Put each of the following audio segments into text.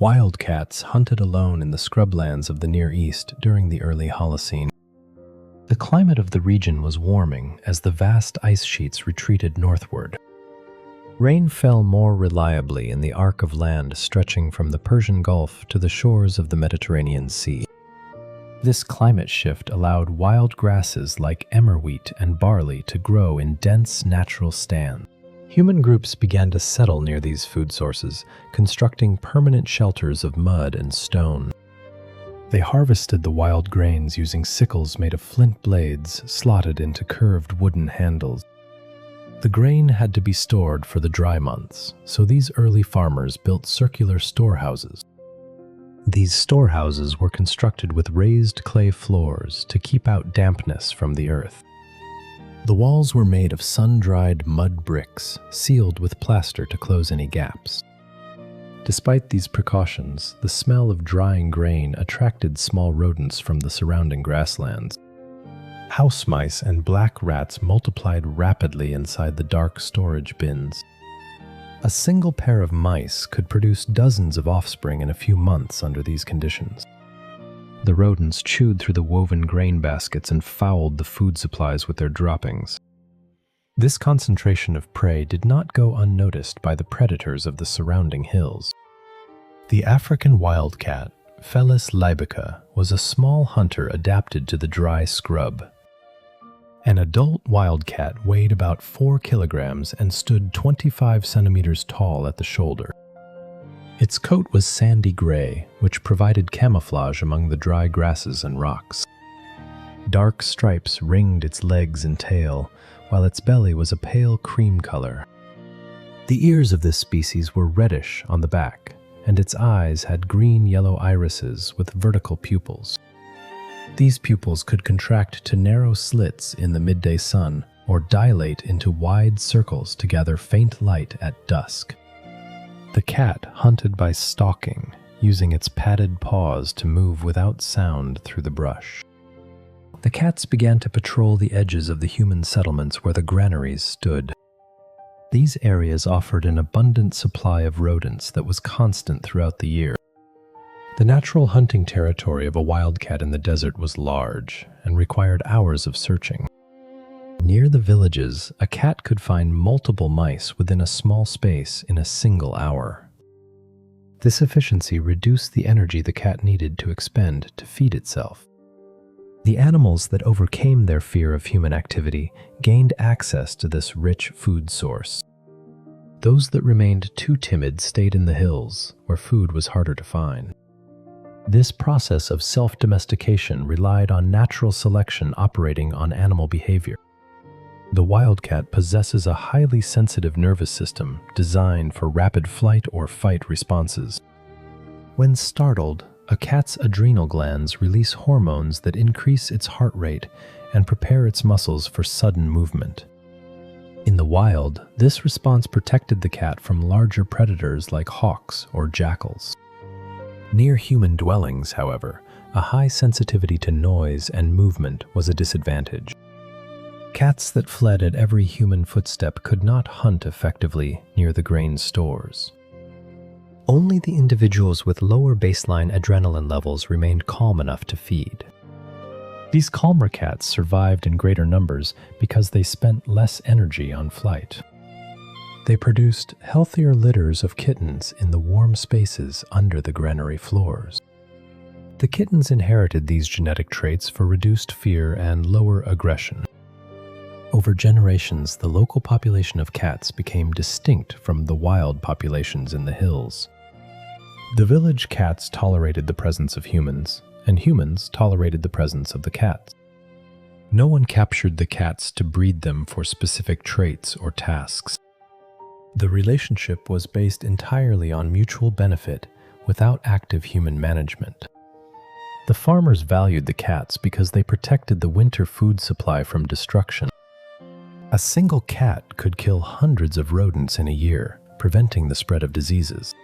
Wildcats hunted alone in the scrublands of the Near East during the early Holocene. The climate of the region was warming as the vast ice sheets retreated northward. Rain fell more reliably in the arc of land stretching from the Persian Gulf to the shores of the Mediterranean Sea. This climate shift allowed wild grasses like emmerwheat and barley to grow in dense natural stands. Human groups began to settle near these food sources, constructing permanent shelters of mud and stone. They harvested the wild grains using sickles made of flint blades slotted into curved wooden handles. The grain had to be stored for the dry months, so these early farmers built circular storehouses. These storehouses were constructed with raised clay floors to keep out dampness from the earth. The walls were made of sun-dried mud bricks, sealed with plaster to close any gaps. Despite these precautions, the smell of drying grain attracted small rodents from the surrounding grasslands. House mice and black rats multiplied rapidly inside the dark storage bins. A single pair of mice could produce dozens of offspring in a few months under these conditions. The rodents chewed through the woven grain baskets and fouled the food supplies with their droppings. This concentration of prey did not go unnoticed by the predators of the surrounding hills. The African wildcat, Felis libica, was a small hunter adapted to the dry scrub. An adult wildcat weighed about 4 kilograms and stood 25 centimeters tall at the shoulder. Its coat was sandy gray, which provided camouflage among the dry grasses and rocks. Dark stripes ringed its legs and tail, while its belly was a pale cream color. The ears of this species were reddish on the back, and its eyes had green-yellow irises with vertical pupils. These pupils could contract to narrow slits in the midday sun or dilate into wide circles to gather faint light at dusk. The cat hunted by stalking, using its padded paws to move without sound through the brush. The cats began to patrol the edges of the human settlements where the granaries stood. These areas offered an abundant supply of rodents that was constant throughout the year. The natural hunting territory of a wildcat in the desert was large and required hours of searching. Near the villages, a cat could find multiple mice within a small space in a single hour. This efficiency reduced the energy the cat needed to expend to feed itself. The animals that overcame their fear of human activity gained access to this rich food source. Those that remained too timid stayed in the hills, where food was harder to find. This process of self-domestication relied on natural selection operating on animal behavior. The wildcat possesses a highly sensitive nervous system designed for rapid flight or fight responses. When startled, a cat's adrenal glands release hormones that increase its heart rate and prepare its muscles for sudden movement. In the wild, this response protected the cat from larger predators like hawks or jackals. Near human dwellings, however, a high sensitivity to noise and movement was a disadvantage. Cats that fled at every human footstep could not hunt effectively near the grain stores. Only the individuals with lower baseline adrenaline levels remained calm enough to feed. These calmer cats survived in greater numbers because they spent less energy on flight. They produced healthier litters of kittens in the warm spaces under the granary floors. The kittens inherited these genetic traits for reduced fear and lower aggression. Over generations, the local population of cats became distinct from the wild populations in the hills. The village cats tolerated the presence of humans, and humans tolerated the presence of the cats. No one captured the cats to breed them for specific traits or tasks. The relationship was based entirely on mutual benefit without active human management. The farmers valued the cats because they protected the winter food supply from destruction. A single cat could kill hundreds of rodents in a year, preventing the spread of diseases.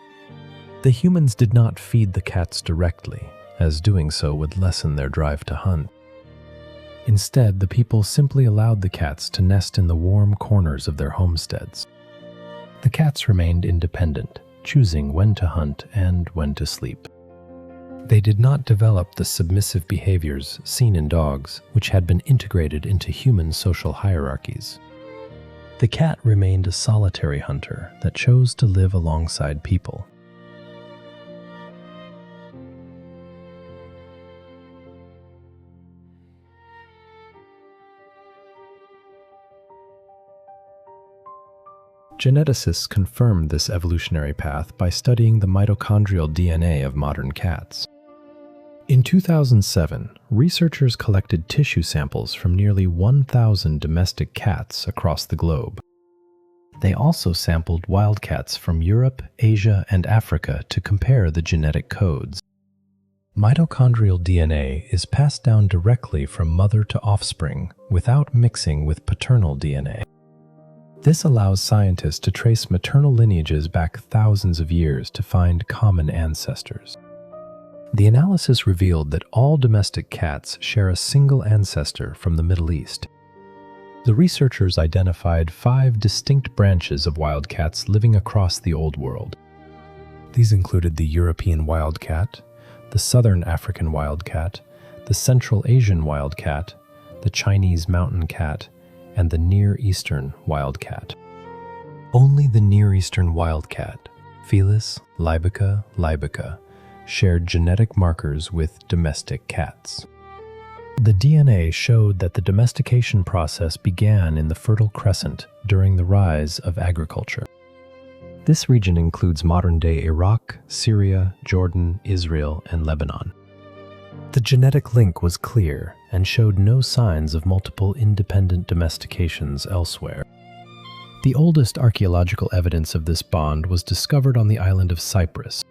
The humans did not feed the cats directly, as doing so would lessen their drive to hunt. Instead, the people simply allowed the cats to nest in the warm corners of their homesteads. The cats remained independent, choosing when to hunt and when to sleep. They did not develop the submissive behaviors seen in dogs, which had been integrated into human social hierarchies. The cat remained a solitary hunter that chose to live alongside people. Geneticists confirmed this evolutionary path by studying the mitochondrial DNA of modern cats. In 2007, researchers collected tissue samples from nearly 1,000 domestic cats across the globe. They also sampled wild cats from Europe, Asia, and Africa to compare the genetic codes. Mitochondrial DNA is passed down directly from mother to offspring without mixing with paternal DNA. This allows scientists to trace maternal lineages back thousands of years to find common ancestors. The analysis revealed that all domestic cats share a single ancestor from the Middle East. The researchers identified 5 distinct branches of wild cats living across the Old World. These included the European wild cat, the Southern African wild cat, the Central Asian wild cat, the Chinese mountain cat, and the Near Eastern wildcat. Only the Near Eastern wildcat, Felis lybica, shared genetic markers with domestic cats. The DNA showed that the domestication process began in the Fertile Crescent during the rise of agriculture. This region includes modern-day Iraq, Syria, Jordan, Israel, and Lebanon. The genetic link was clear and showed no signs of multiple independent domestications elsewhere. The oldest archaeological evidence of this bond was discovered on the island of Cyprus.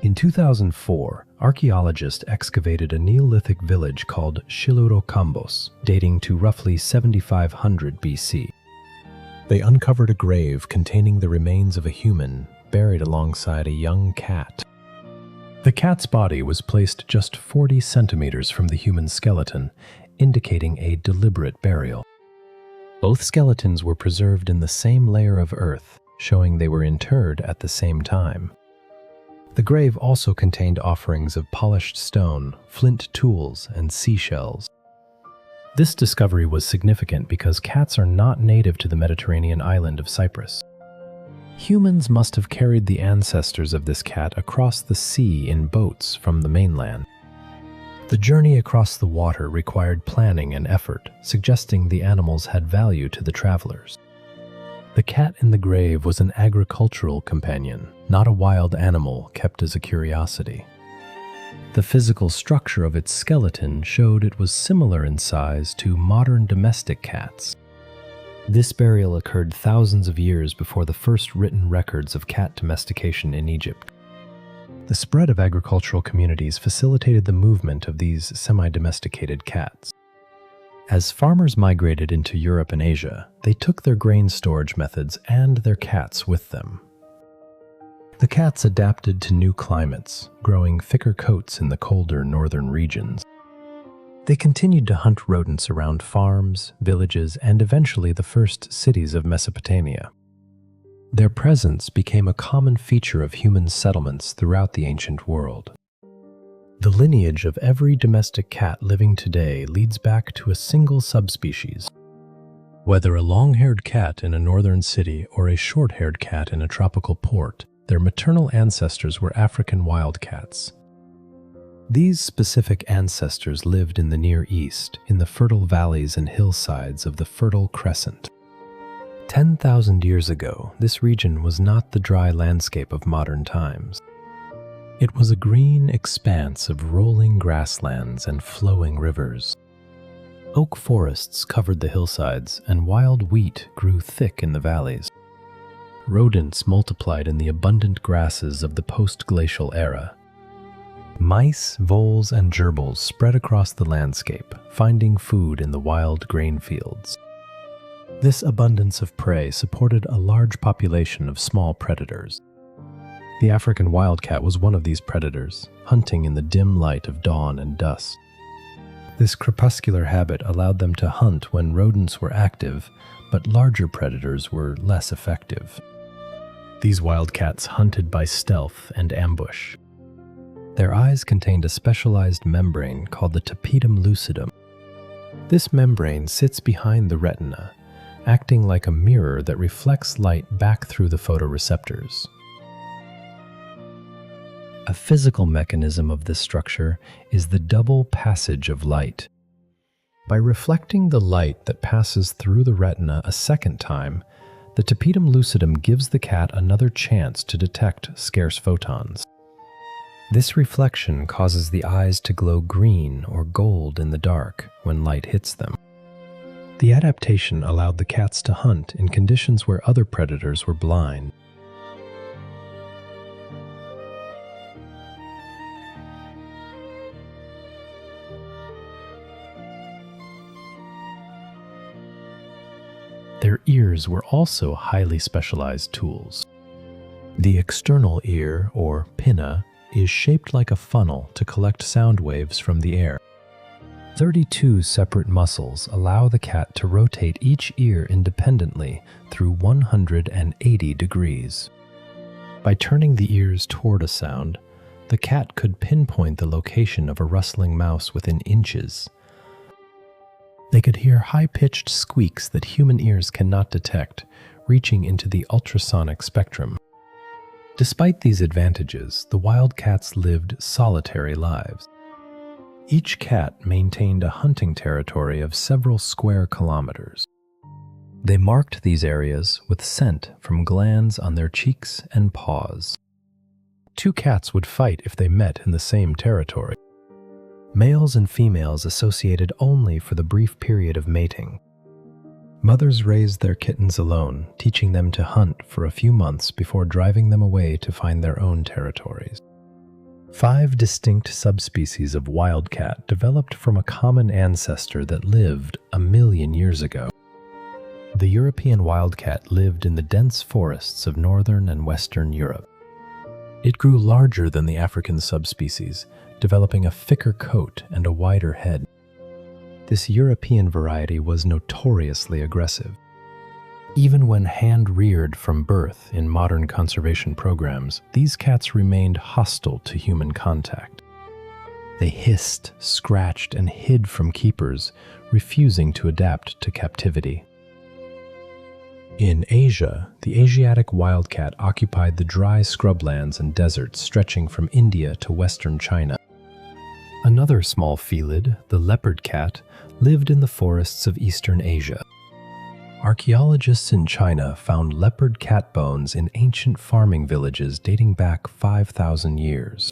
In 2004, archaeologists excavated a Neolithic village called Shilurokambos, dating to roughly 7500 BC. They uncovered a grave containing the remains of a human buried alongside a young cat. The cat's body was placed just 40 centimeters from the human skeleton, indicating a deliberate burial. Both skeletons were preserved in the same layer of earth, showing they were interred at the same time. The grave also contained offerings of polished stone, flint tools, and seashells. This discovery was significant because cats are not native to the Mediterranean island of Cyprus. Humans must have carried the ancestors of this cat across the sea in boats from the mainland. The journey across the water required planning and effort, suggesting the animals had value to the travelers. The cat in the grave was an agricultural companion, not a wild animal kept as a curiosity. The physical structure of its skeleton showed it was similar in size to modern domestic cats. This burial occurred thousands of years before the first written records of cat domestication in Egypt. The spread of agricultural communities facilitated the movement of these semi-domesticated cats. As farmers migrated into Europe and Asia, they took their grain storage methods and their cats with them. The cats adapted to new climates, growing thicker coats in the colder northern regions. They continued to hunt rodents around farms, villages, and eventually the first cities of Mesopotamia. Their presence became a common feature of human settlements throughout the ancient world. The lineage of every domestic cat living today leads back to a single subspecies. Whether a long-haired cat in a northern city or a short-haired cat in a tropical port, their maternal ancestors were African wildcats. These specific ancestors lived in the Near East, in the fertile valleys and hillsides of the Fertile Crescent. 10,000 years ago, this region was not the dry landscape of modern times. It was a green expanse of rolling grasslands and flowing rivers. Oak forests covered the hillsides, and wild wheat grew thick in the valleys. Rodents multiplied in the abundant grasses of the post-glacial era. Mice, voles, and gerbils spread across the landscape, finding food in the wild grain fields. This abundance of prey supported a large population of small predators. The African wildcat was one of these predators, hunting in the dim light of dawn and dusk. This crepuscular habit allowed them to hunt when rodents were active, but larger predators were less effective. These wildcats hunted by stealth and ambush. Their eyes contained a specialized membrane called the tapetum lucidum. This membrane sits behind the retina, acting like a mirror that reflects light back through the photoreceptors. A physical mechanism of this structure is the double passage of light. By reflecting the light that passes through the retina a second time, the tapetum lucidum gives the cat another chance to detect scarce photons. This reflection causes the eyes to glow green or gold in the dark when light hits them. The adaptation allowed the cats to hunt in conditions where other predators were blind. Their ears were also highly specialized tools. The external ear, or pinna, is shaped like a funnel to collect sound waves from the air. 32 separate muscles allow the cat to rotate each ear independently through 180 degrees. By turning the ears toward a sound, the cat could pinpoint the location of a rustling mouse within inches. They could hear high-pitched squeaks that human ears cannot detect, reaching into the ultrasonic spectrum. Despite these advantages, the wildcats lived solitary lives. Each cat maintained a hunting territory of several square kilometers. They marked these areas with scent from glands on their cheeks and paws. Two cats would fight if they met in the same territory. Males and females associated only for the brief period of mating. Mothers raised their kittens alone, teaching them to hunt for a few months before driving them away to find their own territories. 5 distinct subspecies of wildcat developed from a common ancestor that lived 1 million years ago. The European wildcat lived in the dense forests of northern and western Europe. It grew larger than the African subspecies, developing a thicker coat and a wider head. This European variety was notoriously aggressive. Even when hand-reared from birth in modern conservation programs, these cats remained hostile to human contact. They hissed, scratched, and hid from keepers, refusing to adapt to captivity. In Asia, the Asiatic wildcat occupied the dry scrublands and deserts stretching from India to western China. Another small felid, the leopard cat, lived in the forests of eastern Asia. Archaeologists in China found leopard cat bones in ancient farming villages dating back 5,000 years.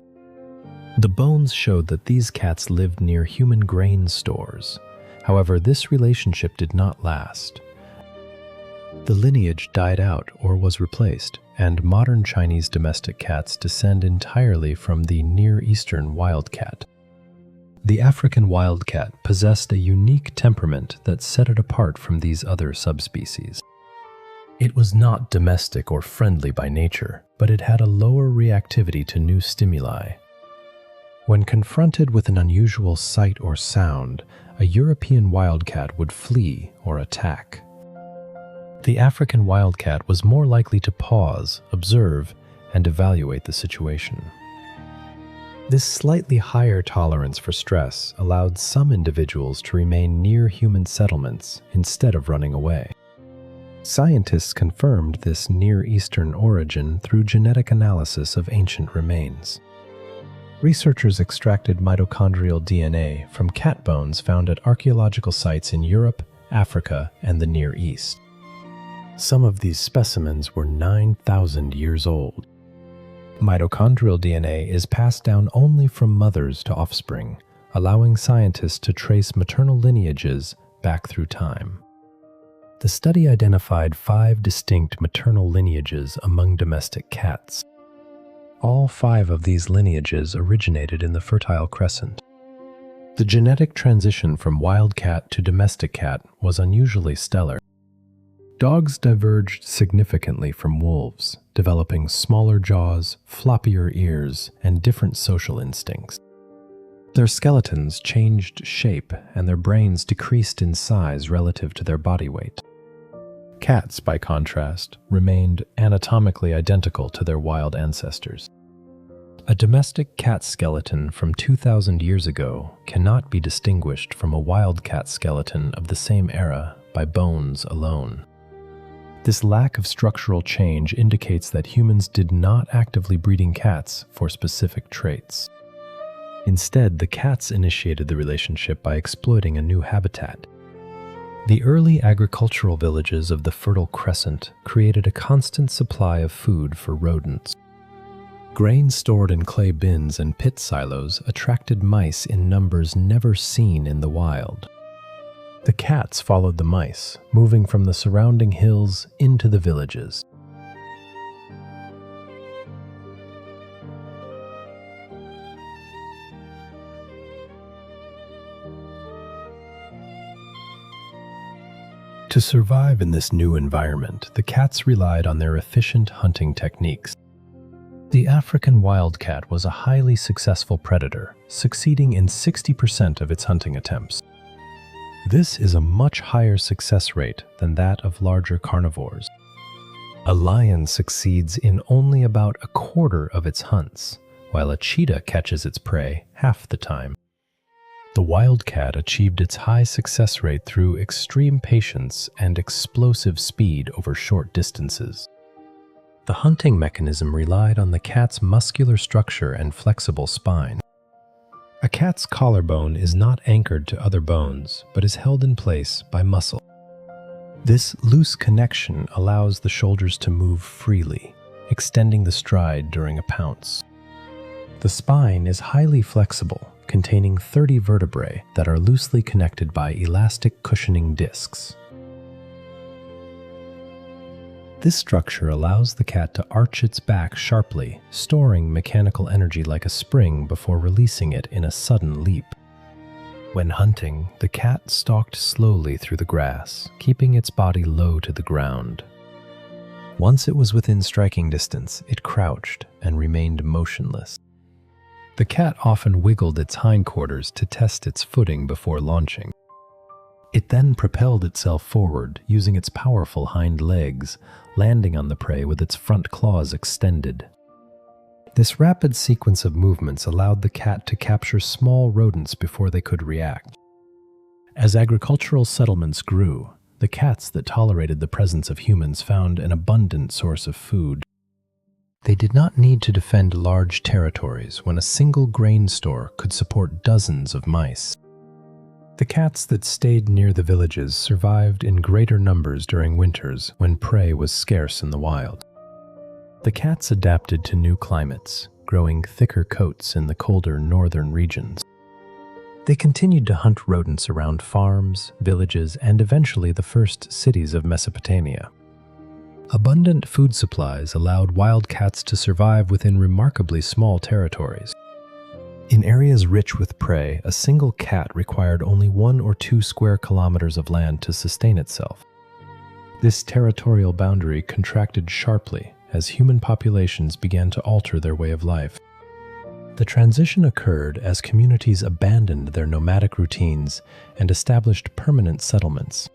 The bones showed that these cats lived near human grain stores. However, this relationship did not last. The lineage died out or was replaced, and modern Chinese domestic cats descend entirely from the Near Eastern wildcat. The African wildcat possessed a unique temperament that set it apart from these other subspecies. It was not domestic or friendly by nature, but it had a lower reactivity to new stimuli. When confronted with an unusual sight or sound, a European wildcat would flee or attack. The African wildcat was more likely to pause, observe, and evaluate the situation. This slightly higher tolerance for stress allowed some individuals to remain near human settlements instead of running away. Scientists confirmed this Near Eastern origin through genetic analysis of ancient remains. Researchers extracted mitochondrial DNA from cat bones found at archaeological sites in Europe, Africa, and the Near East. Some of these specimens were 9,000 years old. Mitochondrial DNA is passed down only from mothers to offspring, allowing scientists to trace maternal lineages back through time. The study identified 5 distinct maternal lineages among domestic cats. All 5 of these lineages originated in the Fertile Crescent. The genetic transition from wildcat to domestic cat was unusually stellar. Dogs diverged significantly from wolves, developing smaller jaws, floppier ears, and different social instincts. Their skeletons changed shape and their brains decreased in size relative to their body weight. Cats, by contrast, remained anatomically identical to their wild ancestors. A domestic cat skeleton from 2,000 years ago cannot be distinguished from a wild cat skeleton of the same era by bones alone. This lack of structural change indicates that humans did not actively breeding cats for specific traits. Instead, the cats initiated the relationship by exploiting a new habitat. The early agricultural villages of the Fertile Crescent created a constant supply of food for rodents. Grain stored in clay bins and pit silos attracted mice in numbers never seen in the wild. The cats followed the mice, moving from the surrounding hills into the villages. To survive in this new environment, the cats relied on their efficient hunting techniques. The African wildcat was a highly successful predator, succeeding in 60% of its hunting attempts. This is a much higher success rate than that of larger carnivores. A lion succeeds in only about a quarter of its hunts, while a cheetah catches its prey half the time. The wildcat achieved its high success rate through extreme patience and explosive speed over short distances. The hunting mechanism relied on the cat's muscular structure and flexible spine. A cat's collarbone is not anchored to other bones, but is held in place by muscle. This loose connection allows the shoulders to move freely, extending the stride during a pounce. The spine is highly flexible, containing 30 vertebrae that are loosely connected by elastic cushioning discs. This structure allows the cat to arch its back sharply, storing mechanical energy like a spring before releasing it in a sudden leap. When hunting, the cat stalked slowly through the grass, keeping its body low to the ground. Once it was within striking distance, it crouched and remained motionless. The cat often wiggled its hindquarters to test its footing before launching. It then propelled itself forward using its powerful hind legs, landing on the prey with its front claws extended. This rapid sequence of movements allowed the cat to capture small rodents before they could react. As agricultural settlements grew, the cats that tolerated the presence of humans found an abundant source of food. They did not need to defend large territories when a single grain store could support dozens of mice. The cats that stayed near the villages survived in greater numbers during winters when prey was scarce in the wild. The cats adapted to new climates, growing thicker coats in the colder northern regions. They continued to hunt rodents around farms, villages, and eventually the first cities of Mesopotamia. Abundant food supplies allowed wildcats to survive within remarkably small territories. In areas rich with prey, a single cat required only 1 or 2 square kilometers of land to sustain itself. This territorial boundary contracted sharply as human populations began to alter their way of life. The transition occurred as communities abandoned their nomadic routines and established permanent settlements.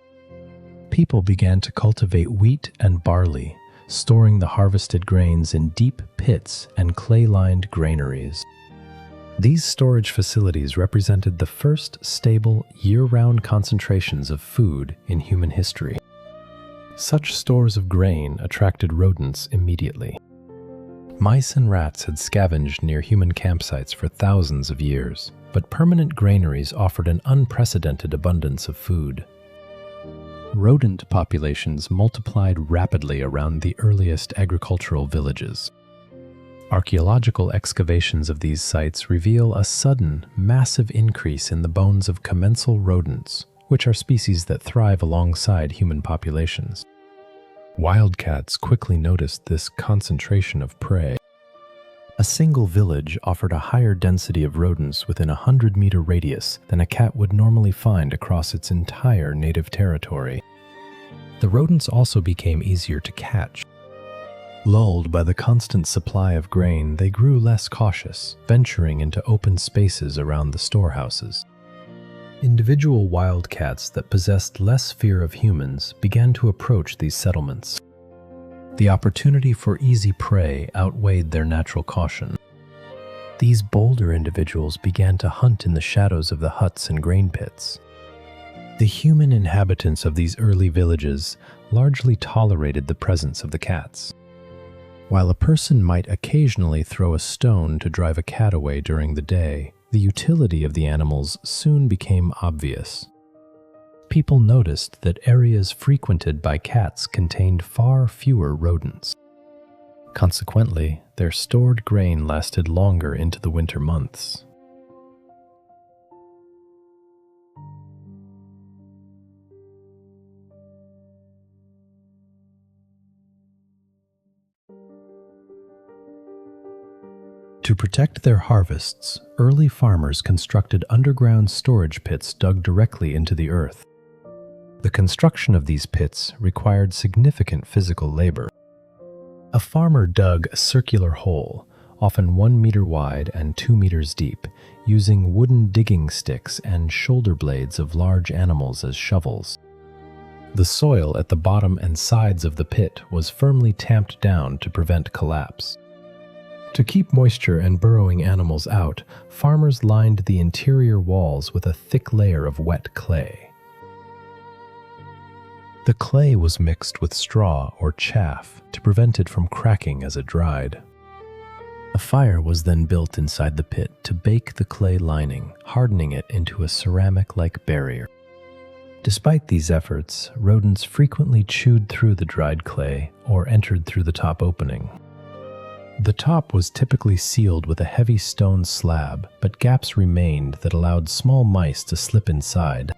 People began to cultivate wheat and barley, storing the harvested grains in deep pits and clay-lined granaries. These storage facilities represented the first stable, year-round concentrations of food in human history. Such stores of grain attracted rodents immediately. Mice and rats had scavenged near human campsites for thousands of years, but permanent granaries offered an unprecedented abundance of food. Rodent populations multiplied rapidly around the earliest agricultural villages. Archaeological excavations of these sites reveal a sudden, massive increase in the bones of commensal rodents, which are species that thrive alongside human populations. Wildcats quickly noticed this concentration of prey. A single village offered a higher density of rodents within a 100-meter radius than a cat would normally find across its entire native territory. The rodents also became easier to catch. Lulled by the constant supply of grain, they grew less cautious, venturing into open spaces around the storehouses. Individual wildcats that possessed less fear of humans began to approach these settlements. The opportunity for easy prey outweighed their natural caution. These bolder individuals began to hunt in the shadows of the huts and grain pits. The human inhabitants of these early villages largely tolerated the presence of the cats. While a person might occasionally throw a stone to drive a cat away during the day, the utility of the animals soon became obvious. People noticed that areas frequented by cats contained far fewer rodents. Consequently, their stored grain lasted longer into the winter months. To protect their harvests, early farmers constructed underground storage pits dug directly into the earth. The construction of these pits required significant physical labor. A farmer dug a circular hole, often 1 meter wide and 2 meters deep, using wooden digging sticks and shoulder blades of large animals as shovels. The soil at the bottom and sides of the pit was firmly tamped down to prevent collapse. To keep moisture and burrowing animals out, farmers lined the interior walls with a thick layer of wet clay. The clay was mixed with straw or chaff to prevent it from cracking as it dried. A fire was then built inside the pit to bake the clay lining, hardening it into a ceramic-like barrier. Despite these efforts, rodents frequently chewed through the dried clay or entered through the top opening. The top was typically sealed with a heavy stone slab, but gaps remained that allowed small mice to slip inside.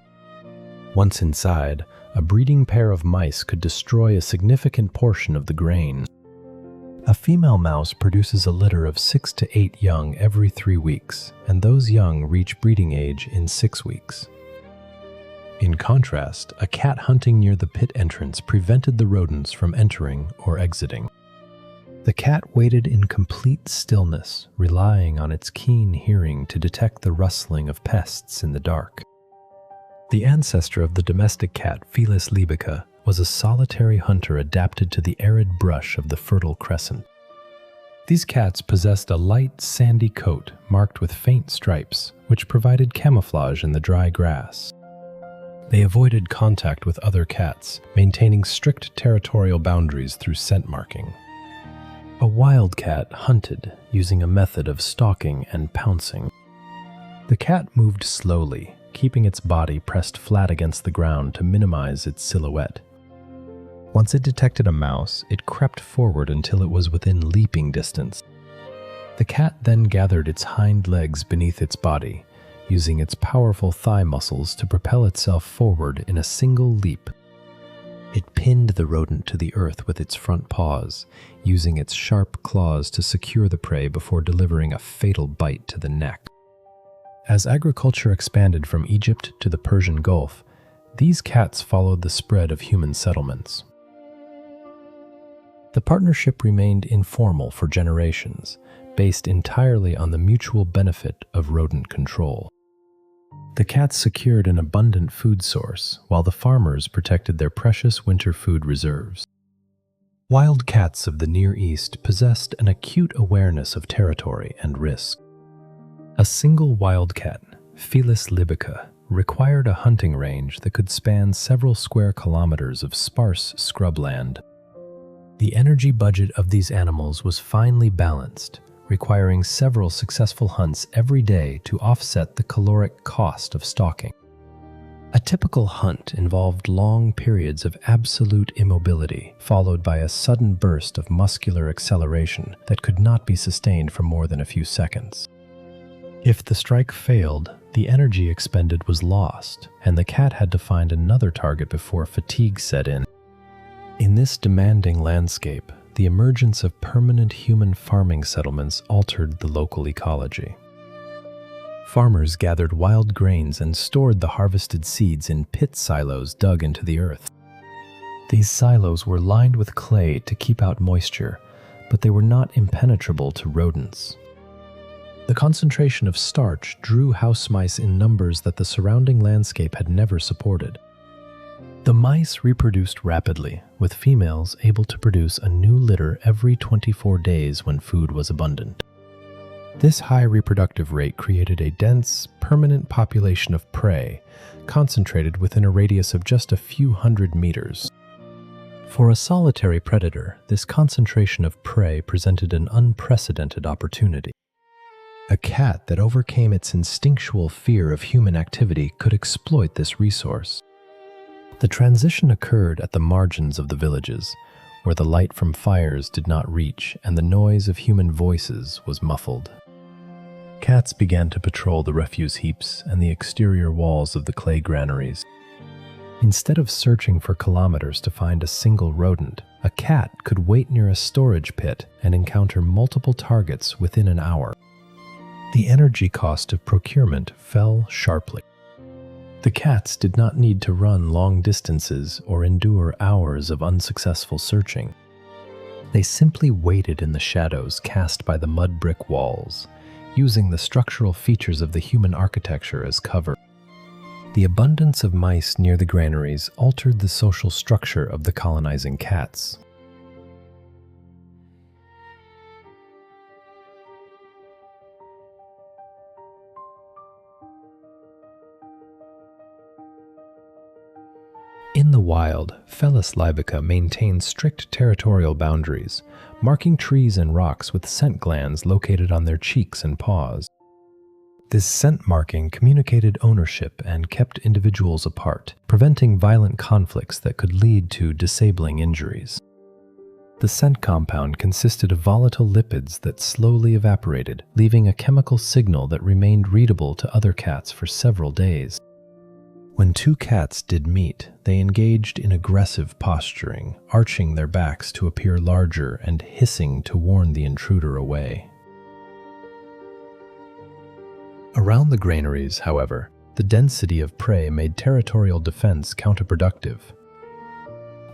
Once inside, a breeding pair of mice could destroy a significant portion of the grain. A female mouse produces a litter of 6 to 8 young every 3 weeks, and those young reach breeding age in 6 weeks. In contrast, a cat hunting near the pit entrance prevented the rodents from entering or exiting. The cat waited in complete stillness, relying on its keen hearing to detect the rustling of pests in the dark. The ancestor of the domestic cat, Felis libica, was a solitary hunter adapted to the arid brush of the Fertile Crescent. These cats possessed a light, sandy coat marked with faint stripes, which provided camouflage in the dry grass. They avoided contact with other cats, maintaining strict territorial boundaries through scent marking. A wildcat hunted using a method of stalking and pouncing. The cat moved slowly, keeping its body pressed flat against the ground to minimize its silhouette. Once it detected a mouse, it crept forward until it was within leaping distance. The cat then gathered its hind legs beneath its body, using its powerful thigh muscles to propel itself forward in a single leap. It pinned the rodent to the earth with its front paws, using its sharp claws to secure the prey before delivering a fatal bite to the neck. As agriculture expanded from Egypt to the Persian Gulf, these cats followed the spread of human settlements. The partnership remained informal for generations, based entirely on the mutual benefit of rodent control. The cats secured an abundant food source, while the farmers protected their precious winter food reserves. Wild cats of the Near East possessed an acute awareness of territory and risk. A single wildcat, Felis libica, required a hunting range that could span several square kilometers of sparse scrubland. The energy budget of these animals was finely balanced, requiring several successful hunts every day to offset the caloric cost of stalking. A typical hunt involved long periods of absolute immobility, followed by a sudden burst of muscular acceleration that could not be sustained for more than a few seconds. If the strike failed, the energy expended was lost, and the cat had to find another target before fatigue set in. In this demanding landscape, the emergence of permanent human farming settlements altered the local ecology. Farmers gathered wild grains and stored the harvested seeds in pit silos dug into the earth. These silos were lined with clay to keep out moisture, but they were not impenetrable to rodents. The concentration of starch drew house mice in numbers that the surrounding landscape had never supported. The mice reproduced rapidly, with females able to produce a new litter every 24 days when food was abundant. This high reproductive rate created a dense, permanent population of prey, concentrated within a radius of just a few hundred meters. For a solitary predator, this concentration of prey presented an unprecedented opportunity. A cat that overcame its instinctual fear of human activity could exploit this resource. The transition occurred at the margins of the villages, where the light from fires did not reach and the noise of human voices was muffled. Cats began to patrol the refuse heaps and the exterior walls of the clay granaries. Instead of searching for kilometers to find a single rodent, a cat could wait near a storage pit and encounter multiple targets within an hour. The energy cost of procurement fell sharply. The cats did not need to run long distances or endure hours of unsuccessful searching. They simply waited in the shadows cast by the mud brick walls, using the structural features of the human architecture as cover. The abundance of mice near the granaries altered the social structure of the colonizing cats. In the wild, Felis libica maintains strict territorial boundaries, marking trees and rocks with scent glands located on their cheeks and paws. This scent marking communicated ownership and kept individuals apart, preventing violent conflicts that could lead to disabling injuries. The scent compound consisted of volatile lipids that slowly evaporated, leaving a chemical signal that remained readable to other cats for several days. When two cats did meet, they engaged in aggressive posturing, arching their backs to appear larger and hissing to warn the intruder away. Around the granaries, however, the density of prey made territorial defense counterproductive.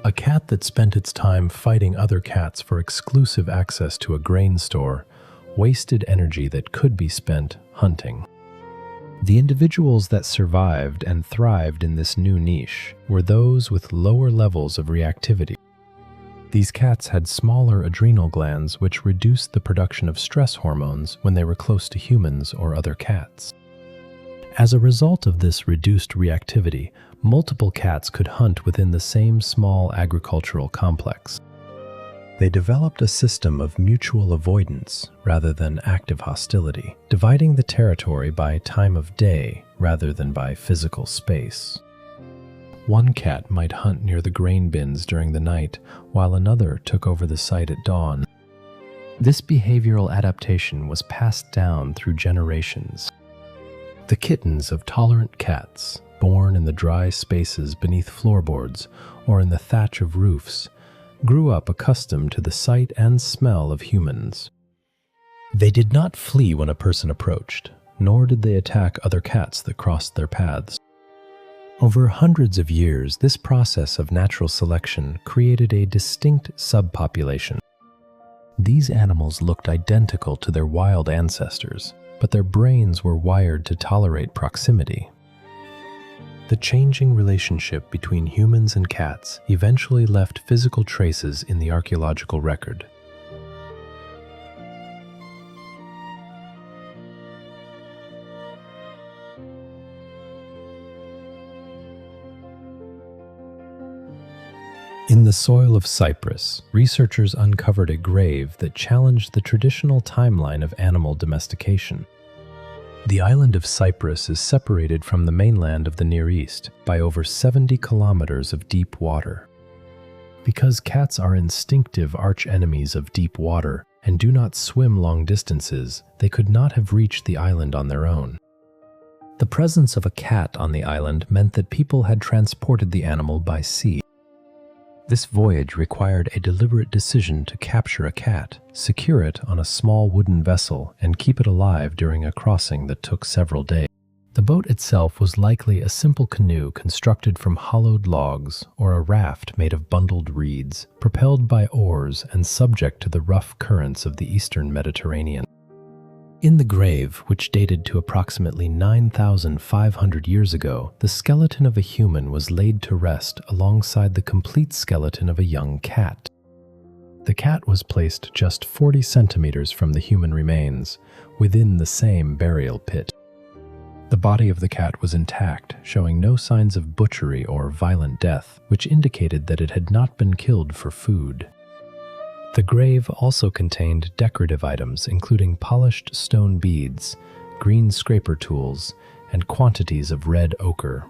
A cat that spent its time fighting other cats for exclusive access to a grain store wasted energy that could be spent hunting. The individuals that survived and thrived in this new niche were those with lower levels of reactivity. These cats had smaller adrenal glands which reduced the production of stress hormones when they were close to humans or other cats. As a result of this reduced reactivity, multiple cats could hunt within the same small agricultural complex. They developed a system of mutual avoidance rather than active hostility, dividing the territory by time of day rather than by physical space. One cat might hunt near the grain bins during the night, while another took over the site at dawn. This behavioral adaptation was passed down through generations. The kittens of tolerant cats, born in the dry spaces beneath floorboards or in the thatch of roofs, grew up accustomed to the sight and smell of humans. They did not flee when a person approached, nor did they attack other cats that crossed their paths. Over hundreds of years, this process of natural selection created a distinct subpopulation. These animals looked identical to their wild ancestors, but their brains were wired to tolerate proximity. The changing relationship between humans and cats eventually left physical traces in the archaeological record. In the soil of Cyprus, researchers uncovered a grave that challenged the traditional timeline of animal domestication. The island of Cyprus is separated from the mainland of the Near East by over 70 kilometers of deep water. Because cats are instinctive arch-enemies of deep water and do not swim long distances, they could not have reached the island on their own. The presence of a cat on the island meant that people had transported the animal by sea. This voyage required a deliberate decision to capture a cat, secure it on a small wooden vessel, and keep it alive during a crossing that took several days. The boat itself was likely a simple canoe constructed from hollowed logs or a raft made of bundled reeds, propelled by oars and subject to the rough currents of the eastern Mediterranean. In the grave, which dated to approximately 9,500 years ago, the skeleton of a human was laid to rest alongside the complete skeleton of a young cat. The cat was placed just 40 centimeters from the human remains, within the same burial pit. The body of the cat was intact, showing no signs of butchery or violent death, which indicated that it had not been killed for food. The grave also contained decorative items including polished stone beads, green scraper tools, and quantities of red ochre.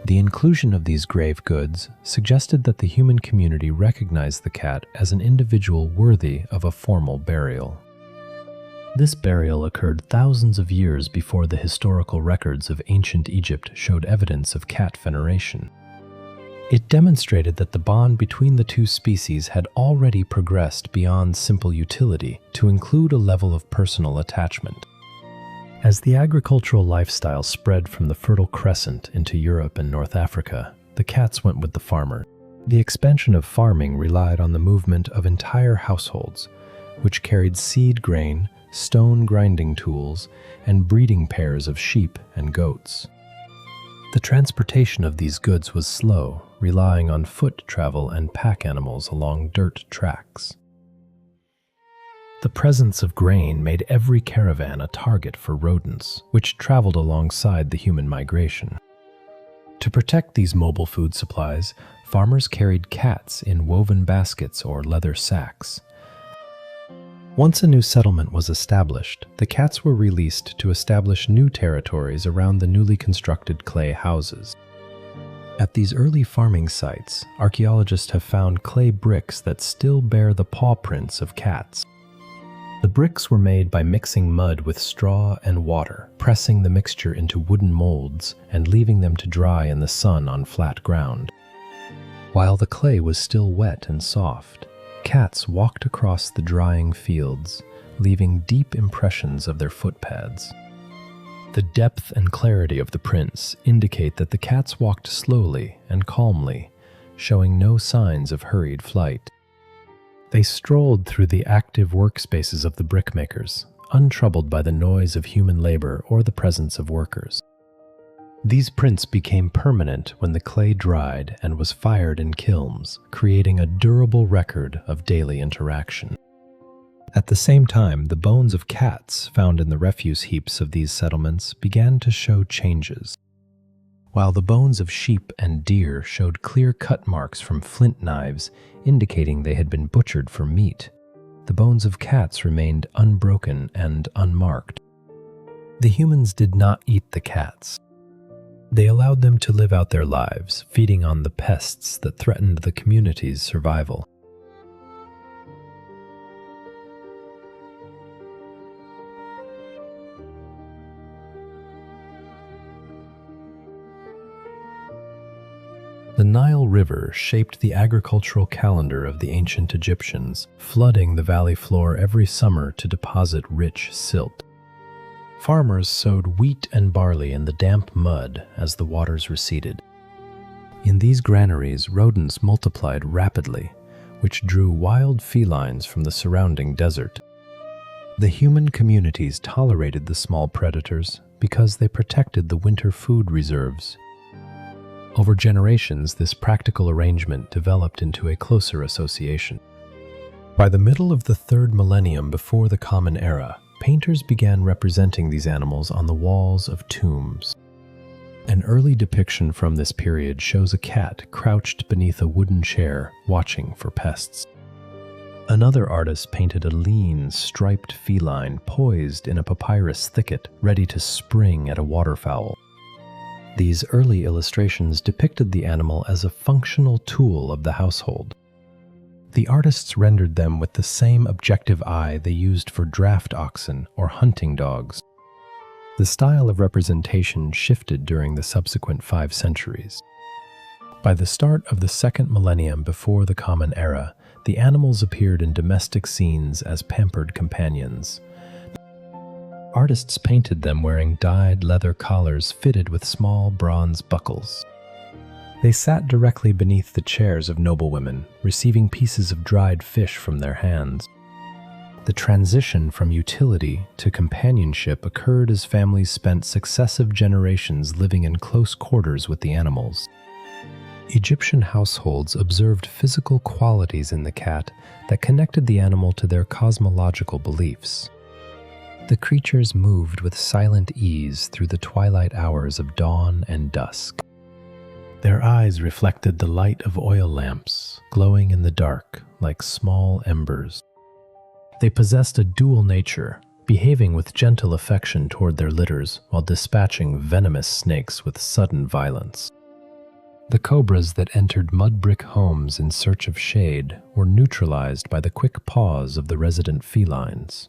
The inclusion of these grave goods suggested that the human community recognized the cat as an individual worthy of a formal burial. This burial occurred thousands of years before the historical records of ancient Egypt showed evidence of cat veneration. It demonstrated that the bond between the two species had already progressed beyond simple utility to include a level of personal attachment. As the agricultural lifestyle spread from the Fertile Crescent into Europe and North Africa, the cats went with the farmer. The expansion of farming relied on the movement of entire households, which carried seed grain, stone grinding tools, and breeding pairs of sheep and goats. The transportation of these goods was slow, relying on foot travel and pack animals along dirt tracks. The presence of grain made every caravan a target for rodents, which traveled alongside the human migration. To protect these mobile food supplies, farmers carried cats in woven baskets or leather sacks. Once a new settlement was established, the cats were released to establish new territories around the newly constructed clay houses. At these early farming sites, archaeologists have found clay bricks that still bear the paw prints of cats. The bricks were made by mixing mud with straw and water, pressing the mixture into wooden molds and leaving them to dry in the sun on flat ground. While the clay was still wet and soft, cats walked across the drying fields, leaving deep impressions of their footpads. The depth and clarity of the prints indicate that the cats walked slowly and calmly, showing no signs of hurried flight. They strolled through the active workspaces of the brickmakers, untroubled by the noise of human labor or the presence of workers. These prints became permanent when the clay dried and was fired in kilns, creating a durable record of daily interaction. At the same time, the bones of cats found in the refuse heaps of these settlements began to show changes. While the bones of sheep and deer showed clear cut marks from flint knives indicating they had been butchered for meat, the bones of cats remained unbroken and unmarked. The humans did not eat the cats. They allowed them to live out their lives, feeding on the pests that threatened the community's survival. The Nile River shaped the agricultural calendar of the ancient Egyptians, flooding the valley floor every summer to deposit rich silt. Farmers sowed wheat and barley in the damp mud as the waters receded. In these granaries, rodents multiplied rapidly, which drew wild felines from the surrounding desert. The human communities tolerated the small predators because they protected the winter food reserves. Over generations, this practical arrangement developed into a closer association. By the middle of the 3rd millennium before the Common Era, painters began representing these animals on the walls of tombs. An early depiction from this period shows a cat crouched beneath a wooden chair, watching for pests. Another artist painted a lean, striped feline poised in a papyrus thicket, ready to spring at a waterfowl. These early illustrations depicted the animal as a functional tool of the household. The artists rendered them with the same objective eye they used for draft oxen or hunting dogs. The style of representation shifted during the subsequent 5 centuries. By the start of the 2nd millennium before the Common Era, the animals appeared in domestic scenes as pampered companions. Artists painted them wearing dyed leather collars fitted with small bronze buckles. They sat directly beneath the chairs of noblewomen, receiving pieces of dried fish from their hands. The transition from utility to companionship occurred as families spent successive generations living in close quarters with the animals. Egyptian households observed physical qualities in the cat that connected the animal to their cosmological beliefs. The creatures moved with silent ease through the twilight hours of dawn and dusk. Their eyes reflected the light of oil lamps, glowing in the dark like small embers. They possessed a dual nature, behaving with gentle affection toward their litters while dispatching venomous snakes with sudden violence. The cobras that entered mud brick homes in search of shade were neutralized by the quick paws of the resident felines.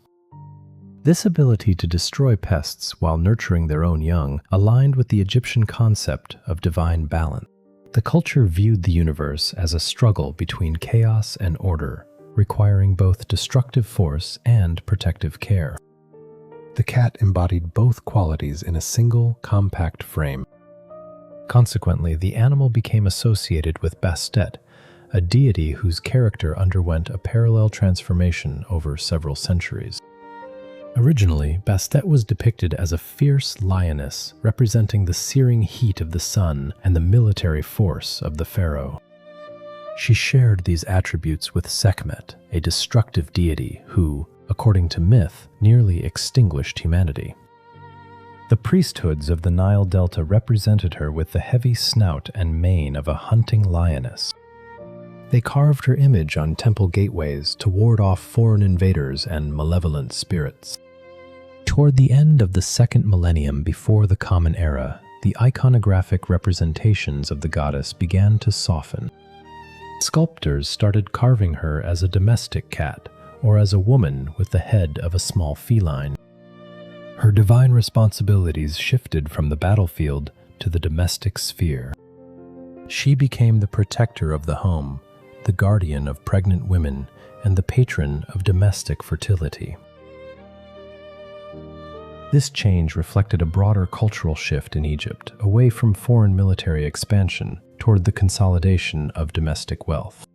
This ability to destroy pests while nurturing their own young aligned with the Egyptian concept of divine balance. The culture viewed the universe as a struggle between chaos and order, requiring both destructive force and protective care. The cat embodied both qualities in a single, compact frame. Consequently, the animal became associated with Bastet, a deity whose character underwent a parallel transformation over several centuries. Originally, Bastet was depicted as a fierce lioness representing the searing heat of the sun and the military force of the pharaoh. She shared these attributes with Sekhmet, a destructive deity who, according to myth, nearly extinguished humanity. The priesthoods of the Nile Delta represented her with the heavy snout and mane of a hunting lioness. They carved her image on temple gateways to ward off foreign invaders and malevolent spirits. Toward the end of the second millennium before the Common Era, the iconographic representations of the goddess began to soften. Sculptors started carving her as a domestic cat or as a woman with the head of a small feline. Her divine responsibilities shifted from the battlefield to the domestic sphere. She became the protector of the home, the guardian of pregnant women, and the patron of domestic fertility. This change reflected a broader cultural shift in Egypt, away from foreign military expansion toward the consolidation of domestic wealth.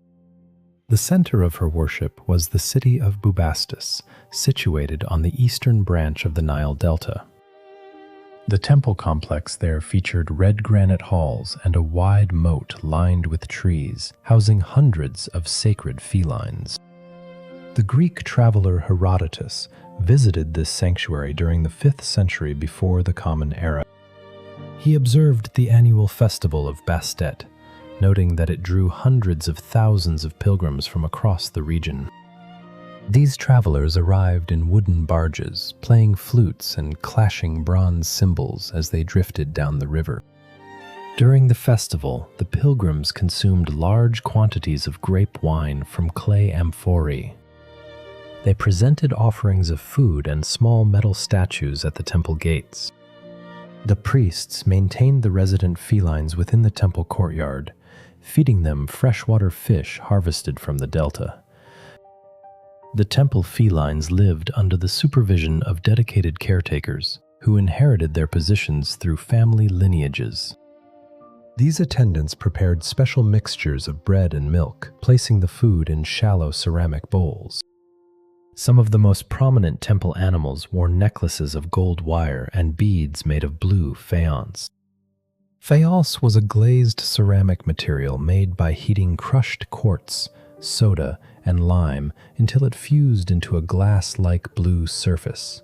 The center of her worship was the city of Bubastis, situated on the eastern branch of the Nile Delta. The temple complex there featured red granite halls and a wide moat lined with trees, housing hundreds of sacred felines. The Greek traveler Herodotus visited this sanctuary during the 5th century before the Common Era. He observed the annual festival of Bastet, noting that it drew hundreds of thousands of pilgrims from across the region. These travelers arrived in wooden barges, playing flutes and clashing bronze cymbals as they drifted down the river. During the festival, the pilgrims consumed large quantities of grape wine from clay amphorae. They presented offerings of food and small metal statues at the temple gates. The priests maintained the resident felines within the temple courtyard, feeding them freshwater fish harvested from the delta. The temple felines lived under the supervision of dedicated caretakers who inherited their positions through family lineages. These attendants prepared special mixtures of bread and milk, placing the food in shallow ceramic bowls. Some of the most prominent temple animals wore necklaces of gold wire and beads made of blue faience. Faience was a glazed ceramic material made by heating crushed quartz, soda, and lime until it fused into a glass-like blue surface.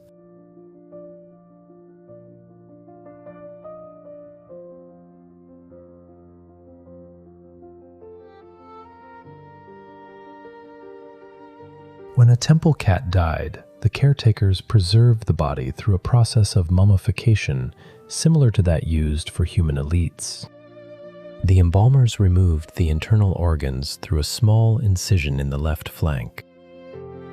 When a temple cat died, the caretakers preserved the body through a process of mummification similar to that used for human elites. The embalmers removed the internal organs through a small incision in the left flank.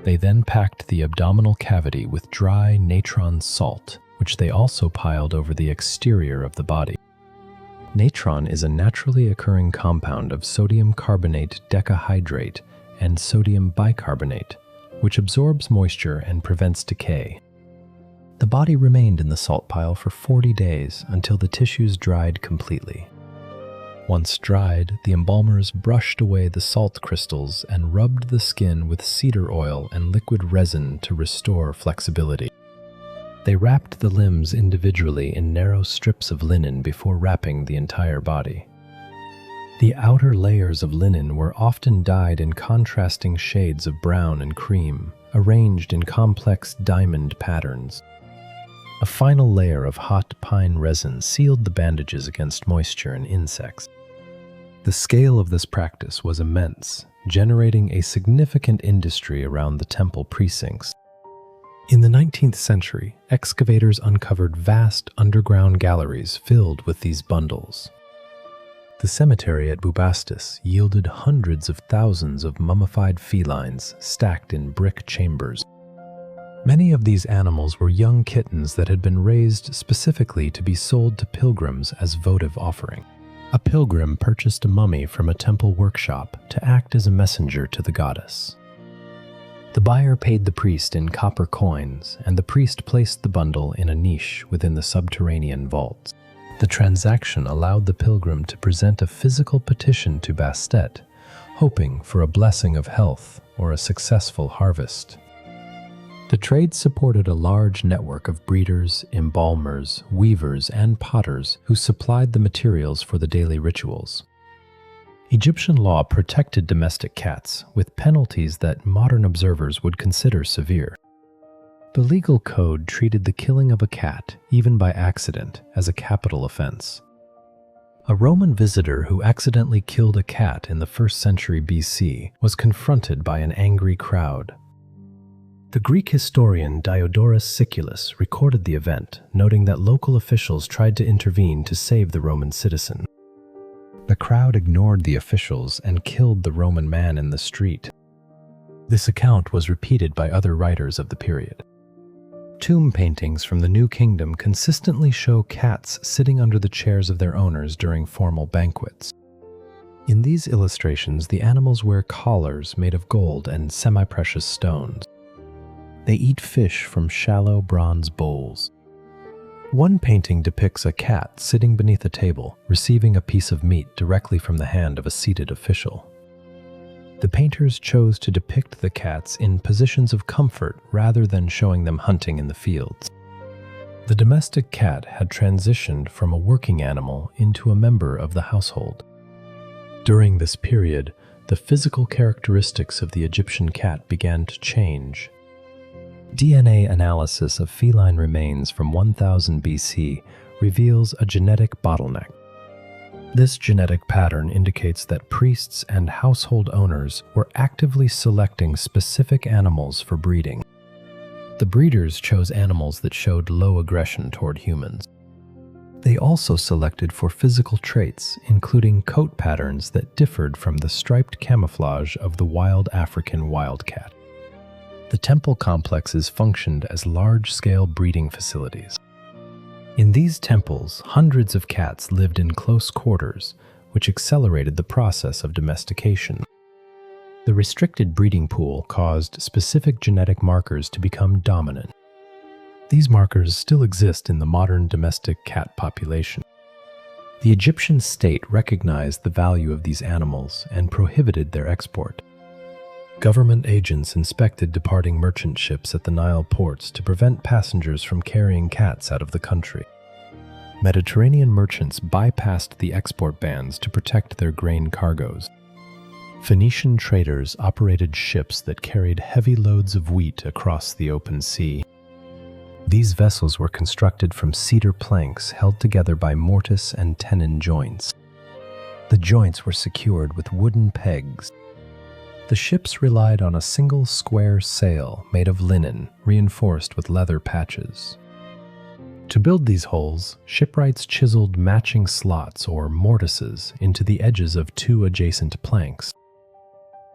They then packed the abdominal cavity with dry natron salt, which they also piled over the exterior of the body. Natron is a naturally occurring compound of sodium carbonate decahydrate and sodium bicarbonate, which absorbs moisture and prevents decay. The body remained in the salt pile for 40 days until the tissues dried completely. Once dried, the embalmers brushed away the salt crystals and rubbed the skin with cedar oil and liquid resin to restore flexibility. They wrapped the limbs individually in narrow strips of linen before wrapping the entire body. The outer layers of linen were often dyed in contrasting shades of brown and cream, arranged in complex diamond patterns. A final layer of hot pine resin sealed the bandages against moisture and insects. The scale of this practice was immense, generating a significant industry around the temple precincts. In the 19th century, excavators uncovered vast underground galleries filled with these bundles. The cemetery at Bubastis yielded hundreds of thousands of mummified felines stacked in brick chambers. Many of these animals were young kittens that had been raised specifically to be sold to pilgrims as votive offering. A pilgrim purchased a mummy from a temple workshop to act as a messenger to the goddess. The buyer paid the priest in copper coins, and the priest placed the bundle in a niche within the subterranean vaults. The transaction allowed the pilgrim to present a physical petition to Bastet, hoping for a blessing of health or a successful harvest. The trade supported a large network of breeders, embalmers, weavers, and potters who supplied the materials for the daily rituals. Egyptian law protected domestic cats with penalties that modern observers would consider severe. The legal code treated the killing of a cat, even by accident, as a capital offense. A Roman visitor who accidentally killed a cat in the 1st century BC was confronted by an angry crowd. The Greek historian Diodorus Siculus recorded the event, noting that local officials tried to intervene to save the Roman citizen. The crowd ignored the officials and killed the Roman man in the street. This account was repeated by other writers of the period. Tomb paintings from the New Kingdom consistently show cats sitting under the chairs of their owners during formal banquets. In these illustrations, the animals wear collars made of gold and semi-precious stones. They eat fish from shallow bronze bowls. One painting depicts a cat sitting beneath a table, receiving a piece of meat directly from the hand of a seated official. The painters chose to depict the cats in positions of comfort rather than showing them hunting in the fields. The domestic cat had transitioned from a working animal into a member of the household. During this period, the physical characteristics of the Egyptian cat began to change. DNA analysis of feline remains from 1000 BC reveals a genetic bottleneck. This genetic pattern indicates that priests and household owners were actively selecting specific animals for breeding. The breeders chose animals that showed low aggression toward humans. They also selected for physical traits, including coat patterns that differed from the striped camouflage of the wild African wildcat. The temple complexes functioned as large-scale breeding facilities. In these temples, hundreds of cats lived in close quarters, which accelerated the process of domestication. The restricted breeding pool caused specific genetic markers to become dominant. These markers still exist in the modern domestic cat population. The Egyptian state recognized the value of these animals and prohibited their export. Government agents inspected departing merchant ships at the Nile ports to prevent passengers from carrying cats out of the country. Mediterranean merchants bypassed the export bans to protect their grain cargoes. Phoenician traders operated ships that carried heavy loads of wheat across the open sea. These vessels were constructed from cedar planks held together by mortise and tenon joints. The joints were secured with wooden pegs. The ships relied on a single square sail made of linen, reinforced with leather patches. To build these hulls, shipwrights chiseled matching slots or mortises into the edges of two adjacent planks.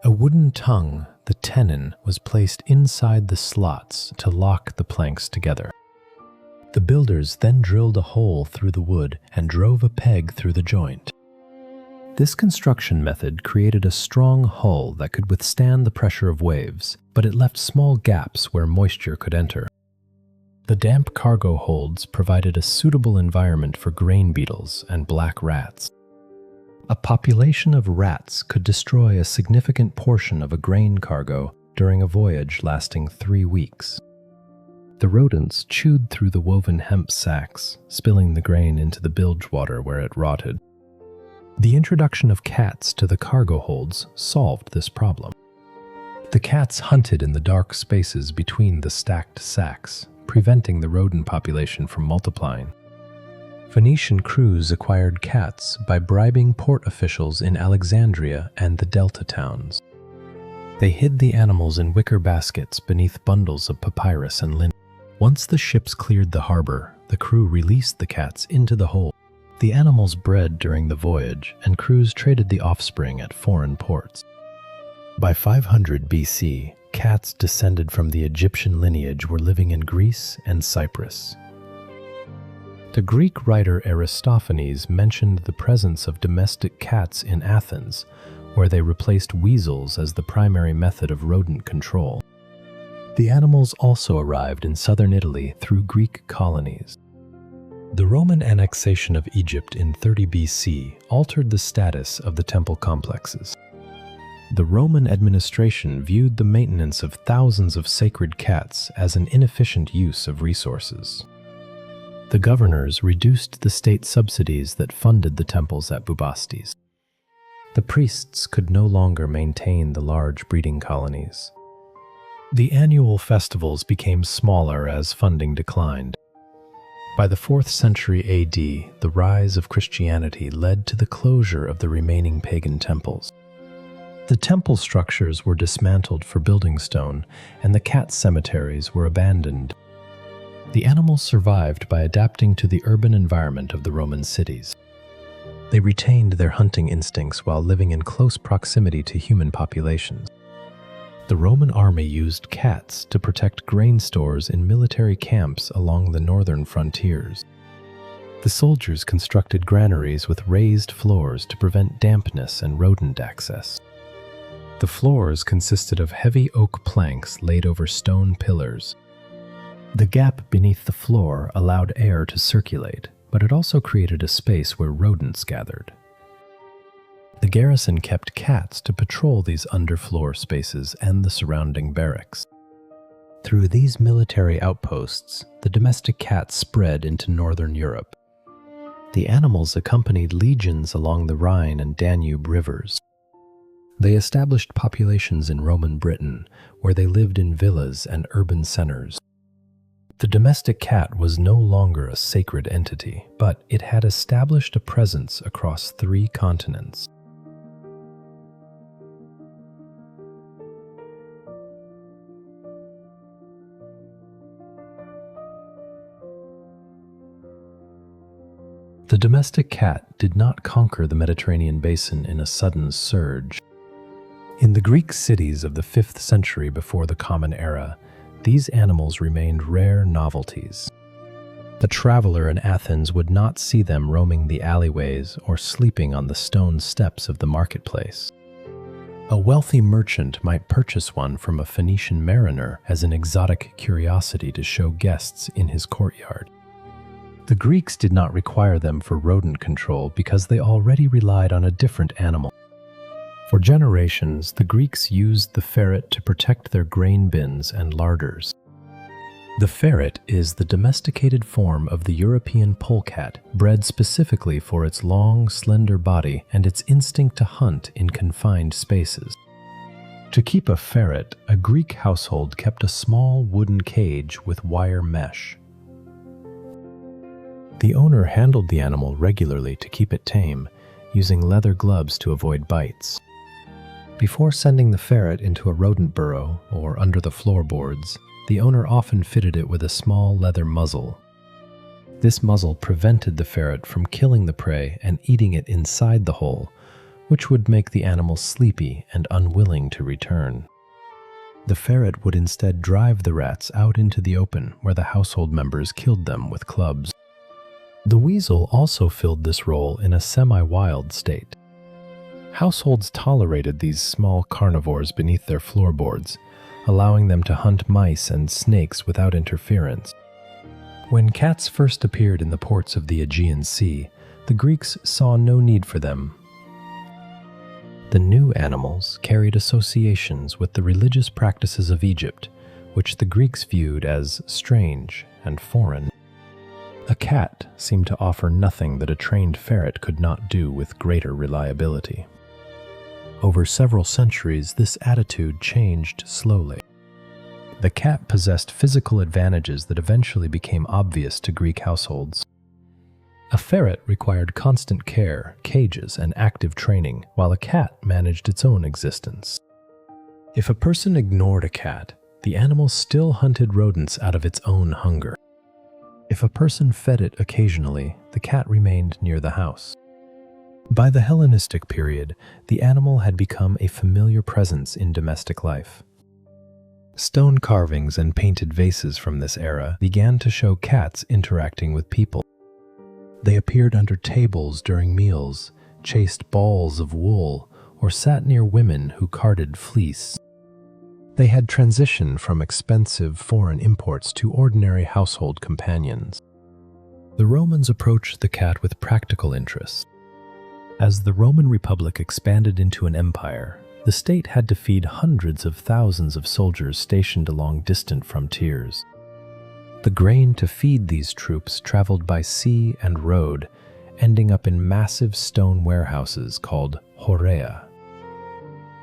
A wooden tongue, the tenon, was placed inside the slots to lock the planks together. The builders then drilled a hole through the wood and drove a peg through the joint. This construction method created a strong hull that could withstand the pressure of waves, but it left small gaps where moisture could enter. The damp cargo holds provided a suitable environment for grain beetles and black rats. A population of rats could destroy a significant portion of a grain cargo during a voyage lasting 3 weeks. The rodents chewed through the woven hemp sacks, spilling the grain into the bilge water where it rotted. The introduction of cats to the cargo holds solved this problem. The cats hunted in the dark spaces between the stacked sacks, preventing the rodent population from multiplying. Phoenician crews acquired cats by bribing port officials in Alexandria and the Delta towns. They hid the animals in wicker baskets beneath bundles of papyrus and linen. Once the ships cleared the harbor, the crew released the cats into the hold. The animals bred during the voyage, and crews traded the offspring at foreign ports. By 500 BC, cats descended from the Egyptian lineage were living in Greece and Cyprus. The Greek writer Aristophanes mentioned the presence of domestic cats in Athens, where they replaced weasels as the primary method of rodent control. The animals also arrived in southern Italy through Greek colonies. The Roman annexation of Egypt in 30 BC altered the status of the temple complexes. The Roman administration viewed the maintenance of thousands of sacred cats as an inefficient use of resources. The governors reduced the state subsidies that funded the temples at Bubastis. The priests could no longer maintain the large breeding colonies. The annual festivals became smaller as funding declined. By the 4th century AD, the rise of Christianity led to the closure of the remaining pagan temples. The temple structures were dismantled for building stone, and the cat cemeteries were abandoned. The animals survived by adapting to the urban environment of the Roman cities. They retained their hunting instincts while living in close proximity to human populations. The Roman army used cats to protect grain stores in military camps along the northern frontiers. The soldiers constructed granaries with raised floors to prevent dampness and rodent access. The floors consisted of heavy oak planks laid over stone pillars. The gap beneath the floor allowed air to circulate, but it also created a space where rodents gathered. The garrison kept cats to patrol these underfloor spaces and the surrounding barracks. Through these military outposts, the domestic cat spread into northern Europe. The animals accompanied legions along the Rhine and Danube rivers. They established populations in Roman Britain, where they lived in villas and urban centers. The domestic cat was no longer a sacred entity, but it had established a presence across 3 continents. The domestic cat did not conquer the Mediterranean basin in a sudden surge. In the Greek cities of the 5th century before the Common Era, these animals remained rare novelties. The traveler in Athens would not see them roaming the alleyways or sleeping on the stone steps of the marketplace. A wealthy merchant might purchase one from a Phoenician mariner as an exotic curiosity to show guests in his courtyard. The Greeks did not require them for rodent control because they already relied on a different animal. For generations, the Greeks used the ferret to protect their grain bins and larders. The ferret is the domesticated form of the European polecat, bred specifically for its long, slender body and its instinct to hunt in confined spaces. To keep a ferret, a Greek household kept a small wooden cage with wire mesh. The owner handled the animal regularly to keep it tame, using leather gloves to avoid bites. Before sending the ferret into a rodent burrow or under the floorboards, the owner often fitted it with a small leather muzzle. This muzzle prevented the ferret from killing the prey and eating it inside the hole, which would make the animal sleepy and unwilling to return. The ferret would instead drive the rats out into the open, where the household members killed them with clubs. The weasel also filled this role in a semi-wild state. Households tolerated these small carnivores beneath their floorboards, allowing them to hunt mice and snakes without interference. When cats first appeared in the ports of the Aegean Sea, the Greeks saw no need for them. The new animals carried associations with the religious practices of Egypt, which the Greeks viewed as strange and foreign. A cat seemed to offer nothing that a trained ferret could not do with greater reliability. Over several centuries, this attitude changed slowly. The cat possessed physical advantages that eventually became obvious to Greek households. A ferret required constant care, cages, and active training, while a cat managed its own existence. If a person ignored a cat, the animal still hunted rodents out of its own hunger. If a person fed it occasionally, the cat remained near the house. By the Hellenistic period, the animal had become a familiar presence in domestic life. Stone carvings and painted vases from this era began to show cats interacting with people. They appeared under tables during meals, chased balls of wool, or sat near women who carded fleece. They had transitioned from expensive foreign imports to ordinary household companions. The Romans approached the cat with practical interests. As the Roman Republic expanded into an empire, the state had to feed hundreds of thousands of soldiers stationed along distant frontiers. The grain to feed these troops traveled by sea and road, ending up in massive stone warehouses called horea.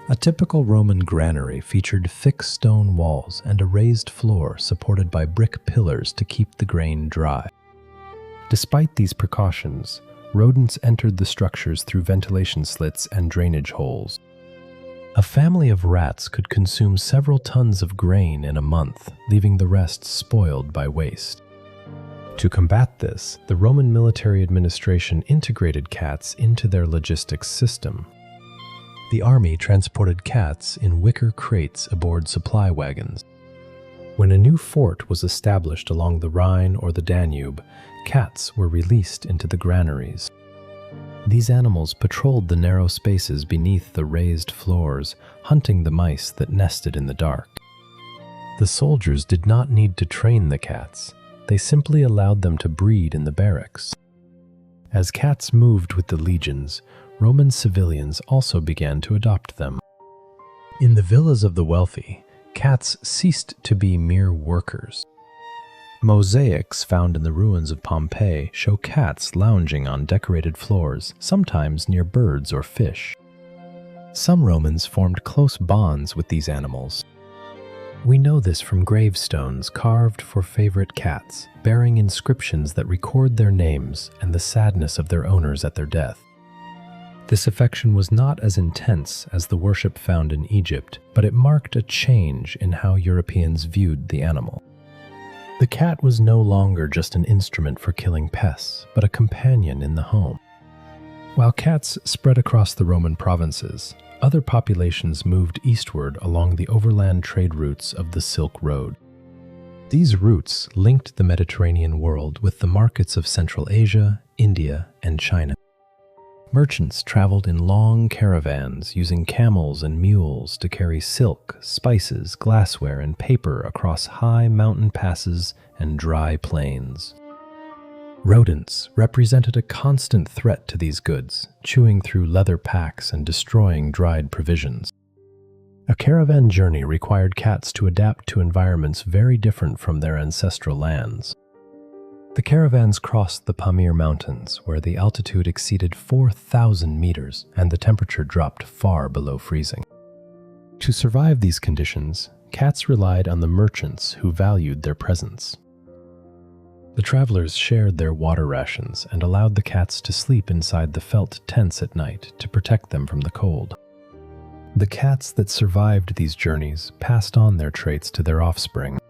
A typical Roman granary featured thick stone walls and a raised floor supported by brick pillars to keep the grain dry. Despite these precautions, rodents entered the structures through ventilation slits and drainage holes. A family of rats could consume several tons of grain in a month, leaving the rest spoiled by waste. To combat this, the Roman military administration integrated cats into their logistics system. The army transported cats in wicker crates aboard supply wagons. When a new fort was established along the Rhine or the Danube, cats were released into the granaries. These animals patrolled the narrow spaces beneath the raised floors, hunting the mice that nested in the dark. The soldiers did not need to train the cats. They simply allowed them to breed in the barracks. As cats moved with the legions, Roman civilians also began to adopt them. In the villas of the wealthy, cats ceased to be mere workers. Mosaics found in the ruins of Pompeii show cats lounging on decorated floors, sometimes near birds or fish. Some Romans formed close bonds with these animals. We know this from gravestones carved for favorite cats, bearing inscriptions that record their names and the sadness of their owners at their death. This affection was not as intense as the worship found in Egypt, but it marked a change in how Europeans viewed the animal. The cat was no longer just an instrument for killing pests, but a companion in the home. While cats spread across the Roman provinces, other populations moved eastward along the overland trade routes of the Silk Road. These routes linked the Mediterranean world with the markets of Central Asia, India, and China. Merchants traveled in long caravans using camels and mules to carry silk, spices, glassware, and paper across high mountain passes and dry plains. Rodents represented a constant threat to these goods, chewing through leather packs and destroying dried provisions. A caravan journey required cats to adapt to environments very different from their ancestral lands. The caravans crossed the Pamir Mountains, where the altitude exceeded 4,000 meters and the temperature dropped far below freezing. To survive these conditions, cats relied on the merchants who valued their presence. The travelers shared their water rations and allowed the cats to sleep inside the felt tents at night to protect them from the cold. The cats that survived these journeys passed on their traits to their offspring.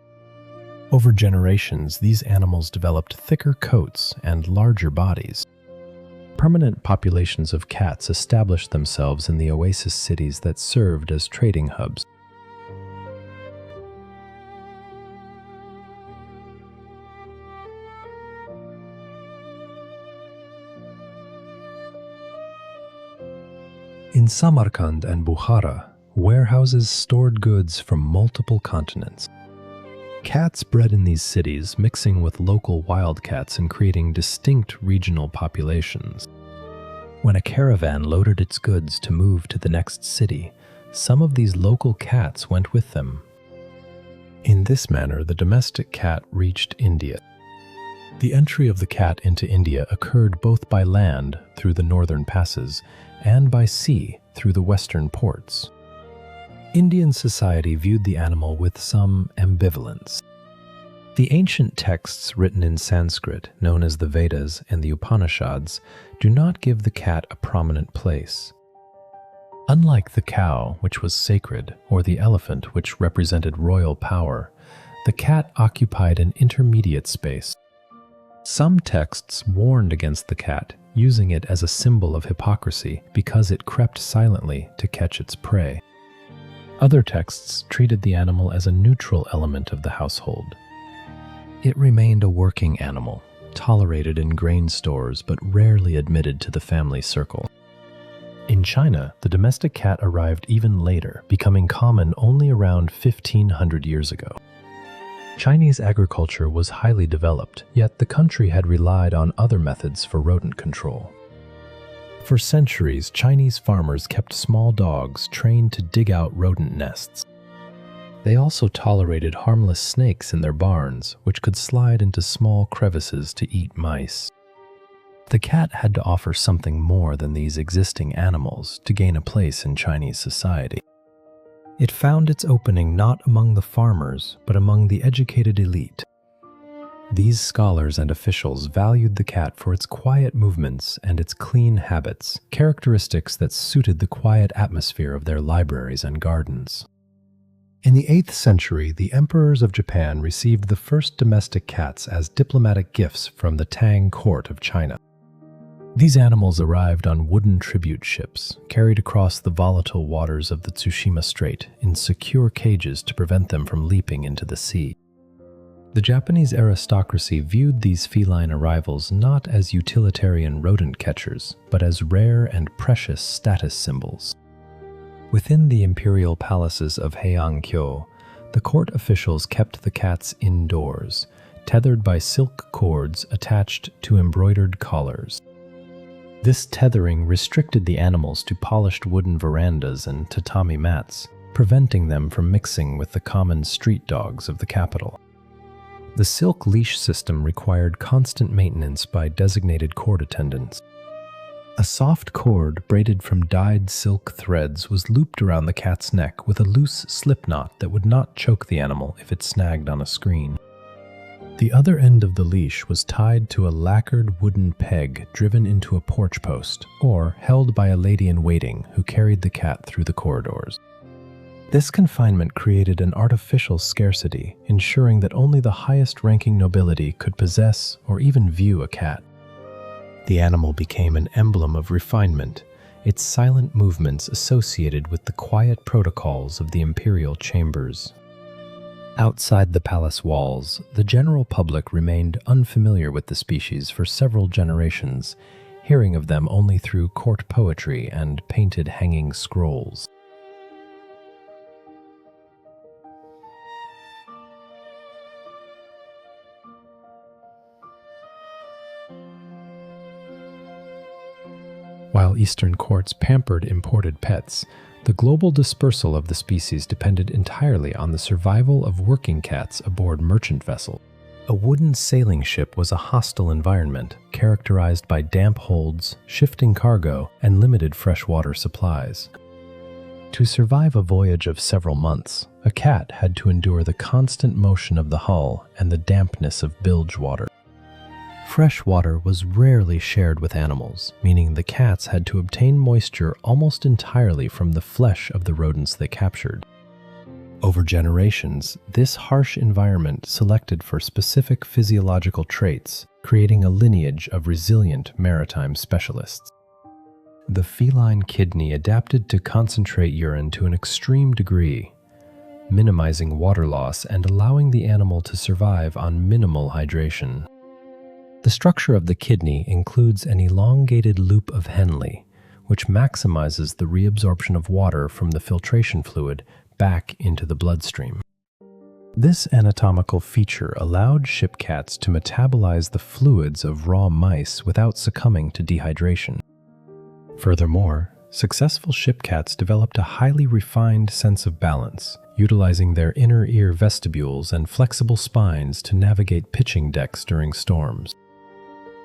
Over generations, these animals developed thicker coats and larger bodies. Permanent populations of cats established themselves in the oasis cities that served as trading hubs. In Samarkand and Bukhara, warehouses stored goods from multiple continents. Cats bred in these cities, mixing with local wildcats and creating distinct regional populations. When a caravan loaded its goods to move to the next city, some of these local cats went with them. In this manner, the domestic cat reached India. The entry of the cat into India occurred both by land, through the northern passes, and by sea, through the western ports. Indian society viewed the animal with some ambivalence. The ancient texts written in Sanskrit, known as the Vedas and the Upanishads, do not give the cat a prominent place. Unlike the cow, which was sacred, or the elephant, which represented royal power, the cat occupied an intermediate space. Some texts warned against the cat, using it as a symbol of hypocrisy because it crept silently to catch its prey. Other texts treated the animal as a neutral element of the household. It remained a working animal, tolerated in grain stores but rarely admitted to the family circle. In China, the domestic cat arrived even later, becoming common only around 1500 years ago. Chinese agriculture was highly developed, yet the country had relied on other methods for rodent control. For centuries, Chinese farmers kept small dogs trained to dig out rodent nests. They also tolerated harmless snakes in their barns, which could slide into small crevices to eat mice. The cat had to offer something more than these existing animals to gain a place in Chinese society. It found its opening not among the farmers, but among the educated elite. These scholars and officials valued the cat for its quiet movements and its clean habits, characteristics that suited the quiet atmosphere of their libraries and gardens. In the 8th century, the emperors of Japan received the first domestic cats as diplomatic gifts from the Tang court of China. These animals arrived on wooden tribute ships, carried across the volatile waters of the Tsushima Strait in secure cages to prevent them from leaping into the sea. The Japanese aristocracy viewed these feline arrivals not as utilitarian rodent catchers, but as rare and precious status symbols. Within the imperial palaces of Heian-kyo, the court officials kept the cats indoors, tethered by silk cords attached to embroidered collars. This tethering restricted the animals to polished wooden verandas and tatami mats, preventing them from mixing with the common street dogs of the capital. The silk leash system required constant maintenance by designated court attendants. A soft cord braided from dyed silk threads was looped around the cat's neck with a loose slip knot that would not choke the animal if it snagged on a screen. The other end of the leash was tied to a lacquered wooden peg driven into a porch post, or held by a lady-in-waiting who carried the cat through the corridors. This confinement created an artificial scarcity, ensuring that only the highest-ranking nobility could possess or even view a cat. The animal became an emblem of refinement, its silent movements associated with the quiet protocols of the imperial chambers. Outside the palace walls, the general public remained unfamiliar with the species for several generations, hearing of them only through court poetry and painted hanging scrolls. While Eastern courts pampered imported pets, the global dispersal of the species depended entirely on the survival of working cats aboard merchant vessels. A wooden sailing ship was a hostile environment, characterized by damp holds, shifting cargo, and limited freshwater supplies. To survive a voyage of several months, a cat had to endure the constant motion of the hull and the dampness of bilge water. Fresh water was rarely shared with animals, meaning the cats had to obtain moisture almost entirely from the flesh of the rodents they captured. Over generations, this harsh environment selected for specific physiological traits, creating a lineage of resilient maritime specialists. The feline kidney adapted to concentrate urine to an extreme degree, minimizing water loss and allowing the animal to survive on minimal hydration. The structure of the kidney includes an elongated loop of Henle, which maximizes the reabsorption of water from the filtration fluid back into the bloodstream. This anatomical feature allowed ship cats to metabolize the fluids of raw mice without succumbing to dehydration. Furthermore, successful ship cats developed a highly refined sense of balance, utilizing their inner ear vestibules and flexible spines to navigate pitching decks during storms.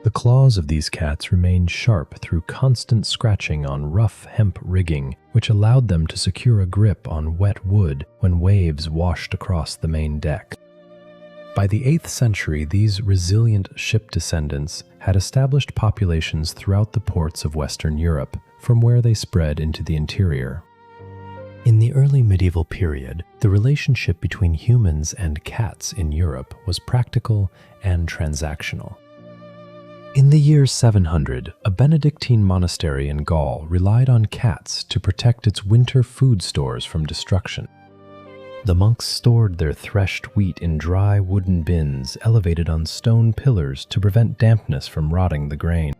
The claws of these cats remained sharp through constant scratching on rough hemp rigging, which allowed them to secure a grip on wet wood when waves washed across the main deck. By the 8th century, these resilient ship descendants had established populations throughout the ports of Western Europe, from where they spread into the interior. In the early medieval period, the relationship between humans and cats in Europe was practical and transactional. In the year 700, a Benedictine monastery in Gaul relied on cats to protect its winter food stores from destruction. The monks stored their threshed wheat in dry wooden bins elevated on stone pillars to prevent dampness from rotting the grain.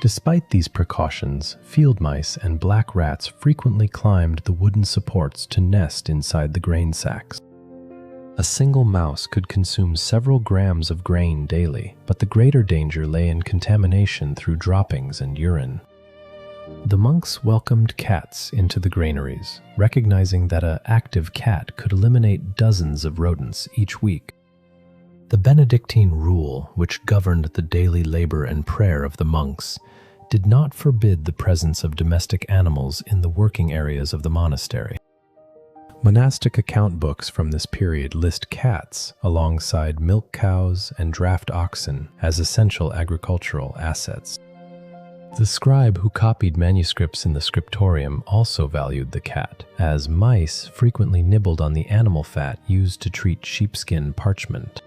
Despite these precautions, field mice and black rats frequently climbed the wooden supports to nest inside the grain sacks. A single mouse could consume several grams of grain daily, but the greater danger lay in contamination through droppings and urine. The monks welcomed cats into the granaries, recognizing that an active cat could eliminate dozens of rodents each week. The Benedictine rule, which governed the daily labor and prayer of the monks, did not forbid the presence of domestic animals in the working areas of the monastery. Monastic account books from this period list cats alongside milk cows and draft oxen as essential agricultural assets. The scribe who copied manuscripts in the scriptorium also valued the cat, as mice frequently nibbled on the animal fat used to treat sheepskin parchment.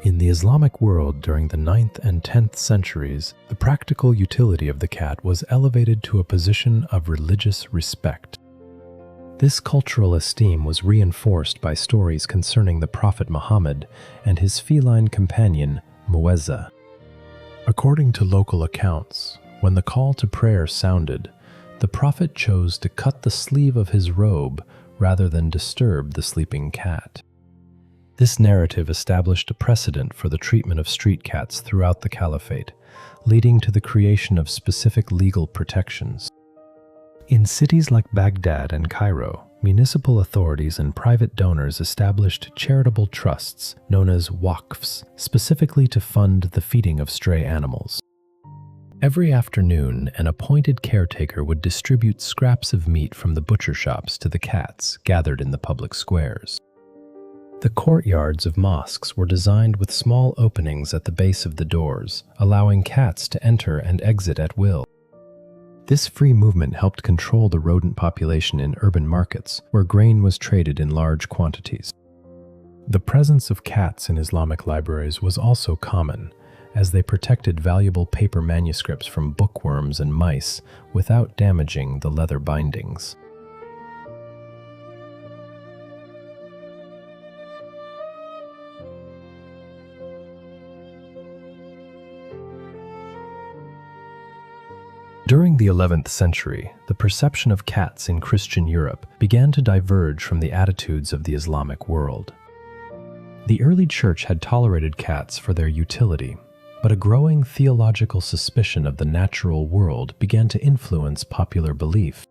In the Islamic world during the 9th and 10th centuries, the practical utility of the cat was elevated to a position of religious respect. This cultural esteem was reinforced by stories concerning the Prophet Muhammad and his feline companion, Muezza. According to local accounts, when the call to prayer sounded, the Prophet chose to cut the sleeve of his robe rather than disturb the sleeping cat. This narrative established a precedent for the treatment of street cats throughout the Caliphate, leading to the creation of specific legal protections. In cities like Baghdad and Cairo, municipal authorities and private donors established charitable trusts known as waqfs, specifically to fund the feeding of stray animals. Every afternoon, an appointed caretaker would distribute scraps of meat from the butcher shops to the cats gathered in the public squares. The courtyards of mosques were designed with small openings at the base of the doors, allowing cats to enter and exit at will. This free movement helped control the rodent population in urban markets, where grain was traded in large quantities. The presence of cats in Islamic libraries was also common, as they protected valuable paper manuscripts from bookworms and mice without damaging the leather bindings. During the 11th century, the perception of cats in Christian Europe began to diverge from the attitudes of the Islamic world. The early church had tolerated cats for their utility, but a growing theological suspicion of the natural world began to influence popular belief.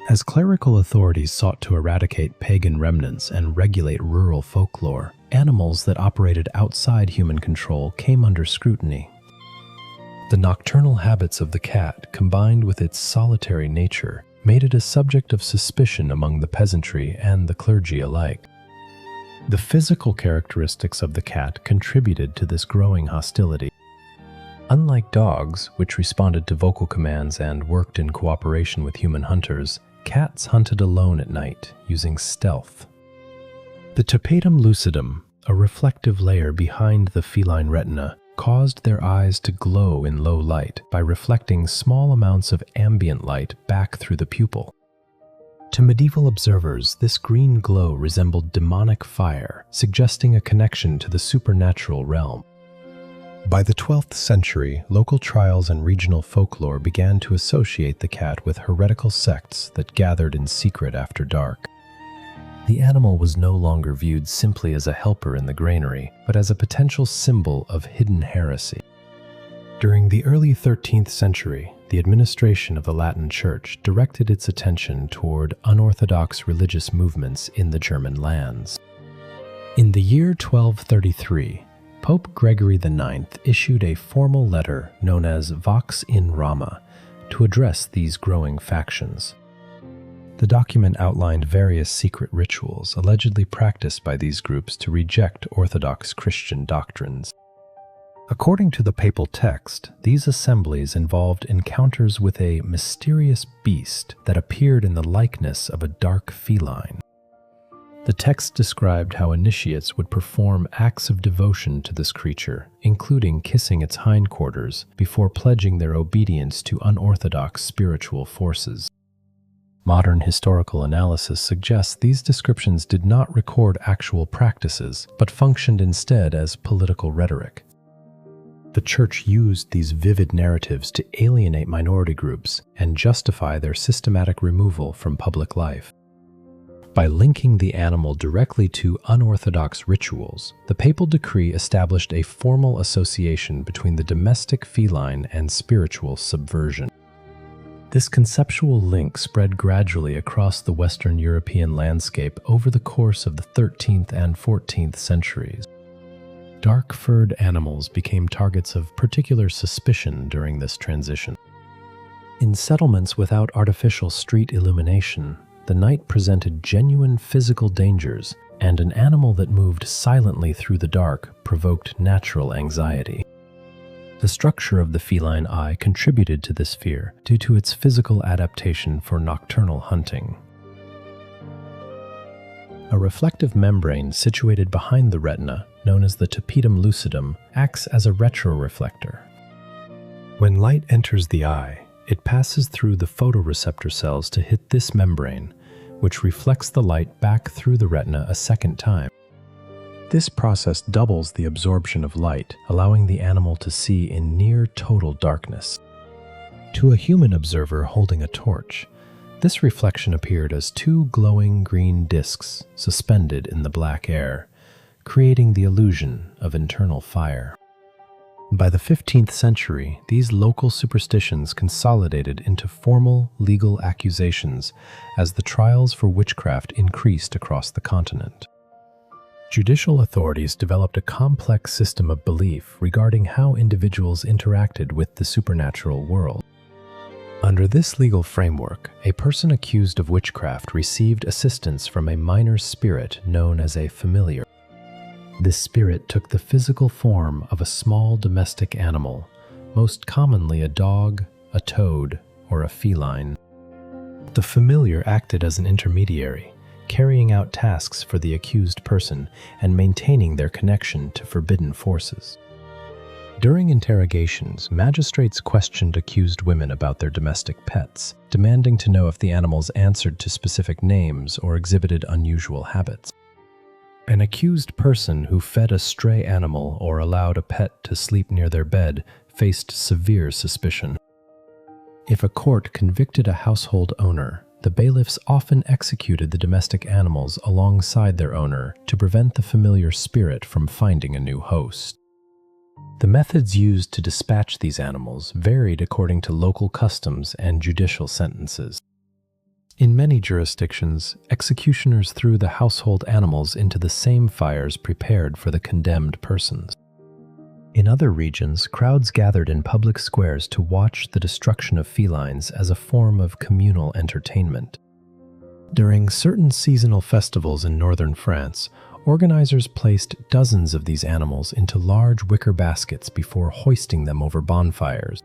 As clerical authorities sought to eradicate pagan remnants and regulate rural folklore, animals that operated outside human control came under scrutiny. The nocturnal habits of the cat, combined with its solitary nature, made it a subject of suspicion among the peasantry and the clergy alike. The physical characteristics of the cat contributed to this growing hostility. Unlike dogs, which responded to vocal commands and worked in cooperation with human hunters, cats hunted alone at night, using stealth. The tapetum lucidum, a reflective layer behind the feline retina, caused their eyes to glow in low light by reflecting small amounts of ambient light back through the pupil. To medieval observers, this green glow resembled demonic fire, suggesting a connection to the supernatural realm. By the 12th century, local trials and regional folklore began to associate the cat with heretical sects that gathered in secret after dark. The animal was no longer viewed simply as a helper in the granary, but as a potential symbol of hidden heresy. During the early 13th century, the administration of the Latin Church directed its attention toward unorthodox religious movements in the German lands. In the year 1233, Pope Gregory IX issued a formal letter known as Vox in Rama to address these growing factions. The document outlined various secret rituals allegedly practiced by these groups to reject Orthodox Christian doctrines. According to the papal text, these assemblies involved encounters with a mysterious beast that appeared in the likeness of a dark feline. The text described how initiates would perform acts of devotion to this creature, including kissing its hindquarters, before pledging their obedience to unorthodox spiritual forces. Modern historical analysis suggests these descriptions did not record actual practices, but functioned instead as political rhetoric. The Church used these vivid narratives to alienate minority groups and justify their systematic removal from public life. By linking the animal directly to unorthodox rituals, the papal decree established a formal association between the domestic feline and spiritual subversion. This conceptual link spread gradually across the Western European landscape over the course of the 13th and 14th centuries. Dark-furred animals became targets of particular suspicion during this transition. In settlements without artificial street illumination, the night presented genuine physical dangers, and an animal that moved silently through the dark provoked natural anxiety. The structure of the feline eye contributed to this fear due to its physical adaptation for nocturnal hunting. A reflective membrane situated behind the retina, known as the tapetum lucidum, acts as a retroreflector. When light enters the eye, it passes through the photoreceptor cells to hit this membrane, which reflects the light back through the retina a second time. This process doubles the absorption of light, allowing the animal to see in near total darkness. To a human observer holding a torch, this reflection appeared as two glowing green discs suspended in the black air, creating the illusion of internal fire. By the 15th century, these local superstitions consolidated into formal legal accusations as the trials for witchcraft increased across the continent. Judicial authorities developed a complex system of belief regarding how individuals interacted with the supernatural world. Under this legal framework, a person accused of witchcraft received assistance from a minor spirit known as a familiar. This spirit took the physical form of a small domestic animal, most commonly a dog, a toad, or a feline. The familiar acted as an intermediary, carrying out tasks for the accused person and maintaining their connection to forbidden forces. During interrogations, magistrates questioned accused women about their domestic pets, demanding to know if the animals answered to specific names or exhibited unusual habits. An accused person who fed a stray animal or allowed a pet to sleep near their bed faced severe suspicion. If a court convicted a household owner, the bailiffs often executed the domestic animals alongside their owner to prevent the familiar spirit from finding a new host. The methods used to dispatch these animals varied according to local customs and judicial sentences. In many jurisdictions, executioners threw the household animals into the same fires prepared for the condemned persons. In other regions, crowds gathered in public squares to watch the destruction of felines as a form of communal entertainment. During certain seasonal festivals in northern France, organizers placed dozens of these animals into large wicker baskets before hoisting them over bonfires.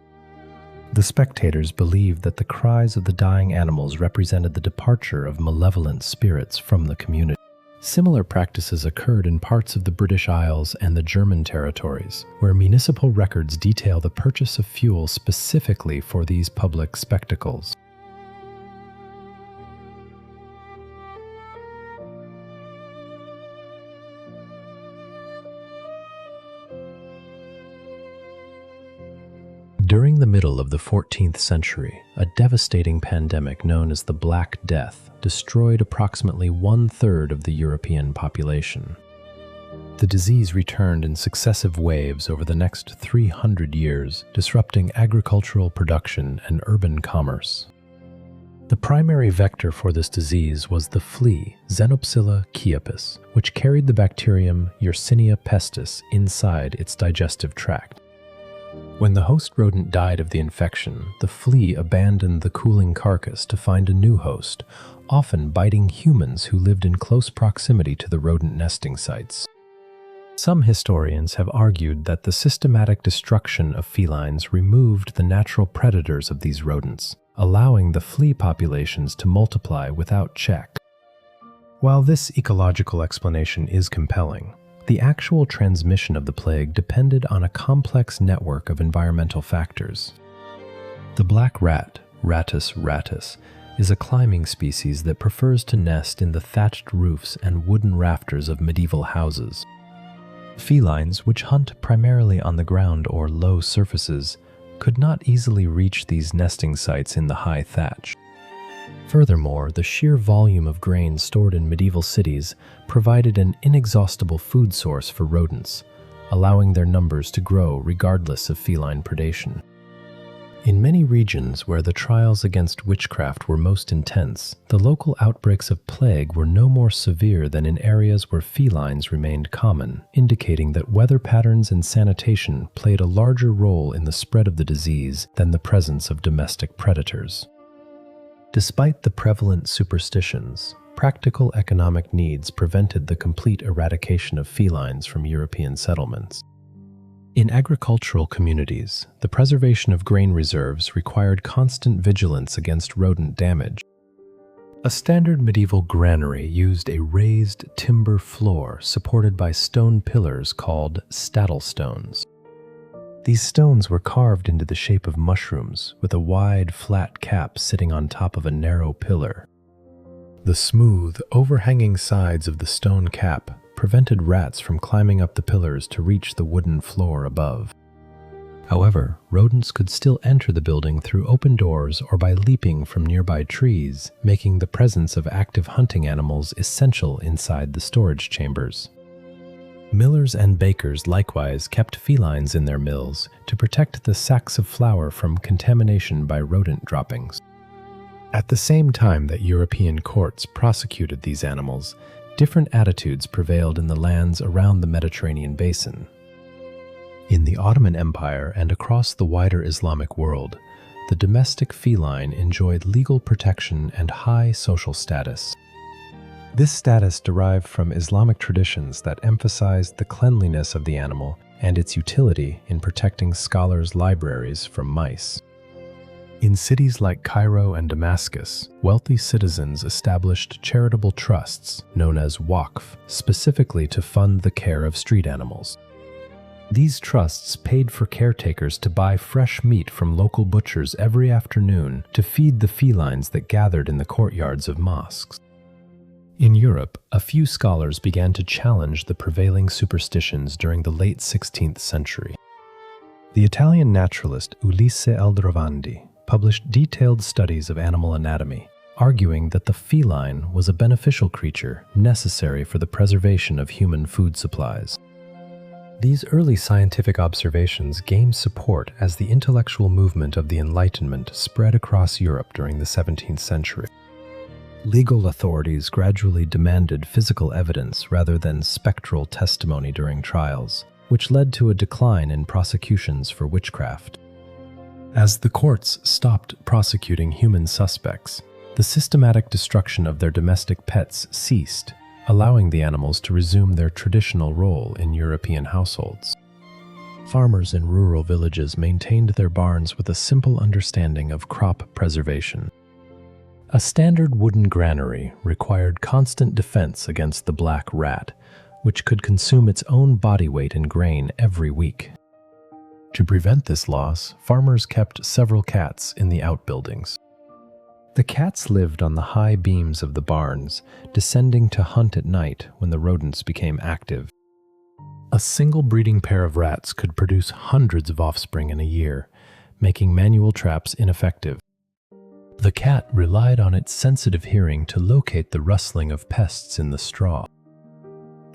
The spectators believed that the cries of the dying animals represented the departure of malevolent spirits from the community. Similar practices occurred in parts of the British Isles and the German territories, where municipal records detail the purchase of fuel specifically for these public spectacles. During the middle of the 14th century, a devastating pandemic known as the Black Death destroyed approximately 1/3 of the European population. The disease returned in successive waves over the next 300 years, disrupting agricultural production and urban commerce. The primary vector for this disease was the flea, Xenopsilla chiapis, which carried the bacterium Yersinia pestis inside its digestive tract. When the host rodent died of the infection, the flea abandoned the cooling carcass to find a new host, often biting humans who lived in close proximity to the rodent nesting sites. Some historians have argued that the systematic destruction of felines removed the natural predators of these rodents, allowing the flea populations to multiply without check. While this ecological explanation is compelling, the actual transmission of the plague depended on a complex network of environmental factors. The black rat, Rattus rattus, is a climbing species that prefers to nest in the thatched roofs and wooden rafters of medieval houses. Felines, which hunt primarily on the ground or low surfaces, could not easily reach these nesting sites in the high thatch. Furthermore, the sheer volume of grain stored in medieval cities provided an inexhaustible food source for rodents, allowing their numbers to grow regardless of feline predation. In many regions where the trials against witchcraft were most intense, the local outbreaks of plague were no more severe than in areas where felines remained common, indicating that weather patterns and sanitation played a larger role in the spread of the disease than the presence of domestic predators. Despite the prevalent superstitions, practical economic needs prevented the complete eradication of felines from European settlements. In agricultural communities, the preservation of grain reserves required constant vigilance against rodent damage. A standard medieval granary used a raised timber floor supported by stone pillars called staddle stones. These stones were carved into the shape of mushrooms, with a wide, flat cap sitting on top of a narrow pillar. The smooth, overhanging sides of the stone cap prevented rats from climbing up the pillars to reach the wooden floor above. However, rodents could still enter the building through open doors or by leaping from nearby trees, making the presence of active hunting animals essential inside the storage chambers. Millers and bakers likewise kept felines in their mills to protect the sacks of flour from contamination by rodent droppings. At the same time that European courts prosecuted these animals, different attitudes prevailed in the lands around the Mediterranean basin. In the Ottoman Empire and across the wider Islamic world, the domestic feline enjoyed legal protection and high social status. This status derived from Islamic traditions that emphasized the cleanliness of the animal and its utility in protecting scholars' libraries from mice. In cities like Cairo and Damascus, wealthy citizens established charitable trusts known as waqf, specifically to fund the care of street animals. These trusts paid for caretakers to buy fresh meat from local butchers every afternoon to feed the felines that gathered in the courtyards of mosques. In Europe, a few scholars began to challenge the prevailing superstitions during the late 16th century. The Italian naturalist Ulisse Aldrovandi published detailed studies of animal anatomy, arguing that the feline was a beneficial creature necessary for the preservation of human food supplies. These early scientific observations gained support as the intellectual movement of the Enlightenment spread across Europe during the 17th century. Legal authorities gradually demanded physical evidence rather than spectral testimony during trials, which led to a decline in prosecutions for witchcraft. As the courts stopped prosecuting human suspects, the systematic destruction of their domestic pets ceased, allowing the animals to resume their traditional role in European households. Farmers in rural villages maintained their barns with a simple understanding of crop preservation. A standard wooden granary required constant defense against the black rat, which could consume its own body weight in grain every week. To prevent this loss, farmers kept several cats in the outbuildings. The cats lived on the high beams of the barns, descending to hunt at night when the rodents became active. A single breeding pair of rats could produce hundreds of offspring in a year, making manual traps ineffective. The cat relied on its sensitive hearing to locate the rustling of pests in the straw.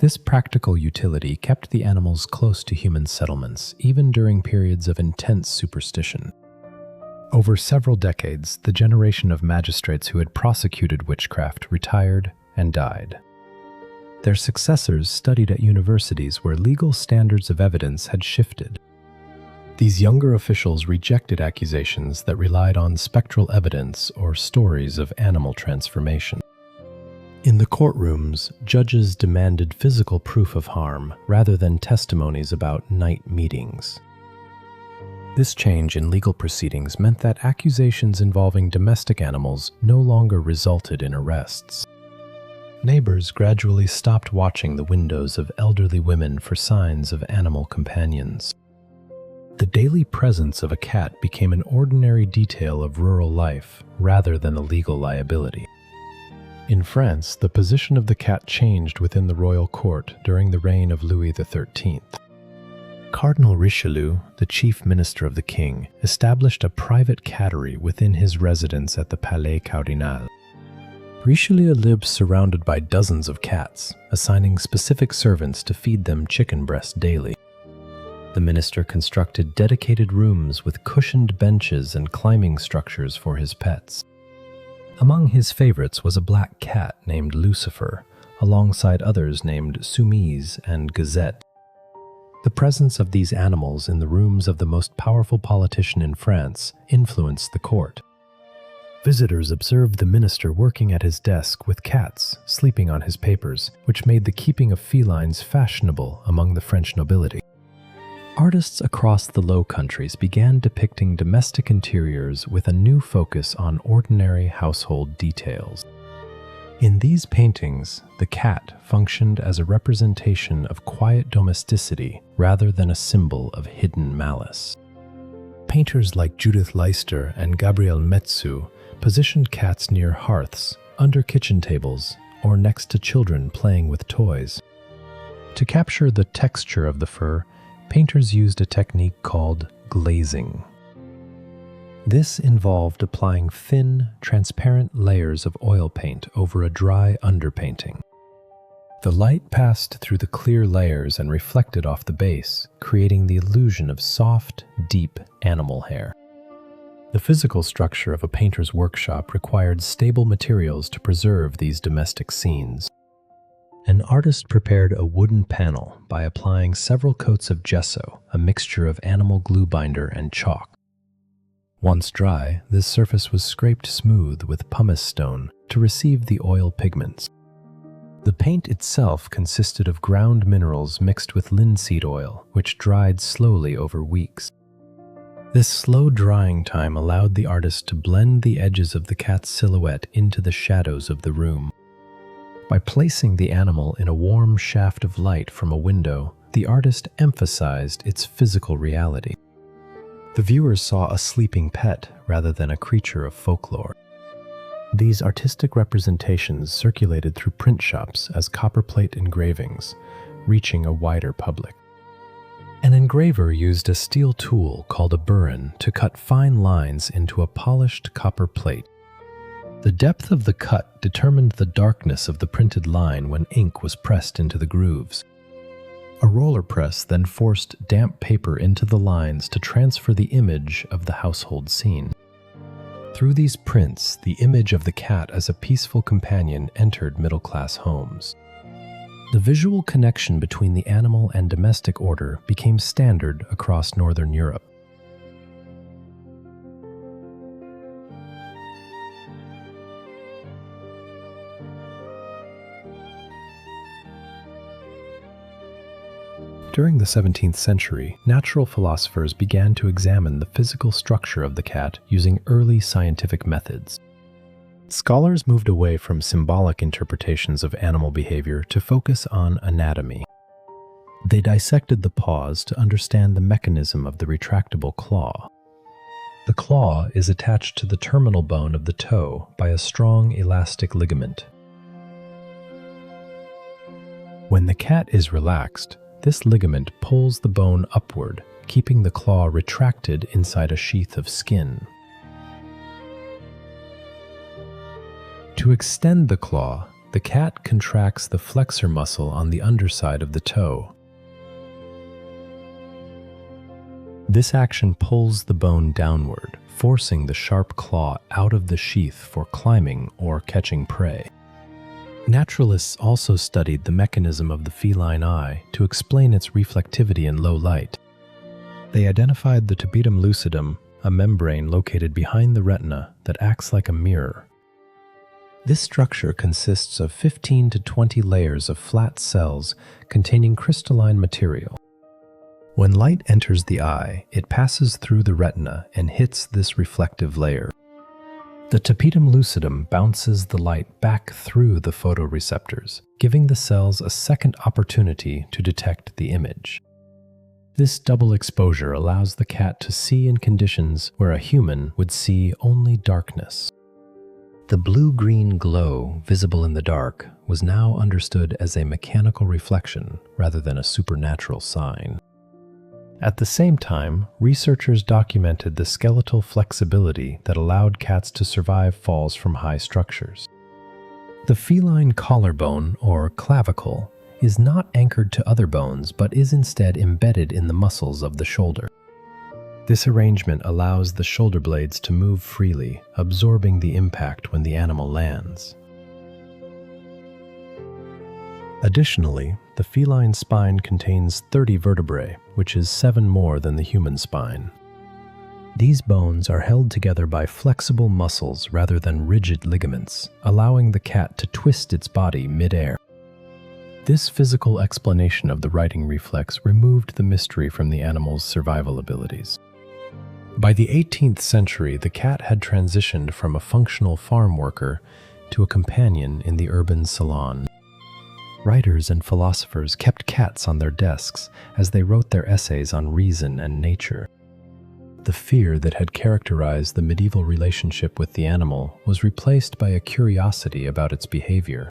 This practical utility kept the animals close to human settlements, even during periods of intense superstition. Over several decades, the generation of magistrates who had prosecuted witchcraft retired and died. Their successors studied at universities where legal standards of evidence had shifted. These younger officials rejected accusations that relied on spectral evidence or stories of animal transformation. In the courtrooms, judges demanded physical proof of harm rather than testimonies about night meetings. This change in legal proceedings meant that accusations involving domestic animals no longer resulted in arrests. Neighbors gradually stopped watching the windows of elderly women for signs of animal companions. The daily presence of a cat became an ordinary detail of rural life rather than a legal liability. In France, the position of the cat changed within the royal court during the reign of Louis XIII. Cardinal Richelieu, the chief minister of the king, established a private cattery within his residence at the Palais Cardinal. Richelieu lived surrounded by dozens of cats, assigning specific servants to feed them chicken breast daily. The minister constructed dedicated rooms with cushioned benches and climbing structures for his pets. Among his favorites was a black cat named Lucifer, alongside others named Soumise and Gazette. The presence of these animals in the rooms of the most powerful politician in France influenced the court. Visitors observed the minister working at his desk with cats sleeping on his papers, which made the keeping of felines fashionable among the French nobility. Artists across the Low Countries began depicting domestic interiors with a new focus on ordinary household details. In these paintings, the cat functioned as a representation of quiet domesticity rather than a symbol of hidden malice. Painters like Judith Leister and Gabriel Metsu positioned cats near hearths, under kitchen tables, or next to children playing with toys. To capture the texture of the fur, painters used a technique called glazing. This involved applying thin, transparent layers of oil paint over a dry underpainting. The light passed through the clear layers and reflected off the base, creating the illusion of soft, deep animal hair. The physical structure of a painter's workshop required stable materials to preserve these domestic scenes. An artist prepared a wooden panel by applying several coats of gesso, a mixture of animal glue binder and chalk. Once dry, this surface was scraped smooth with pumice stone to receive the oil pigments. The paint itself consisted of ground minerals mixed with linseed oil, which dried slowly over weeks. This slow drying time allowed the artist to blend the edges of the cat's silhouette into the shadows of the room. By placing the animal in a warm shaft of light from a window, the artist emphasized its physical reality. The viewers saw a sleeping pet rather than a creature of folklore. These artistic representations circulated through print shops as copperplate engravings, reaching a wider public. An engraver used a steel tool called a burin to cut fine lines into a polished copper plate. The depth of the cut determined the darkness of the printed line when ink was pressed into the grooves. A roller press then forced damp paper into the lines to transfer the image of the household scene. Through these prints, the image of the cat as a peaceful companion entered middle-class homes. The visual connection between the animal and domestic order became standard across Northern Europe. During the 17th century, natural philosophers began to examine the physical structure of the cat using early scientific methods. Scholars moved away from symbolic interpretations of animal behavior to focus on anatomy. They dissected the paws to understand the mechanism of the retractable claw. The claw is attached to the terminal bone of the toe by a strong elastic ligament. When the cat is relaxed, this ligament pulls the bone upward, keeping the claw retracted inside a sheath of skin. To extend the claw, the cat contracts the flexor muscle on the underside of the toe. This action pulls the bone downward, forcing the sharp claw out of the sheath for climbing or catching prey. Naturalists also studied the mechanism of the feline eye to explain its reflectivity in low light. They identified the tapetum lucidum, a membrane located behind the retina that acts like a mirror. This structure consists of 15 to 20 layers of flat cells containing crystalline material. When light enters the eye, it passes through the retina and hits this reflective layer. The tapetum lucidum bounces the light back through the photoreceptors, giving the cells a second opportunity to detect the image. This double exposure allows the cat to see in conditions where a human would see only darkness. The blue-green glow visible in the dark was now understood as a mechanical reflection rather than a supernatural sign. At the same time, researchers documented the skeletal flexibility that allowed cats to survive falls from high structures. The feline collarbone, or clavicle, is not anchored to other bones but is instead embedded in the muscles of the shoulder. This arrangement allows the shoulder blades to move freely, absorbing the impact when the animal lands. Additionally, the feline spine contains 30 vertebrae, which is 7 more than the human spine. These bones are held together by flexible muscles rather than rigid ligaments, allowing the cat to twist its body mid-air. This physical explanation of the righting reflex removed the mystery from the animal's survival abilities. By the 18th century, the cat had transitioned from a functional farm worker to a companion in the urban salon. Writers and philosophers kept cats on their desks as they wrote their essays on reason and nature. The fear that had characterized the medieval relationship with the animal was replaced by a curiosity about its behavior.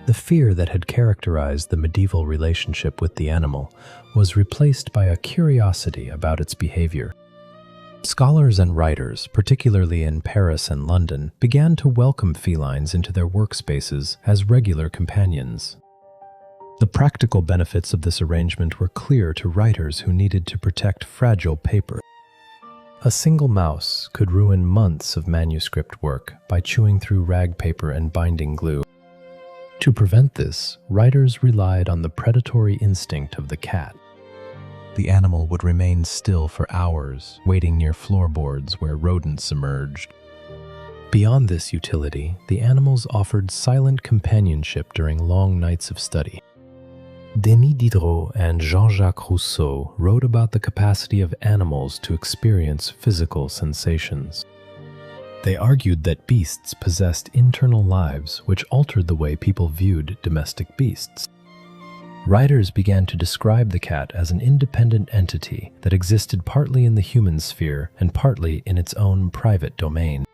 The fear that had characterized the medieval relationship with the animal was replaced by a curiosity about its behavior. Scholars and writers, particularly in Paris and London, began to welcome felines into their workspaces as regular companions. The practical benefits of this arrangement were clear to writers who needed to protect fragile paper. A single mouse could ruin months of manuscript work by chewing through rag paper and binding glue. To prevent this, writers relied on the predatory instinct of the cat. The animal would remain still for hours, waiting near floorboards where rodents emerged. Beyond this utility, the animals offered silent companionship during long nights of study. Denis Diderot and Jean-Jacques Rousseau wrote about the capacity of animals to experience physical sensations. They argued that beasts possessed internal lives which altered the way people viewed domestic beasts. Writers began to describe the cat as an independent entity that existed partly in the human sphere and partly in its own private domain.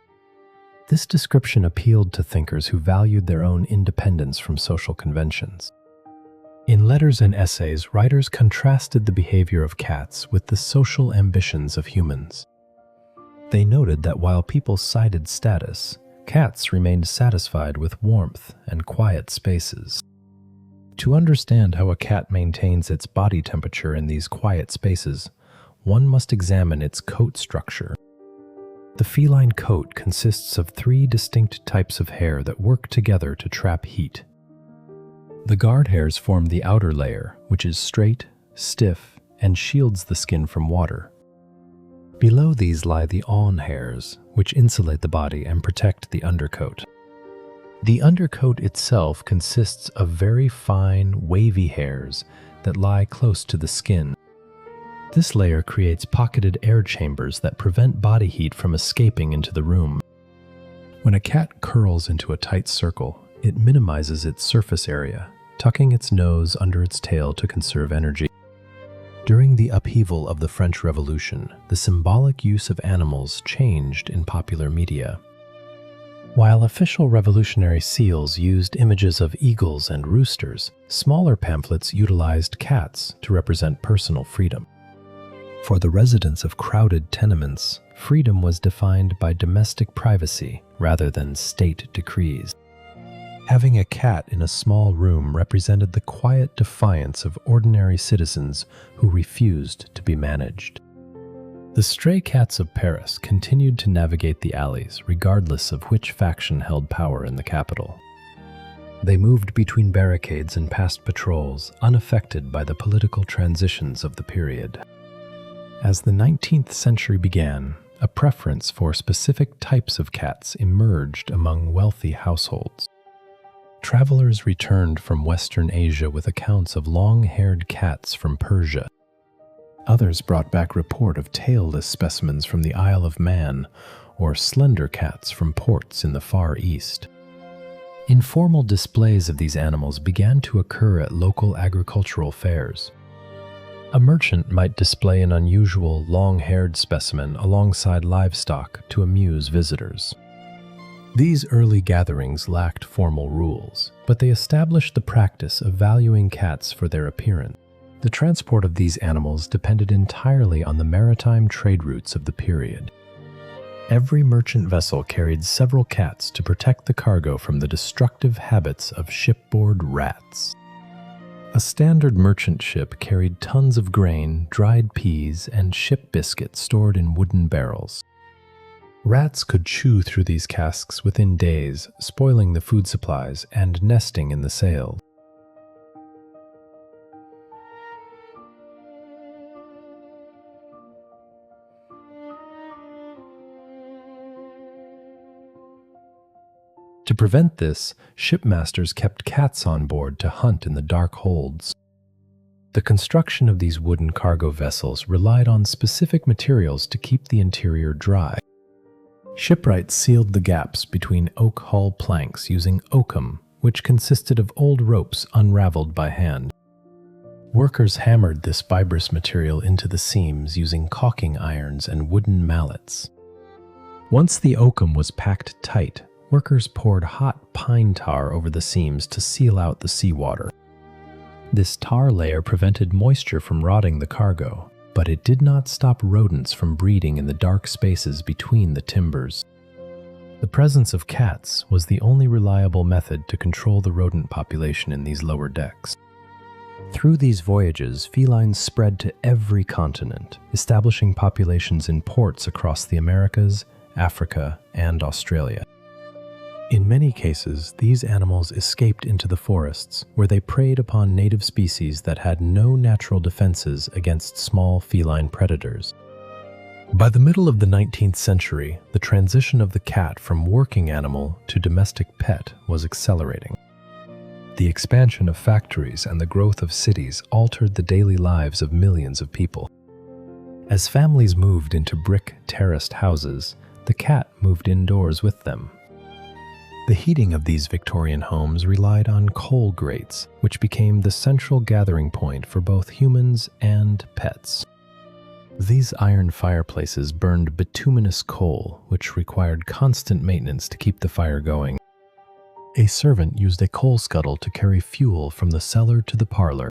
This description appealed to thinkers who valued their own independence from social conventions. In letters and essays, writers contrasted the behavior of cats with the social ambitions of humans. They noted that while people cited status, cats remained satisfied with warmth and quiet spaces. To understand how a cat maintains its body temperature in these quiet spaces, one must examine its coat structure. The feline coat consists of 3 distinct types of hair that work together to trap heat. The guard hairs form the outer layer, which is straight, stiff, and shields the skin from water. Below these lie the awn hairs, which insulate the body and protect the undercoat. The undercoat itself consists of very fine, wavy hairs that lie close to the skin. This layer creates pocketed air chambers that prevent body heat from escaping into the room. When a cat curls into a tight circle, it minimizes its surface area, tucking its nose under its tail to conserve energy. During the upheaval of the French Revolution, the symbolic use of animals changed in popular media. While official revolutionary seals used images of eagles and roosters, smaller pamphlets utilized cats to represent personal freedom. For the residents of crowded tenements, freedom was defined by domestic privacy rather than state decrees. Having a cat in a small room represented the quiet defiance of ordinary citizens who refused to be managed. The stray cats of Paris continued to navigate the alleys, regardless of which faction held power in the capital. They moved between barricades and past patrols, unaffected by the political transitions of the period. As the 19th century began, a preference for specific types of cats emerged among wealthy households. Travelers returned from Western Asia with accounts of long-haired cats from Persia. Others brought back report of tailless specimens from the Isle of Man or slender cats from ports in the Far East. Informal displays of these animals began to occur at local agricultural fairs. A merchant might display an unusual, long-haired specimen alongside livestock to amuse visitors. These early gatherings lacked formal rules, but they established the practice of valuing cats for their appearance. The transport of these animals depended entirely on the maritime trade routes of the period. Every merchant vessel carried several cats to protect the cargo from the destructive habits of shipboard rats. A standard merchant ship carried tons of grain, dried peas, and ship biscuit stored in wooden barrels. Rats could chew through these casks within days, spoiling the food supplies and nesting in the sails. To prevent this, shipmasters kept cats on board to hunt in the dark holds. The construction of these wooden cargo vessels relied on specific materials to keep the interior dry. Shipwrights sealed the gaps between oak hull planks using oakum, which consisted of old ropes unraveled by hand. Workers hammered this fibrous material into the seams using caulking irons and wooden mallets. Once the oakum was packed tight, workers poured hot pine tar over the seams to seal out the seawater. This tar layer prevented moisture from rotting the cargo, but it did not stop rodents from breeding in the dark spaces between the timbers. The presence of cats was the only reliable method to control the rodent population in these lower decks. Through these voyages, felines spread to every continent, establishing populations in ports across the Americas, Africa, and Australia. In many cases, these animals escaped into the forests, where they preyed upon native species that had no natural defenses against small feline predators. By the middle of the 19th century, the transition of the cat from working animal to domestic pet was accelerating. The expansion of factories and the growth of cities altered the daily lives of millions of people. As families moved into brick, terraced houses, the cat moved indoors with them. The heating of these Victorian homes relied on coal grates, which became the central gathering point for both humans and pets. These iron fireplaces burned bituminous coal, which required constant maintenance to keep the fire going. A servant used a coal scuttle to carry fuel from the cellar to the parlor.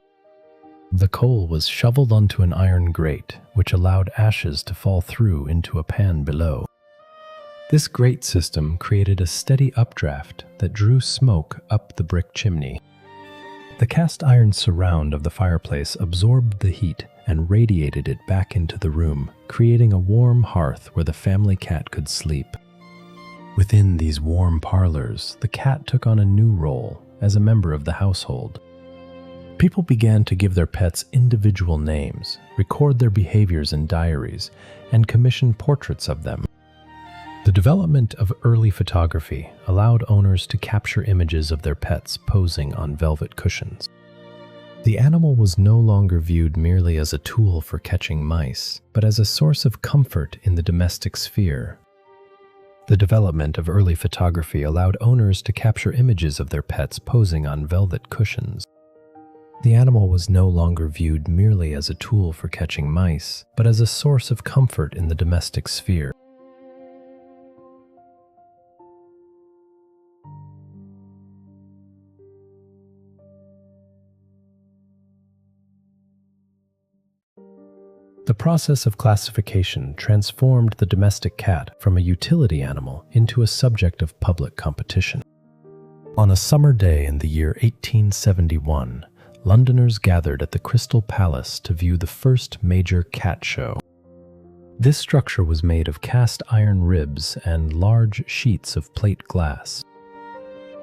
The coal was shoveled onto an iron grate, which allowed ashes to fall through into a pan below. This grate system created a steady updraft that drew smoke up the brick chimney. The cast iron surround of the fireplace absorbed the heat and radiated it back into the room, creating a warm hearth where the family cat could sleep. Within these warm parlors, the cat took on a new role as a member of the household. People began to give their pets individual names, record their behaviors in diaries, and commission portraits of them. The development of early photography allowed owners to capture images of their pets posing on velvet cushions. The animal was no longer viewed merely as a tool for catching mice, but as a source of comfort in the domestic sphere. The development of early photography allowed owners to capture images of their pets posing on velvet cushions. The animal was no longer viewed merely as a tool for catching mice, but as a source of comfort in the domestic sphere. The process of classification transformed the domestic cat from a utility animal into a subject of public competition. On a summer day in the year 1871, Londoners gathered at the Crystal Palace to view the first major cat show. This structure was made of cast iron ribs and large sheets of plate glass.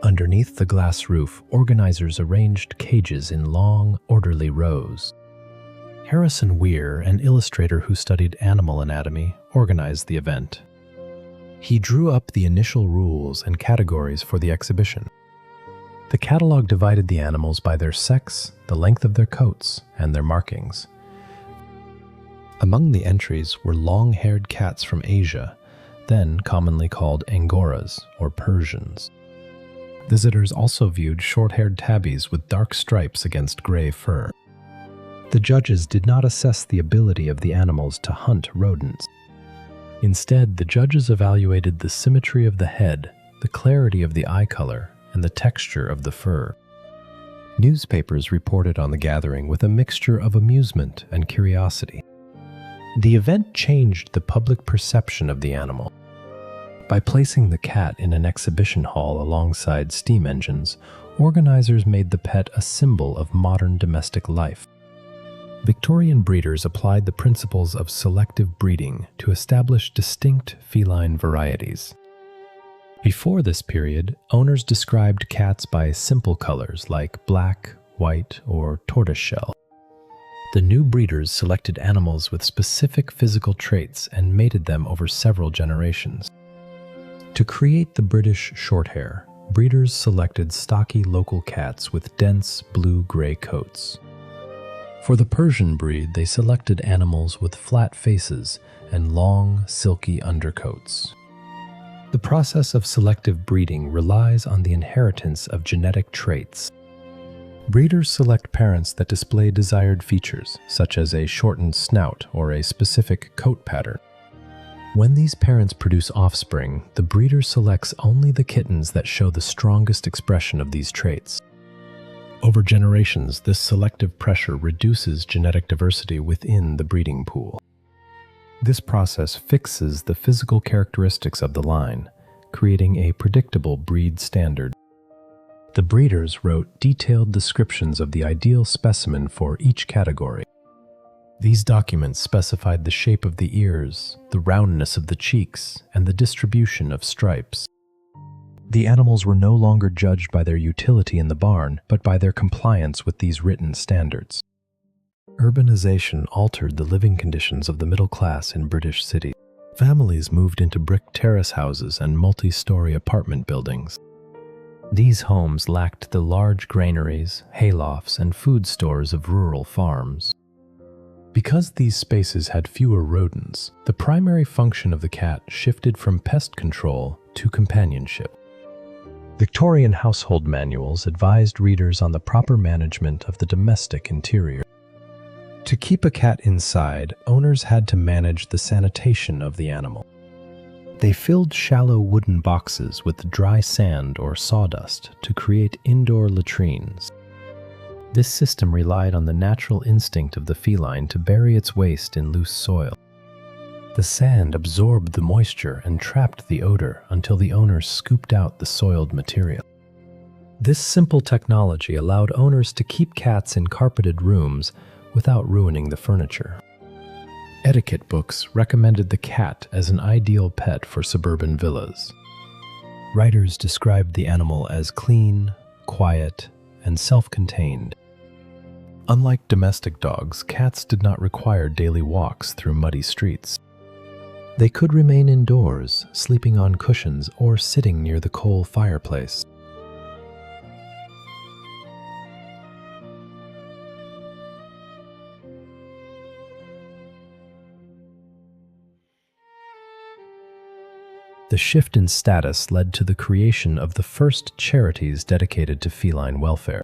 Underneath the glass roof, organizers arranged cages in long, orderly rows. Harrison Weir, an illustrator who studied animal anatomy, organized the event. He drew up the initial rules and categories for the exhibition. The catalog divided the animals by their sex, the length of their coats, and their markings. Among the entries were long-haired cats from Asia, then commonly called Angoras or Persians. Visitors also viewed short-haired tabbies with dark stripes against gray fur. The judges did not assess the ability of the animals to hunt rodents. Instead, the judges evaluated the symmetry of the head, the clarity of the eye color, and the texture of the fur. Newspapers reported on the gathering with a mixture of amusement and curiosity. The event changed the public perception of the animal. By placing the cat in an exhibition hall alongside steam engines, organizers made the pet a symbol of modern domestic life. Victorian breeders applied the principles of selective breeding to establish distinct feline varieties. Before this period, owners described cats by simple colors like black, white, or tortoiseshell. The new breeders selected animals with specific physical traits and mated them over several generations. To create the British Shorthair, breeders selected stocky local cats with dense blue-gray coats. For the Persian breed, they selected animals with flat faces and long, silky undercoats. The process of selective breeding relies on the inheritance of genetic traits. Breeders select parents that display desired features, such as a shortened snout or a specific coat pattern. When these parents produce offspring, the breeder selects only the kittens that show the strongest expression of these traits. Over generations, this selective pressure reduces genetic diversity within the breeding pool. This process fixes the physical characteristics of the line, creating a predictable breed standard. The breeders wrote detailed descriptions of the ideal specimen for each category. These documents specified the shape of the ears, the roundness of the cheeks, and the distribution of stripes. The animals were no longer judged by their utility in the barn, but by their compliance with these written standards. Urbanization altered the living conditions of the middle class in British cities. Families moved into brick terrace houses and multi-story apartment buildings. These homes lacked the large granaries, haylofts, and food stores of rural farms. Because these spaces had fewer rodents, the primary function of the cat shifted from pest control to companionship. Victorian household manuals advised readers on the proper management of the domestic interior. To keep a cat inside, owners had to manage the sanitation of the animal. They filled shallow wooden boxes with dry sand or sawdust to create indoor latrines. This system relied on the natural instinct of the feline to bury its waste in loose soil. The sand absorbed the moisture and trapped the odor until the owners scooped out the soiled material. This simple technology allowed owners to keep cats in carpeted rooms without ruining the furniture. Etiquette books recommended the cat as an ideal pet for suburban villas. Writers described the animal as clean, quiet, and self-contained. Unlike domestic dogs, cats did not require daily walks through muddy streets. They could remain indoors, sleeping on cushions or sitting near the coal fireplace. The shift in status led to the creation of the first charities dedicated to feline welfare.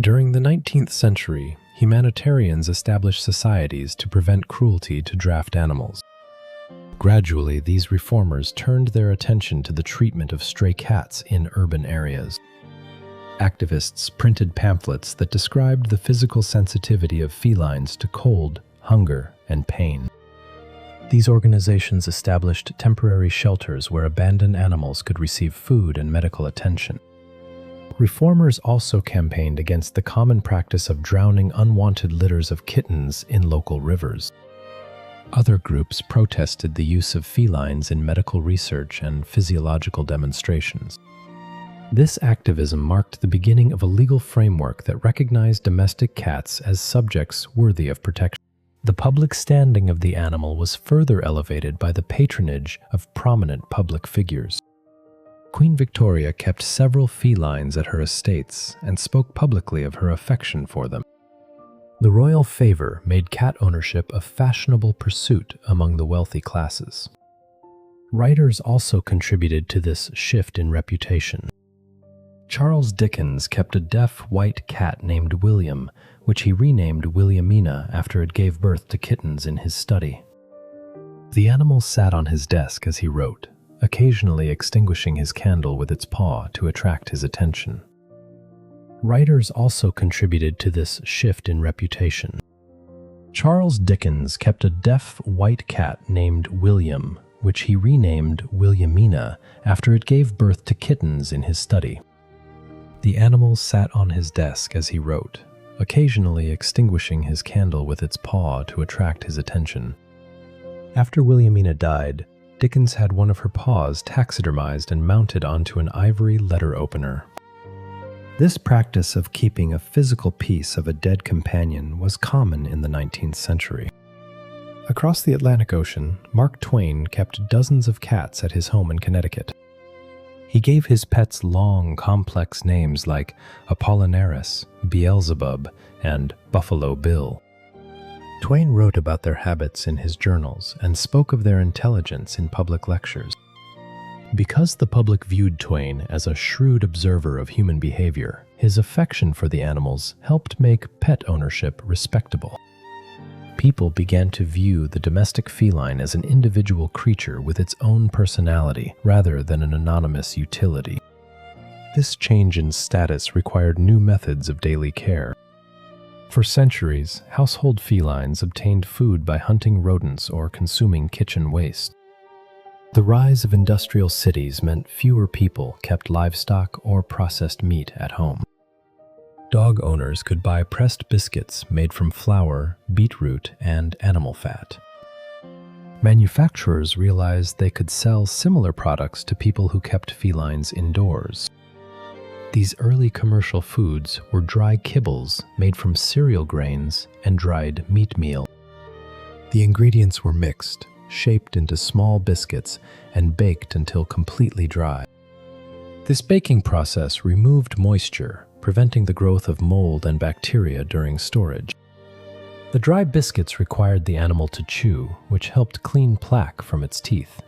During the 19th century, humanitarians established societies to prevent cruelty to draft animals. Gradually, these reformers turned their attention to the treatment of stray cats in urban areas. Activists printed pamphlets that described the physical sensitivity of felines to cold, hunger, and pain. These organizations established temporary shelters where abandoned animals could receive food and medical attention. Reformers also campaigned against the common practice of drowning unwanted litters of kittens in local rivers. Other groups protested the use of felines in medical research and physiological demonstrations. This activism marked the beginning of a legal framework that recognized domestic cats as subjects worthy of protection. The public standing of the animal was further elevated by the patronage of prominent public figures. Queen Victoria kept several felines at her estates and spoke publicly of her affection for them. The royal favor made cat ownership a fashionable pursuit among the wealthy classes. Writers also contributed to this shift in reputation. Charles Dickens kept a deaf white cat named William, which he renamed Williamina after it gave birth to kittens in his study. The animal sat on his desk as he wrote, occasionally extinguishing his candle with its paw to attract his attention. Writers also contributed to this shift in reputation. Charles Dickens kept a deaf white cat named William, which he renamed Williamina after it gave birth to kittens in his study. The animal sat on his desk as he wrote, occasionally extinguishing his candle with its paw to attract his attention. After Williamina died, Dickens had one of her paws taxidermized and mounted onto an ivory letter opener. This practice of keeping a physical piece of a dead companion was common in the 19th century. Across the Atlantic Ocean, Mark Twain kept dozens of cats at his home in Connecticut. He gave his pets long, complex names like Apollinaris, Beelzebub, and Buffalo Bill. Twain wrote about their habits in his journals and spoke of their intelligence in public lectures. Because the public viewed Twain as a shrewd observer of human behavior, his affection for the animals helped make pet ownership respectable. People began to view the domestic feline as an individual creature with its own personality rather than an anonymous utility. This change in status required new methods of daily care. For centuries, household felines obtained food by hunting rodents or consuming kitchen waste. The rise of industrial cities meant fewer people kept livestock or processed meat at home. Dog owners could buy pressed biscuits made from flour, beetroot, and animal fat. Manufacturers realized they could sell similar products to people who kept felines indoors. These early commercial foods were dry kibbles made from cereal grains and dried meat meal. The ingredients were mixed, shaped into small biscuits, and baked until completely dry. This baking process removed moisture, preventing the growth of mold and bacteria during storage. The dry biscuits required the animal to chew, which helped clean plaque from its teeth.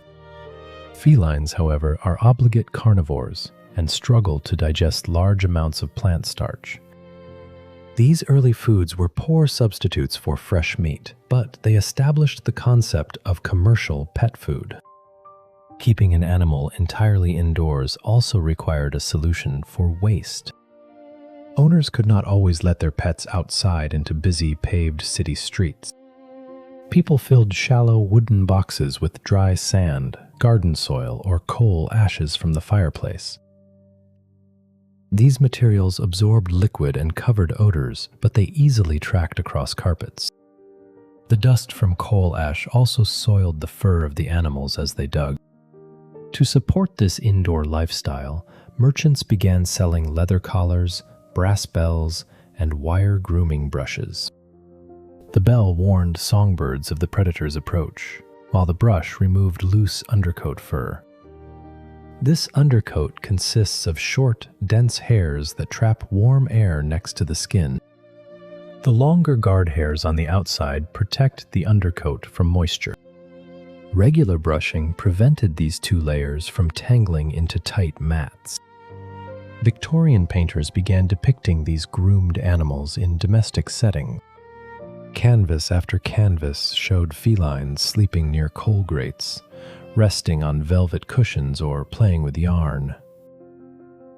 Felines, however, are obligate carnivores and struggle to digest large amounts of plant starch. These early foods were poor substitutes for fresh meat, but they established the concept of commercial pet food. Keeping an animal entirely indoors also required a solution for waste. Owners could not always let their pets outside into busy, paved city streets. People filled shallow wooden boxes with dry sand, garden soil, or coal ashes from the fireplace. These materials absorbed liquid and covered odors, but they easily tracked across carpets. The dust from coal ash also soiled the fur of the animals as they dug. To support this indoor lifestyle, merchants began selling leather collars, brass bells, and wire grooming brushes. The bell warned songbirds of the predator's approach, while the brush removed loose undercoat fur. This undercoat consists of short, dense hairs that trap warm air next to the skin. The longer guard hairs on the outside protect the undercoat from moisture. Regular brushing prevented these two layers from tangling into tight mats. Victorian painters began depicting these groomed animals in domestic settings. Canvas after canvas showed felines sleeping near coal grates, resting on velvet cushions or playing with yarn.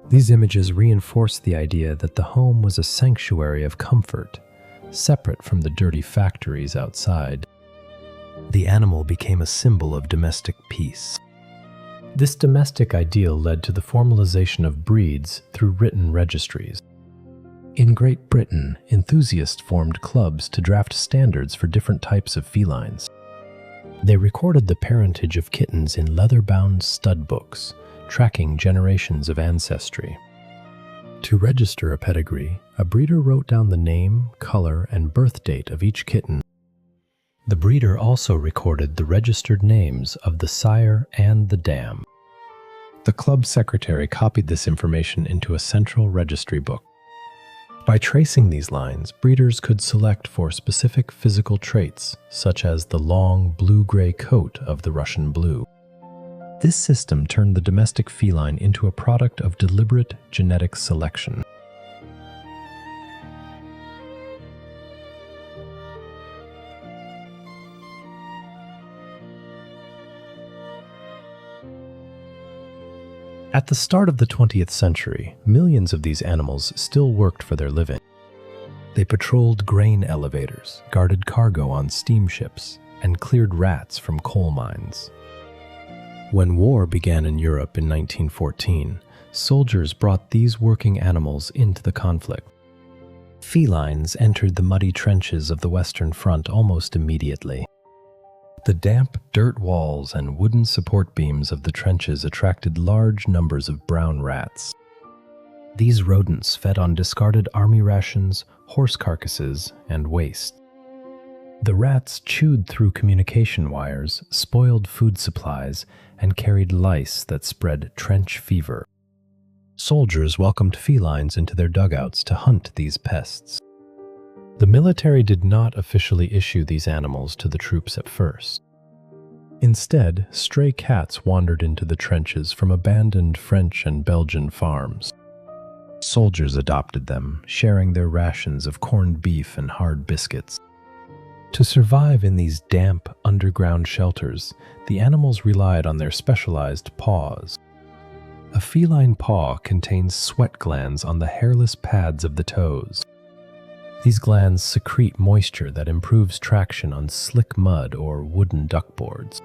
These images reinforced the idea that the home was a sanctuary of comfort, separate from the dirty factories outside. The animal became a symbol of domestic peace. This domestic ideal led to the formalization of breeds through written registries. In Great Britain, enthusiasts formed clubs to draft standards for different types of felines. They recorded the parentage of kittens in leather-bound stud books, tracking generations of ancestry. To register a pedigree, a breeder wrote down the name, color, and birth date of each kitten. The breeder also recorded the registered names of the sire and the dam. The club secretary copied this information into a central registry book. By tracing these lines, breeders could select for specific physical traits, such as the long blue-gray coat of the Russian blue. This system turned the domestic feline into a product of deliberate genetic selection. At the start of the 20th century, millions of these animals still worked for their living. They patrolled grain elevators, guarded cargo on steamships, and cleared rats from coal mines. When war began in Europe in 1914, soldiers brought these working animals into the conflict. Felines entered the muddy trenches of the Western Front almost immediately. The damp dirt walls and wooden support beams of the trenches attracted large numbers of brown rats. These rodents fed on discarded army rations, horse carcasses, and waste. The rats chewed through communication wires, spoiled food supplies, and carried lice that spread trench fever. Soldiers welcomed felines into their dugouts to hunt these pests. The military did not officially issue these animals to the troops at first. Instead, stray cats wandered into the trenches from abandoned French and Belgian farms. Soldiers adopted them, sharing their rations of corned beef and hard biscuits. To survive in these damp, underground shelters, the animals relied on their specialized paws. A feline paw contains sweat glands on the hairless pads of the toes. These glands secrete moisture that improves traction on slick mud or wooden duckboards.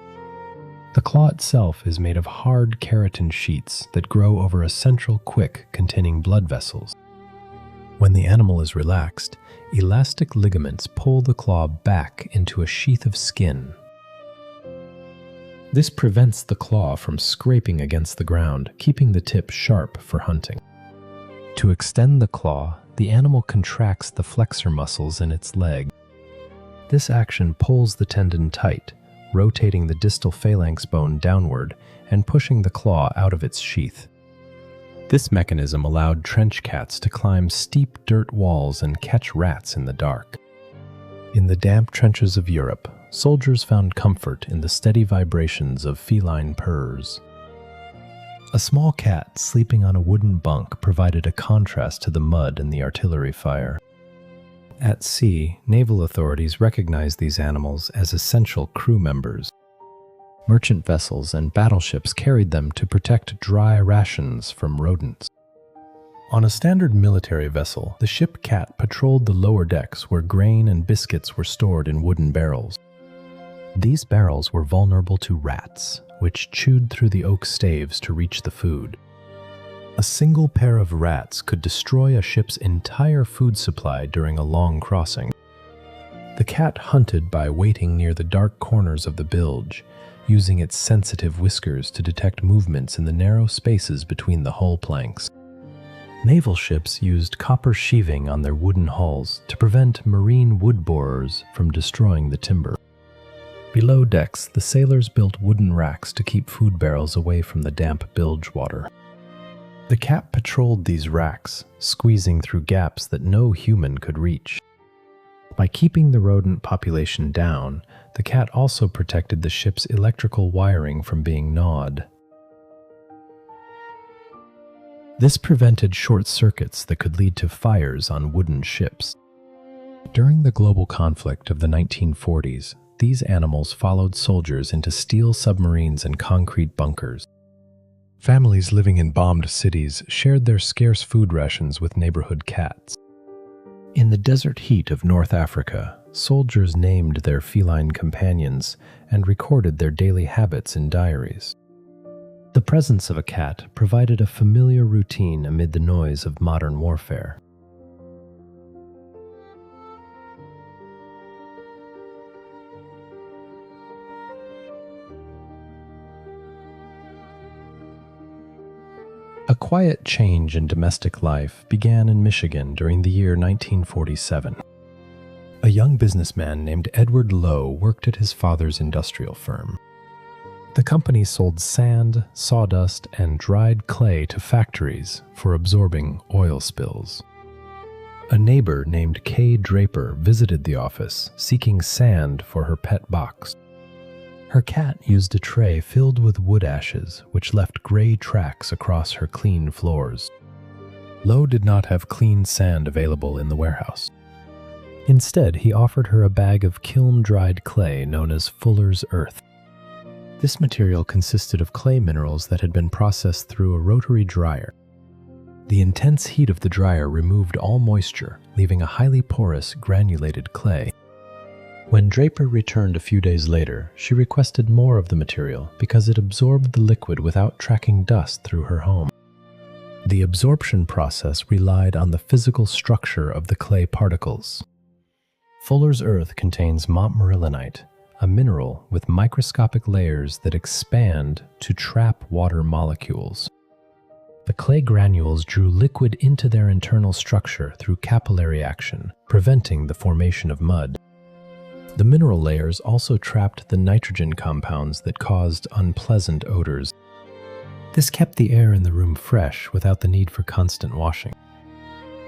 The claw itself is made of hard keratin sheets that grow over a central quick containing blood vessels. When the animal is relaxed, elastic ligaments pull the claw back into a sheath of skin. This prevents the claw from scraping against the ground, keeping the tip sharp for hunting. To extend the claw, the animal contracts the flexor muscles in its leg. This action pulls the tendon tight, rotating the distal phalanx bone downward and pushing the claw out of its sheath. This mechanism allowed trench cats to climb steep dirt walls and catch rats in the dark. In the damp trenches of Europe, soldiers found comfort in the steady vibrations of feline purrs. A small cat sleeping on a wooden bunk provided a contrast to the mud and the artillery fire. At sea, naval authorities recognized these animals as essential crew members. Merchant vessels and battleships carried them to protect dry rations from rodents. On a standard military vessel, the ship cat patrolled the lower decks where grain and biscuits were stored in wooden barrels. These barrels were vulnerable to rats, which chewed through the oak staves to reach the food. A single pair of rats could destroy a ship's entire food supply during a long crossing. The cat hunted by waiting near the dark corners of the bilge, using its sensitive whiskers to detect movements in the narrow spaces between the hull planks. Naval ships used copper sheathing on their wooden hulls to prevent marine wood borers from destroying the timber. Below decks, the sailors built wooden racks to keep food barrels away from the damp bilge water. The cat patrolled these racks, squeezing through gaps that no human could reach. By keeping the rodent population down, the cat also protected the ship's electrical wiring from being gnawed. This prevented short circuits that could lead to fires on wooden ships. During the global conflict of the 1940s, these animals followed soldiers into steel submarines and concrete bunkers. Families living in bombed cities shared their scarce food rations with neighborhood cats. In the desert heat of North Africa, soldiers named their feline companions and recorded their daily habits in diaries. The presence of a cat provided a familiar routine amid the noise of modern warfare. A quiet change in domestic life began in Michigan during the year 1947. A young businessman named Edward Lowe worked at his father's industrial firm. The company sold sand, sawdust, and dried clay to factories for absorbing oil spills. A neighbor named Kay Draper visited the office, seeking sand for her pet box. Her cat used a tray filled with wood ashes, which left gray tracks across her clean floors. Lowe did not have clean sand available in the warehouse. Instead, he offered her a bag of kiln-dried clay known as Fuller's Earth. This material consisted of clay minerals that had been processed through a rotary dryer. The intense heat of the dryer removed all moisture, leaving a highly porous, granulated clay. When Draper returned a few days later, she requested more of the material because it absorbed the liquid without tracking dust through her home. The absorption process relied on the physical structure of the clay particles. Fuller's Earth contains montmorillonite, a mineral with microscopic layers that expand to trap water molecules. The clay granules drew liquid into their internal structure through capillary action, preventing the formation of mud. The mineral layers also trapped the nitrogen compounds that caused unpleasant odors. This kept the air in the room fresh without the need for constant washing.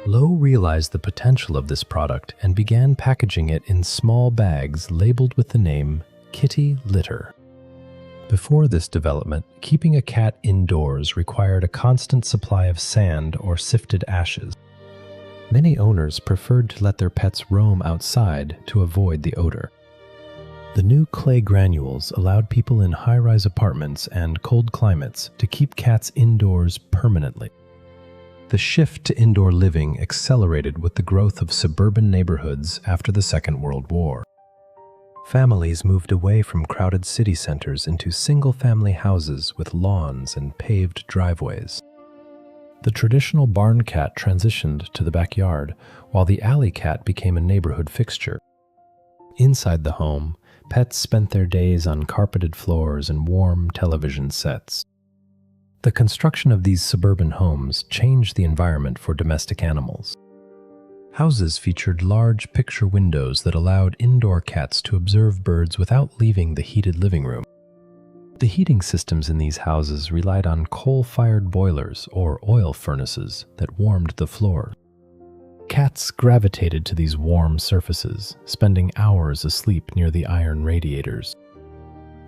Lowe realized the potential of this product and began packaging it in small bags labeled with the name Kitty Litter. Before this development, keeping a cat indoors required a constant supply of sand or sifted ashes. Many owners preferred to let their pets roam outside to avoid the odor. The new clay granules allowed people in high-rise apartments and cold climates to keep cats indoors permanently. The shift to indoor living accelerated with the growth of suburban neighborhoods after the Second World War. Families moved away from crowded city centers into single-family houses with lawns and paved driveways. The traditional barn cat transitioned to the backyard, while the alley cat became a neighborhood fixture. Inside the home, pets spent their days on carpeted floors and warm television sets. The construction of these suburban homes changed the environment for domestic animals. Houses featured large picture windows that allowed indoor cats to observe birds without leaving the heated living room. The heating systems in these houses relied on coal-fired boilers or oil furnaces that warmed the floor. Cats gravitated to these warm surfaces, spending hours asleep near the iron radiators.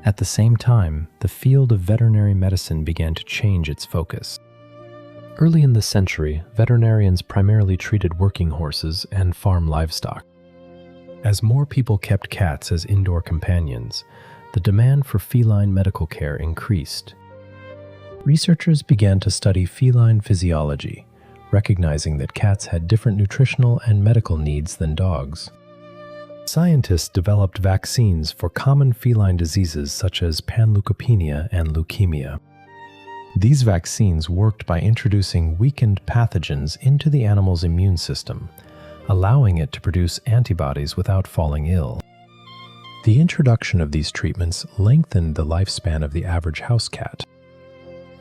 At the same time, the field of veterinary medicine began to change its focus. Early in the century, veterinarians primarily treated working horses and farm livestock. As more people kept cats as indoor companions, the demand for feline medical care increased. Researchers began to study feline physiology, recognizing that cats had different nutritional and medical needs than dogs. Scientists developed vaccines for common feline diseases such as panleukopenia and leukemia. These vaccines worked by introducing weakened pathogens into the animal's immune system, allowing it to produce antibodies without falling ill. The introduction of these treatments lengthened the lifespan of the average house cat.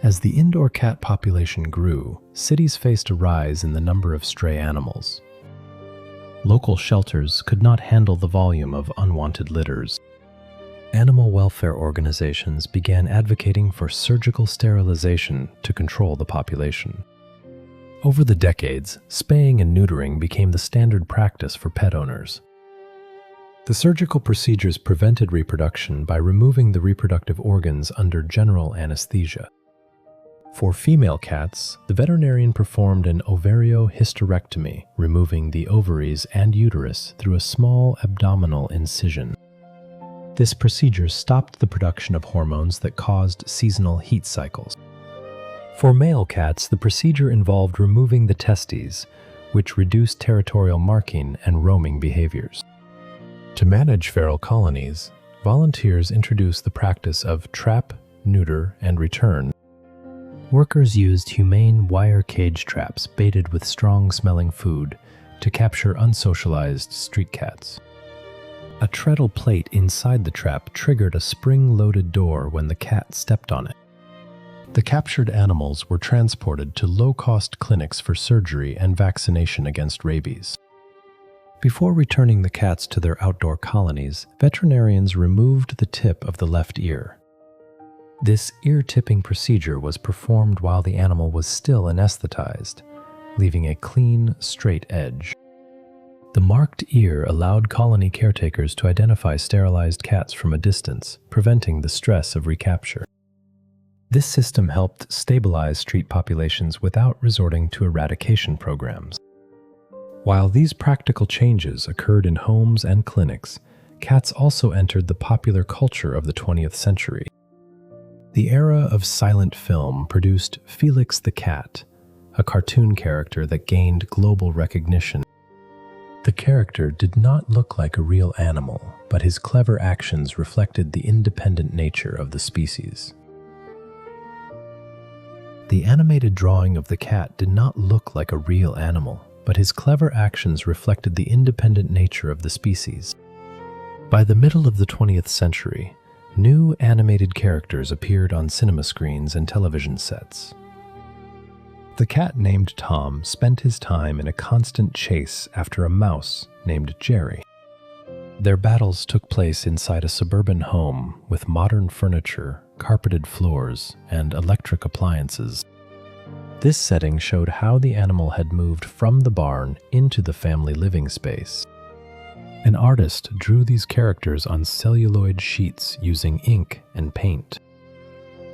As the indoor cat population grew, cities faced a rise in the number of stray animals. Local shelters could not handle the volume of unwanted litters. Animal welfare organizations began advocating for surgical sterilization to control the population. Over the decades, spaying and neutering became the standard practice for pet owners. The surgical procedures prevented reproduction by removing the reproductive organs under general anesthesia. For female cats, the veterinarian performed an ovariohysterectomy, removing the ovaries and uterus through a small abdominal incision. This procedure stopped the production of hormones that caused seasonal heat cycles. For male cats, the procedure involved removing the testes, which reduced territorial marking and roaming behaviors. To manage feral colonies, volunteers introduced the practice of trap, neuter, and return, Workers used humane wire cage traps baited with strong-smelling food to capture unsocialized street cats. A treadle plate inside the trap triggered a spring-loaded door when the cat stepped on it. The captured animals were transported to low-cost clinics for surgery and vaccination against rabies. Before returning the cats to their outdoor colonies, veterinarians removed the tip of the left ear. This ear-tipping procedure was performed while the animal was still anesthetized, leaving a clean, straight edge. The marked ear allowed colony caretakers to identify sterilized cats from a distance, preventing the stress of recapture. This system helped stabilize street populations without resorting to eradication programs. While these practical changes occurred in homes and clinics, cats also entered the popular culture of the 20th century. The era of silent film produced Felix the Cat, a cartoon character that gained global recognition. The character did not look like a real animal, but his clever actions reflected the independent nature of the species. The animated drawing of the cat did not look like a real animal, but his clever actions reflected the independent nature of the species. By the middle of the 20th century, new animated characters appeared on cinema screens and television sets. The cat named Tom spent his time in a constant chase after a mouse named Jerry. Their battles took place inside a suburban home with modern furniture, carpeted floors, and electric appliances. This setting showed how the animal had moved from the barn into the family living space. An artist drew these characters on celluloid sheets using ink and paint.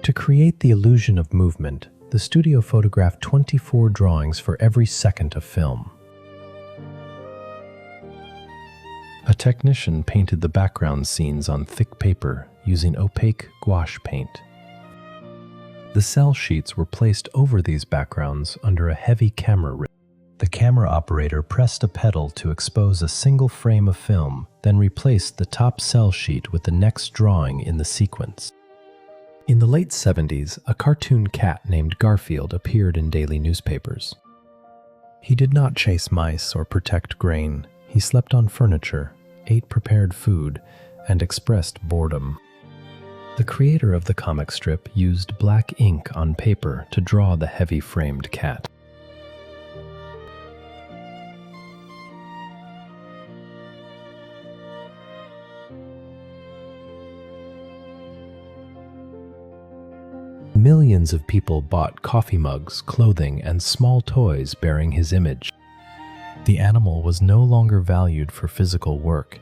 To create the illusion of movement, the studio photographed 24 drawings for every second of film. A technician painted the background scenes on thick paper using opaque gouache paint. The cell sheets were placed over these backgrounds under a heavy camera rig. The camera operator pressed a pedal to expose a single frame of film, then replaced the top cell sheet with the next drawing in the sequence. In the late 70s, a cartoon cat named Garfield appeared in daily newspapers. He did not chase mice or protect grain. He slept on furniture, ate prepared food, and expressed boredom. The creator of the comic strip used black ink on paper to draw the heavy-framed cat. Millions of people bought coffee mugs, clothing, and small toys bearing his image. The animal was no longer valued for physical work.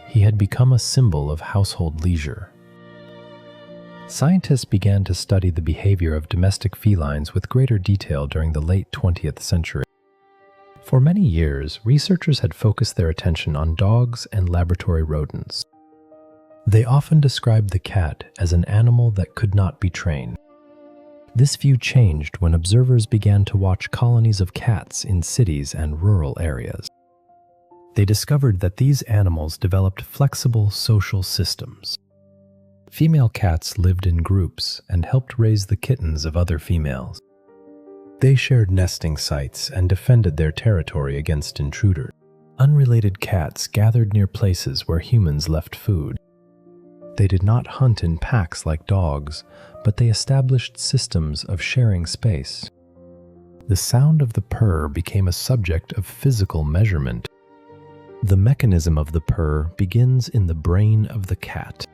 He had become a symbol of household leisure. Scientists began to study the behavior of domestic felines with greater detail during the late 20th century. For many years, researchers had focused their attention on dogs and laboratory rodents. They often described the cat as an animal that could not be trained. This view changed when observers began to watch colonies of cats in cities and rural areas. They discovered that these animals developed flexible social systems. Female cats lived in groups and helped raise the kittens of other females. They shared nesting sites and defended their territory against intruders. Unrelated cats gathered near places where humans left food. They did not hunt in packs like dogs, but they established systems of sharing space. The sound of the purr became a subject of physical measurement. The mechanism of the purr begins in the brain of the cat.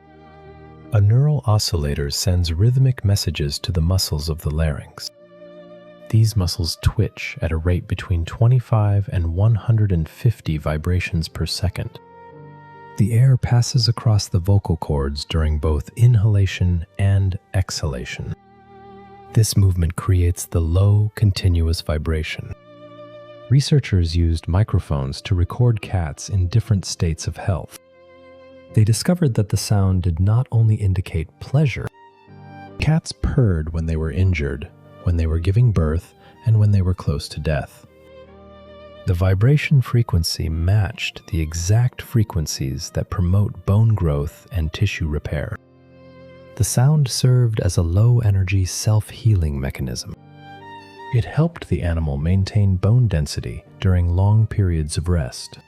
A neural oscillator sends rhythmic messages to the muscles of the larynx. These muscles twitch at a rate between 25 and 150 vibrations per second. The air passes across the vocal cords during both inhalation and exhalation. This movement creates the low, continuous vibration. Researchers used microphones to record cats in different states of health. They discovered that the sound did not only indicate pleasure. Cats purred when they were injured, when they were giving birth, and when they were close to death. The vibration frequency matched the exact frequencies that promote bone growth and tissue repair. The sound served as a low-energy self-healing mechanism. It helped the animal maintain bone density during long periods of rest.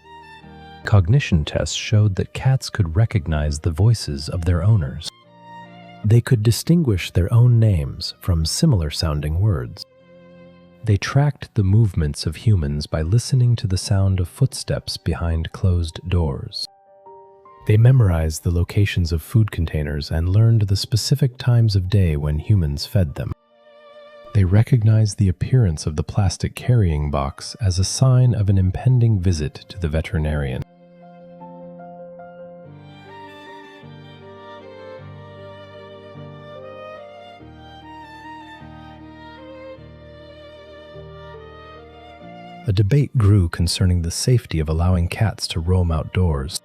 Cognition tests showed that cats could recognize the voices of their owners. They could distinguish their own names from similar-sounding words. They tracked the movements of humans by listening to the sound of footsteps behind closed doors. They memorized the locations of food containers and learned the specific times of day when humans fed them. They recognized the appearance of the plastic carrying box as a sign of an impending visit to the veterinarian. A debate grew concerning the safety of allowing cats to roam outdoors.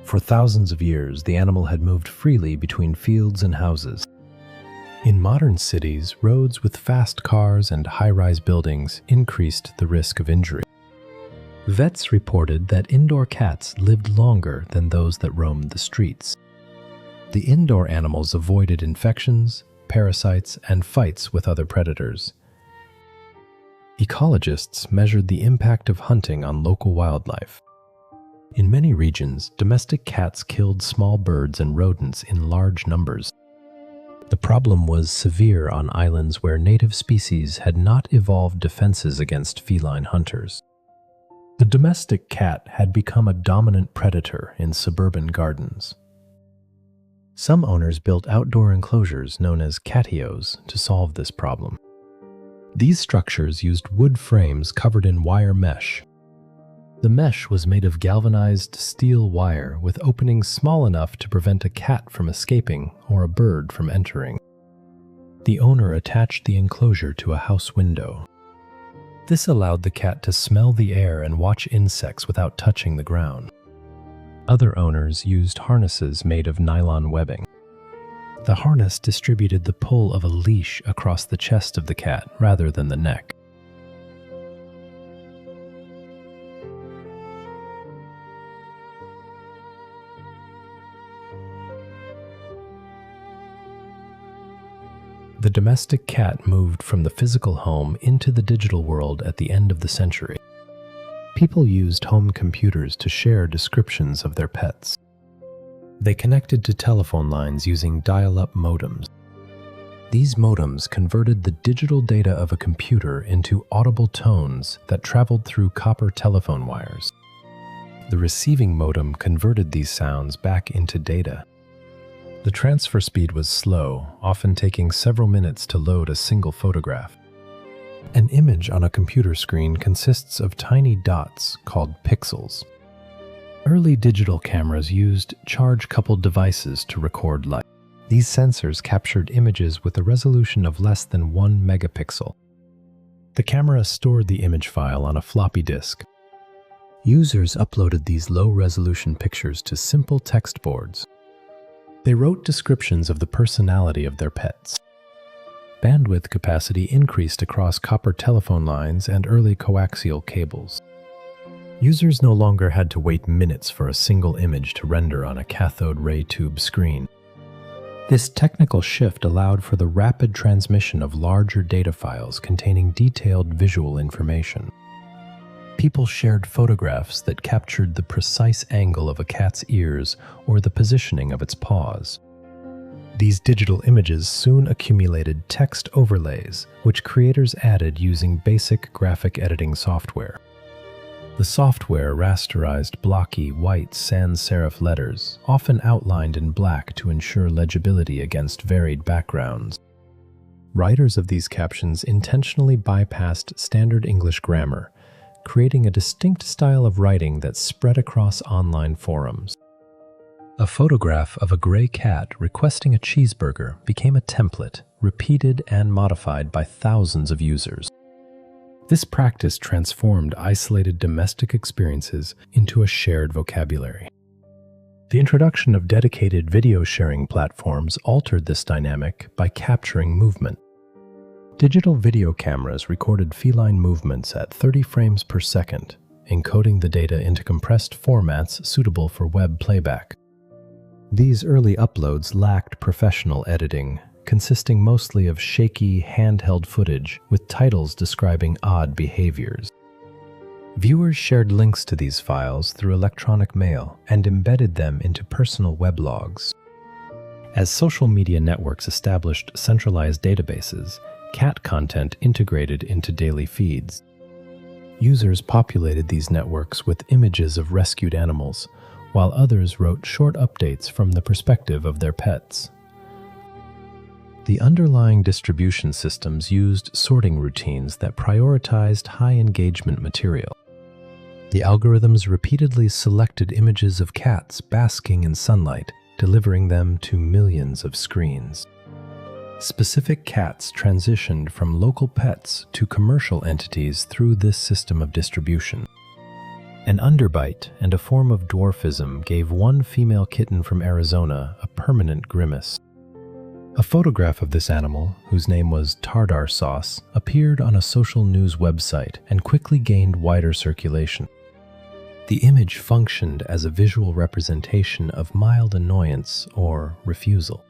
For thousands of years, the animal had moved freely between fields and houses. In modern cities, roads with fast cars and high-rise buildings increased the risk of injury. Vets reported that indoor cats lived longer than those that roamed the streets. The indoor animals avoided infections, parasites, and fights with other predators. Ecologists measured the impact of hunting on local wildlife. In many regions, domestic cats killed small birds and rodents in large numbers. The problem was severe on islands where native species had not evolved defenses against feline hunters. The domestic cat had become a dominant predator in suburban gardens. Some owners built outdoor enclosures known as catios to solve this problem. These structures used wood frames covered in wire mesh. The mesh was made of galvanized steel wire with openings small enough to prevent a cat from escaping or a bird from entering. The owner attached the enclosure to a house window. This allowed the cat to smell the air and watch insects without touching the ground. Other owners used harnesses made of nylon webbing. The harness distributed the pull of a leash across the chest of the cat rather than the neck. The domestic cat moved from the physical home into the digital world at the end of the century. People used home computers to share descriptions of their pets. They connected to telephone lines using dial-up modems. These modems converted the digital data of a computer into audible tones that traveled through copper telephone wires. The receiving modem converted these sounds back into data. The transfer speed was slow, often taking several minutes to load a single photograph. An image on a computer screen consists of tiny dots called pixels. Early digital cameras used charge-coupled devices to record light. These sensors captured images with a resolution of less than 1 megapixel. The camera stored the image file on a floppy disk. Users uploaded these low-resolution pictures to simple text boards. They wrote descriptions of the personality of their pets. Bandwidth capacity increased across copper telephone lines and early coaxial cables. Users no longer had to wait minutes for a single image to render on a cathode ray tube screen. This technical shift allowed for the rapid transmission of larger data files containing detailed visual information. People shared photographs that captured the precise angle of a cat's ears or the positioning of its paws. These digital images soon accumulated text overlays, which creators added using basic graphic editing software. The software rasterized blocky white sans serif letters, often outlined in black to ensure legibility against varied backgrounds. Writers of these captions intentionally bypassed standard English grammar, creating a distinct style of writing that spread across online forums. A photograph of a gray cat requesting a cheeseburger became a template, repeated and modified by thousands of users. This practice transformed isolated domestic experiences into a shared vocabulary. The introduction of dedicated video sharing platforms altered this dynamic by capturing movement. Digital video cameras recorded feline movements at 30 frames per second, encoding the data into compressed formats suitable for web playback. These early uploads lacked professional editing, consisting mostly of shaky, handheld footage with titles describing odd behaviors. Viewers shared links to these files through electronic mail and embedded them into personal weblogs. As social media networks established centralized databases, cat content integrated into daily feeds. Users populated these networks with images of rescued animals, while others wrote short updates from the perspective of their pets. The underlying distribution systems used sorting routines that prioritized high-engagement material. The algorithms repeatedly selected images of cats basking in sunlight, delivering them to millions of screens. Specific cats transitioned from local pets to commercial entities through this system of distribution. An underbite and a form of dwarfism gave one female kitten from Arizona a permanent grimace. A photograph of this animal, whose name was Tartar Sauce, appeared on a social news website and quickly gained wider circulation. The image functioned as a visual representation of mild annoyance or refusal.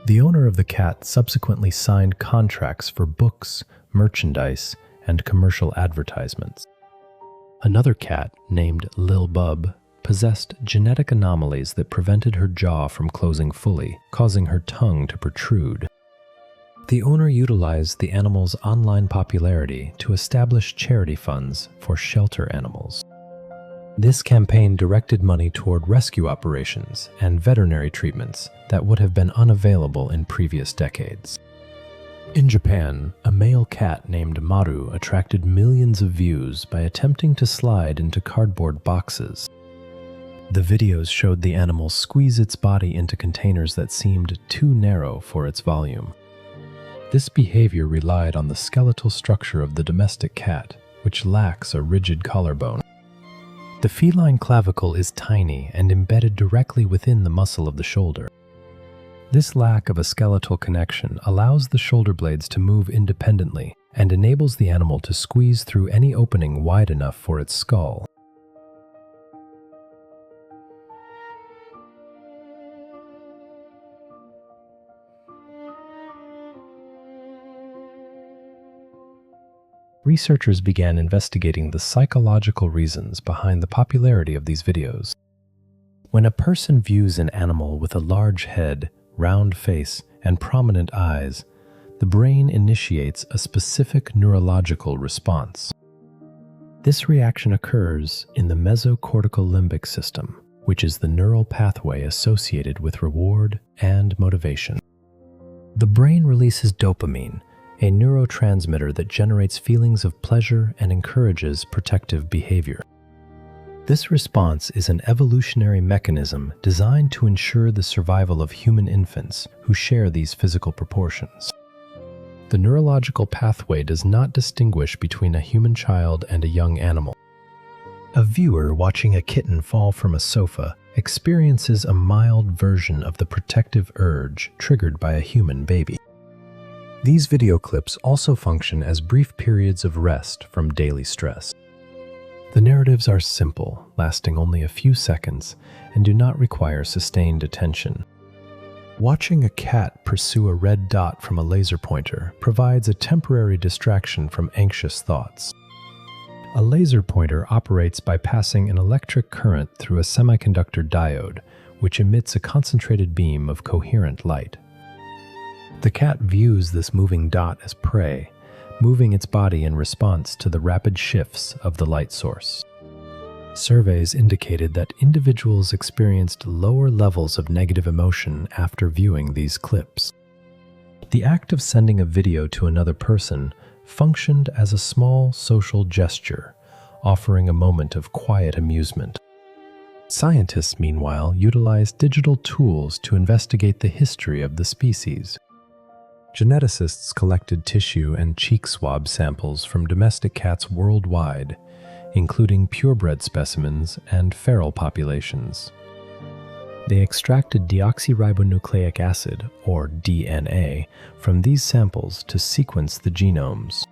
The owner of the cat subsequently signed contracts for books, merchandise, and commercial advertisements. Another cat, named Lil Bub, possessed genetic anomalies that prevented her jaw from closing fully, causing her tongue to protrude. The owner utilized the animal's online popularity to establish charity funds for shelter animals. This campaign directed money toward rescue operations and veterinary treatments that would have been unavailable in previous decades. In Japan, a male cat named Maru attracted millions of views by attempting to slide into cardboard boxes. The videos showed the animal squeeze its body into containers that seemed too narrow for its volume. This behavior relied on the skeletal structure of the domestic cat, which lacks a rigid collarbone. The feline clavicle is tiny and embedded directly within the muscle of the shoulder. This lack of a skeletal connection allows the shoulder blades to move independently and enables the animal to squeeze through any opening wide enough for its skull. Researchers began investigating the psychological reasons behind the popularity of these videos. When a person views an animal with a large head, round face, and prominent eyes, the brain initiates a specific neurological response. This reaction occurs in the mesocortical limbic system, which is the neural pathway associated with reward and motivation. The brain releases dopamine, a neurotransmitter that generates feelings of pleasure and encourages protective behavior. This response is an evolutionary mechanism designed to ensure the survival of human infants who share these physical proportions. The neurological pathway does not distinguish between a human child and a young animal. A viewer watching a kitten fall from a sofa experiences a mild version of the protective urge triggered by a human baby. These video clips also function as brief periods of rest from daily stress. The narratives are simple, lasting only a few seconds, and do not require sustained attention. Watching a cat pursue a red dot from a laser pointer provides a temporary distraction from anxious thoughts. A laser pointer operates by passing an electric current through a semiconductor diode, which emits a concentrated beam of coherent light. The cat views this moving dot as prey, moving its body in response to the rapid shifts of the light source. Surveys indicated that individuals experienced lower levels of negative emotion after viewing these clips. The act of sending a video to another person functioned as a small social gesture, offering a moment of quiet amusement. Scientists, meanwhile, utilized digital tools to investigate the history of the species. Geneticists collected tissue and cheek swab samples from domestic cats worldwide, including purebred specimens and feral populations. They extracted deoxyribonucleic acid, or DNA, from these samples to sequence the genomes.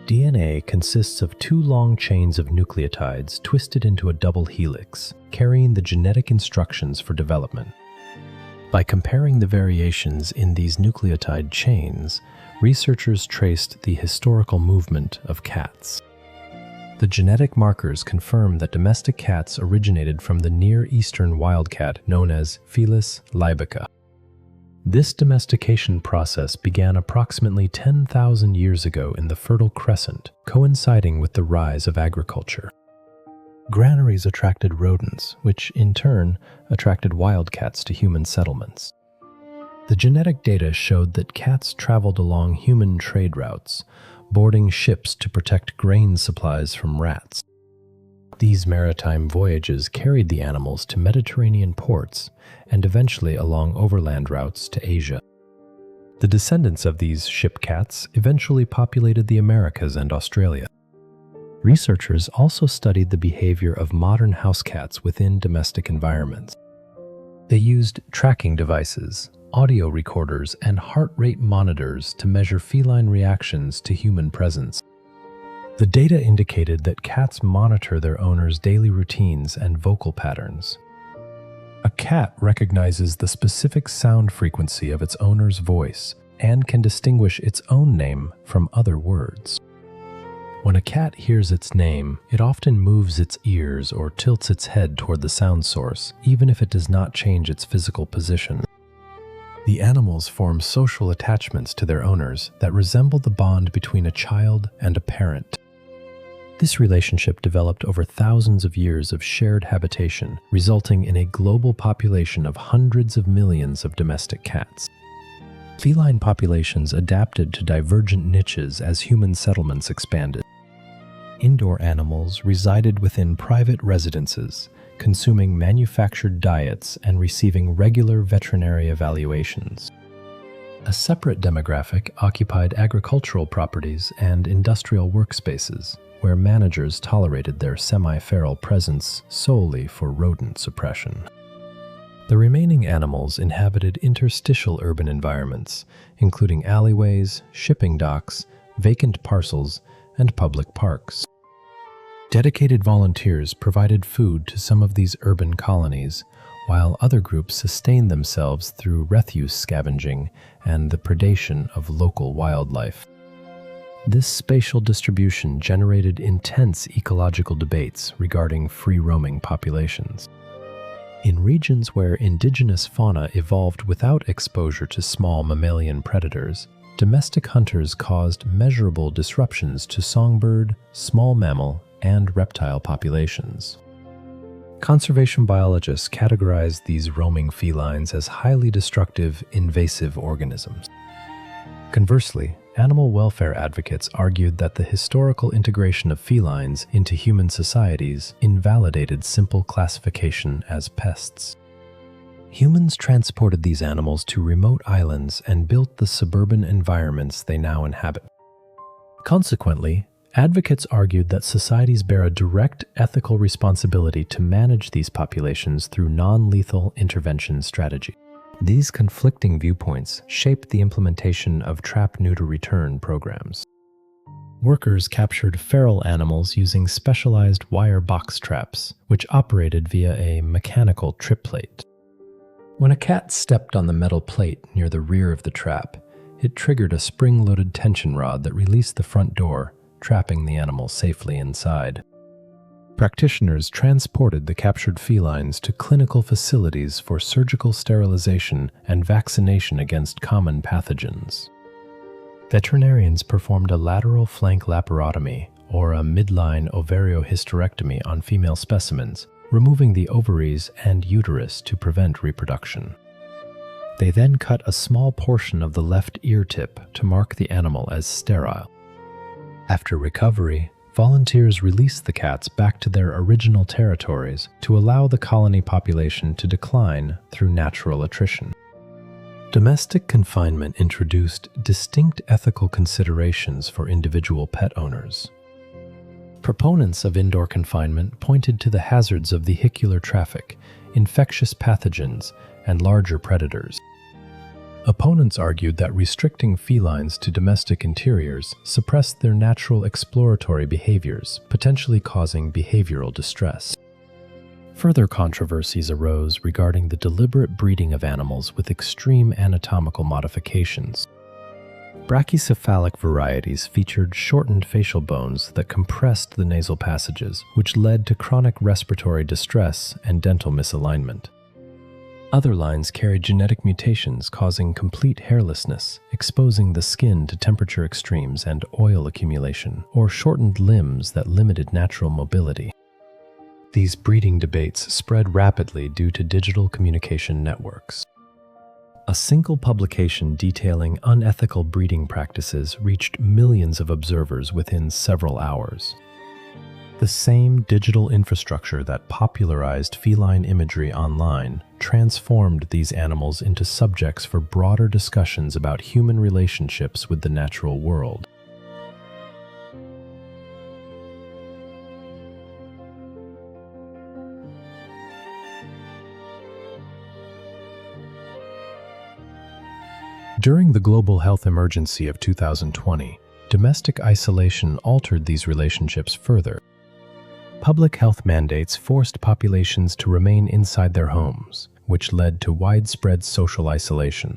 DNA consists of two long chains of nucleotides twisted into a double helix, carrying the genetic instructions for development. By comparing the variations in these nucleotide chains, researchers traced the historical movement of cats. The genetic markers confirm that domestic cats originated from the Near Eastern wildcat known as Felis libica. This domestication process began approximately 10,000 years ago in the Fertile Crescent, coinciding with the rise of agriculture. Granaries attracted rodents, which in turn attracted wildcats to human settlements. The genetic data showed that cats traveled along human trade routes, boarding ships to protect grain supplies from rats. These maritime voyages carried the animals to Mediterranean ports and eventually along overland routes to Asia. The descendants of these ship cats eventually populated the Americas and Australia. Researchers also studied the behavior of modern house cats within domestic environments. They used tracking devices, audio recorders, and heart rate monitors to measure feline reactions to human presence. The data indicated that cats monitor their owners' daily routines and vocal patterns. A cat recognizes the specific sound frequency of its owner's voice and can distinguish its own name from other words. When a cat hears its name, it often moves its ears or tilts its head toward the sound source, even if it does not change its physical position. The animals form social attachments to their owners that resemble the bond between a child and a parent. This relationship developed over thousands of years of shared habitation, resulting in a global population of hundreds of millions of domestic cats. Feline populations adapted to divergent niches as human settlements expanded. Indoor animals resided within private residences, consuming manufactured diets and receiving regular veterinary evaluations. A separate demographic occupied agricultural properties and industrial workspaces, where managers tolerated their semi-feral presence solely for rodent suppression. The remaining animals inhabited interstitial urban environments, including alleyways, shipping docks, vacant parcels, and public parks. Dedicated volunteers provided food to some of these urban colonies, while other groups sustained themselves through refuse scavenging and the predation of local wildlife. This spatial distribution generated intense ecological debates regarding free-roaming populations. In regions where indigenous fauna evolved without exposure to small mammalian predators, domestic hunters caused measurable disruptions to songbird, small mammal, and reptile populations. Conservation biologists categorize these roaming felines as highly destructive, invasive organisms. Conversely, animal welfare advocates argued that the historical integration of felines into human societies invalidated simple classification as pests. Humans transported these animals to remote islands and built the suburban environments they now inhabit. Consequently, advocates argued that societies bear a direct ethical responsibility to manage these populations through non-lethal intervention strategy. These conflicting viewpoints shaped the implementation of trap-neuter-return programs. Workers captured feral animals using specialized wire box traps, which operated via a mechanical trip plate. When a cat stepped on the metal plate near the rear of the trap, it triggered a spring-loaded tension rod that released the front door, trapping the animal safely inside. Practitioners transported the captured felines to clinical facilities for surgical sterilization and vaccination against common pathogens. Veterinarians performed a lateral flank laparotomy, or a midline ovariohysterectomy on female specimens, removing the ovaries and uterus to prevent reproduction. They then cut a small portion of the left ear tip to mark the animal as sterile. After recovery, volunteers released the cats back to their original territories to allow the colony population to decline through natural attrition. Domestic confinement introduced distinct ethical considerations for individual pet owners. Proponents of indoor confinement pointed to the hazards of vehicular traffic, infectious pathogens, and larger predators. Opponents argued that restricting felines to domestic interiors suppressed their natural exploratory behaviors, potentially causing behavioral distress. Further controversies arose regarding the deliberate breeding of animals with extreme anatomical modifications. Brachycephalic varieties featured shortened facial bones that compressed the nasal passages, which led to chronic respiratory distress and dental misalignment. Other lines carried genetic mutations causing complete hairlessness, exposing the skin to temperature extremes and oil accumulation, or shortened limbs that limited natural mobility. These breeding debates spread rapidly due to digital communication networks. A single publication detailing unethical breeding practices reached millions of observers within several hours. The same digital infrastructure that popularized feline imagery online transformed these animals into subjects for broader discussions about human relationships with the natural world. During the global health emergency of 2020, domestic isolation altered these relationships further. Public health mandates forced populations to remain inside their homes, which led to widespread social isolation.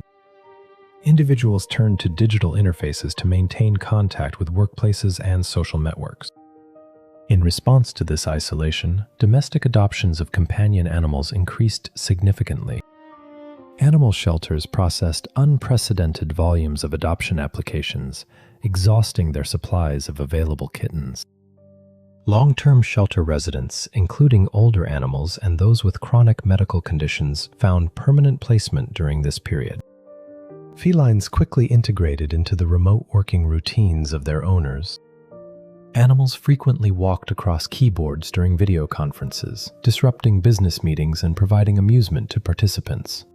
Individuals turned to digital interfaces to maintain contact with workplaces and social networks. In response to this isolation, domestic adoptions of companion animals increased significantly. Animal shelters processed unprecedented volumes of adoption applications, exhausting their supplies of available kittens. Long-term shelter residents, including older animals and those with chronic medical conditions, found permanent placement during this period. Felines quickly integrated into the remote working routines of their owners. Animals frequently walked across keyboards during video conferences, disrupting business meetings and providing amusement to participants.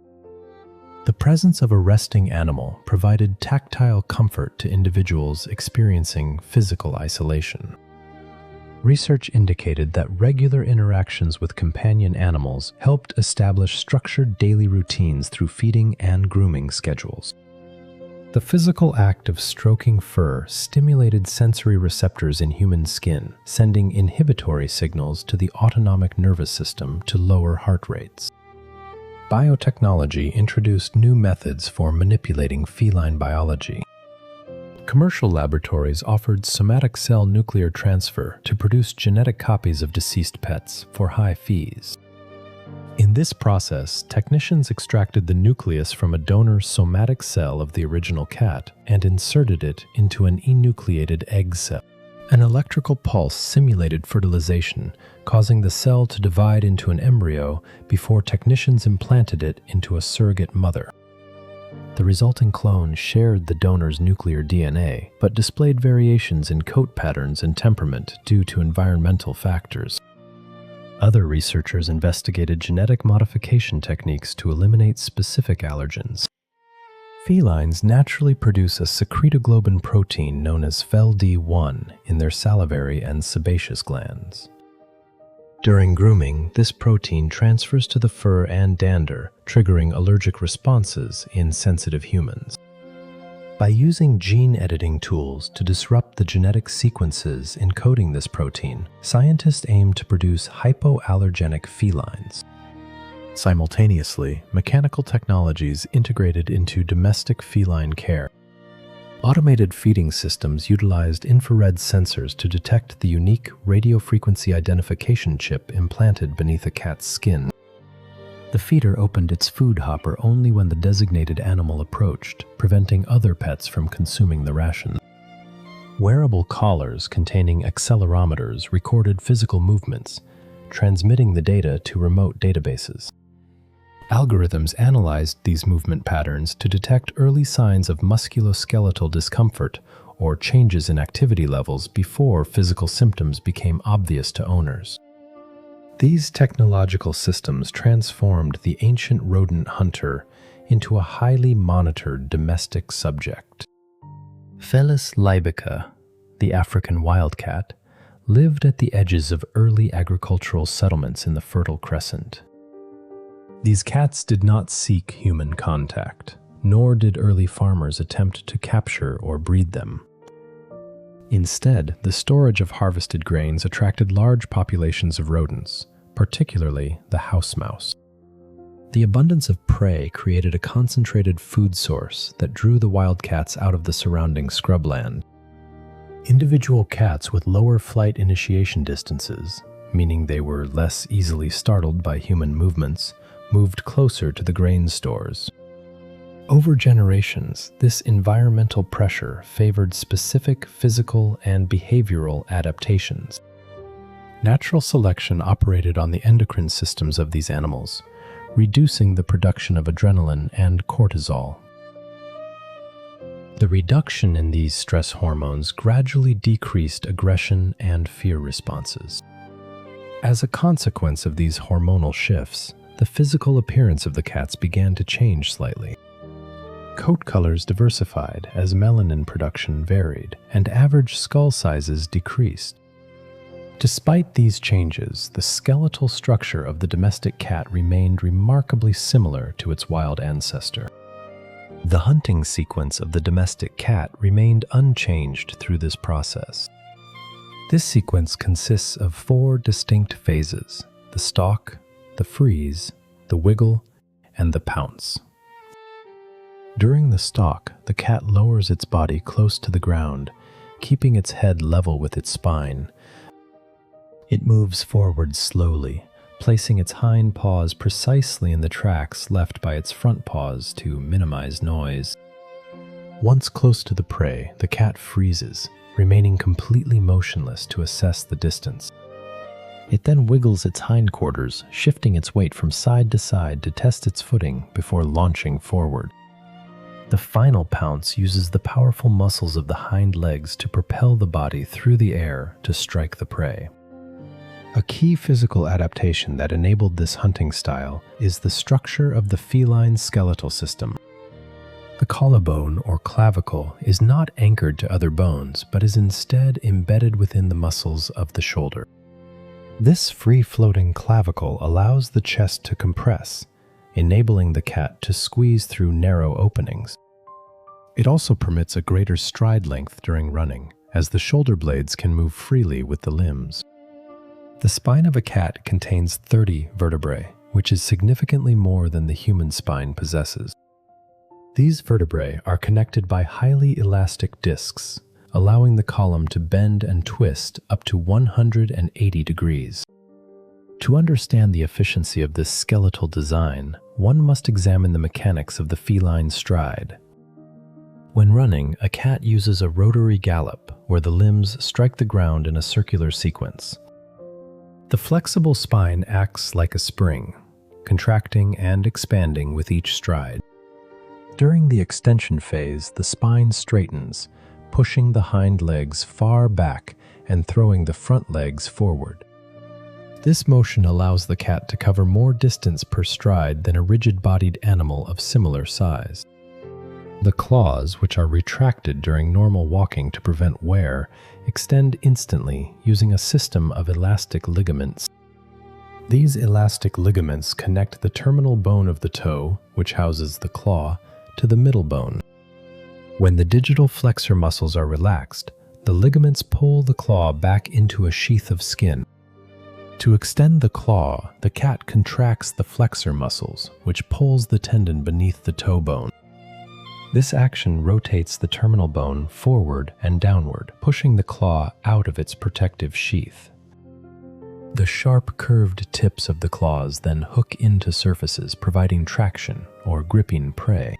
The presence of a resting animal provided tactile comfort to individuals experiencing physical isolation. Research indicated that regular interactions with companion animals helped establish structured daily routines through feeding and grooming schedules. The physical act of stroking fur stimulated sensory receptors in human skin, sending inhibitory signals to the autonomic nervous system to lower heart rates. Biotechnology introduced new methods for manipulating feline biology. Commercial laboratories offered somatic cell nuclear transfer to produce genetic copies of deceased pets for high fees. In this process, technicians extracted the nucleus from a donor's somatic cell of the original cat and inserted it into an enucleated egg cell. An electrical pulse simulated fertilization, causing the cell to divide into an embryo before technicians implanted it into a surrogate mother. The resulting clone shared the donor's nuclear DNA, but displayed variations in coat patterns and temperament due to environmental factors. Other researchers investigated genetic modification techniques to eliminate specific allergens. Felines naturally produce a secretoglobin protein known as FeLD1 in their salivary and sebaceous glands. During grooming, this protein transfers to the fur and dander, triggering allergic responses in sensitive humans. By using gene editing tools to disrupt the genetic sequences encoding this protein, scientists aim to produce hypoallergenic felines. Simultaneously, mechanical technologies integrated into domestic feline care. Automated feeding systems utilized infrared sensors to detect the unique radiofrequency identification chip implanted beneath a cat's skin. The feeder opened its food hopper only when the designated animal approached, preventing other pets from consuming the ration. Wearable collars containing accelerometers recorded physical movements, transmitting the data to remote databases. Algorithms analyzed these movement patterns to detect early signs of musculoskeletal discomfort or changes in activity levels before physical symptoms became obvious to owners. These technological systems transformed the ancient rodent hunter into a highly monitored domestic subject. Felis libica, the African wildcat, lived at the edges of early agricultural settlements in the Fertile Crescent. These cats did not seek human contact, nor did early farmers attempt to capture or breed them. Instead, the storage of harvested grains attracted large populations of rodents, particularly the house mouse. The abundance of prey created a concentrated food source that drew the wildcats out of the surrounding scrubland. Individual cats with lower flight initiation distances, meaning they were less easily startled by human movements, moved closer to the grain stores. Over generations, this environmental pressure favored specific physical and behavioral adaptations. Natural selection operated on the endocrine systems of these animals, reducing the production of adrenaline and cortisol. The reduction in these stress hormones gradually decreased aggression and fear responses. As a consequence of these hormonal shifts, the physical appearance of the cats began to change slightly. Coat colors diversified as melanin production varied, and average skull sizes decreased. Despite these changes, the skeletal structure of the domestic cat remained remarkably similar to its wild ancestor. The hunting sequence of the domestic cat remained unchanged through this process. This sequence consists of 4 distinct phases: the stalk, the freeze, the wiggle, and the pounce. During the stalk, the cat lowers its body close to the ground, keeping its head level with its spine. It moves forward slowly, placing its hind paws precisely in the tracks left by its front paws to minimize noise. Once close to the prey, the cat freezes, remaining completely motionless to assess the distance. It then wiggles its hindquarters, shifting its weight from side to side to test its footing before launching forward. The final pounce uses the powerful muscles of the hind legs to propel the body through the air to strike the prey. A key physical adaptation that enabled this hunting style is the structure of the feline skeletal system. The collarbone or clavicle is not anchored to other bones, but is instead embedded within the muscles of the shoulder. This free-floating clavicle allows the chest to compress, enabling the cat to squeeze through narrow openings. It also permits a greater stride length during running, as the shoulder blades can move freely with the limbs. The spine of a cat contains 30 vertebrae, which is significantly more than the human spine possesses. These vertebrae are connected by highly elastic discs, allowing the column to bend and twist up to 180 degrees. To understand the efficiency of this skeletal design, one must examine the mechanics of the feline stride. When running, a cat uses a rotary gallop, where the limbs strike the ground in a circular sequence. The flexible spine acts like a spring, contracting and expanding with each stride. During the extension phase, the spine straightens, pushing the hind legs far back and throwing the front legs forward. This motion allows the cat to cover more distance per stride than a rigid-bodied animal of similar size. The claws, which are retracted during normal walking to prevent wear, extend instantly using a system of elastic ligaments. These elastic ligaments connect the terminal bone of the toe, which houses the claw, to the middle bone. When the digital flexor muscles are relaxed, the ligaments pull the claw back into a sheath of skin. To extend the claw, the cat contracts the flexor muscles, which pulls the tendon beneath the toe bone. This action rotates the terminal bone forward and downward, pushing the claw out of its protective sheath. The sharp, curved tips of the claws then hook into surfaces, providing traction or gripping prey.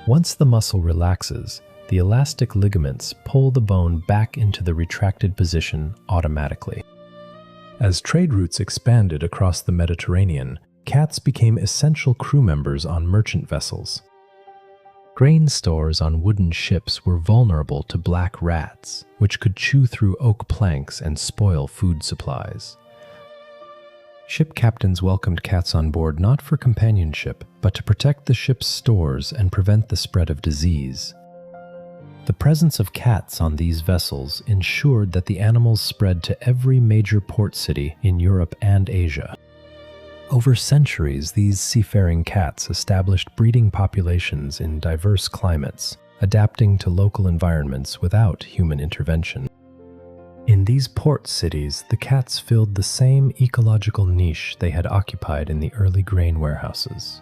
Once the muscle relaxes, the elastic ligaments pull the bone back into the retracted position automatically. As trade routes expanded across the Mediterranean, cats became essential crew members on merchant vessels. Grain stores on wooden ships were vulnerable to black rats, which could chew through oak planks and spoil food supplies. Ship captains welcomed cats on board not for companionship, but to protect the ship's stores and prevent the spread of disease. The presence of cats on these vessels ensured that the animals spread to every major port city in Europe and Asia. Over centuries, these seafaring cats established breeding populations in diverse climates, adapting to local environments without human intervention. In these port cities, the cats filled the same ecological niche they had occupied in the early grain warehouses.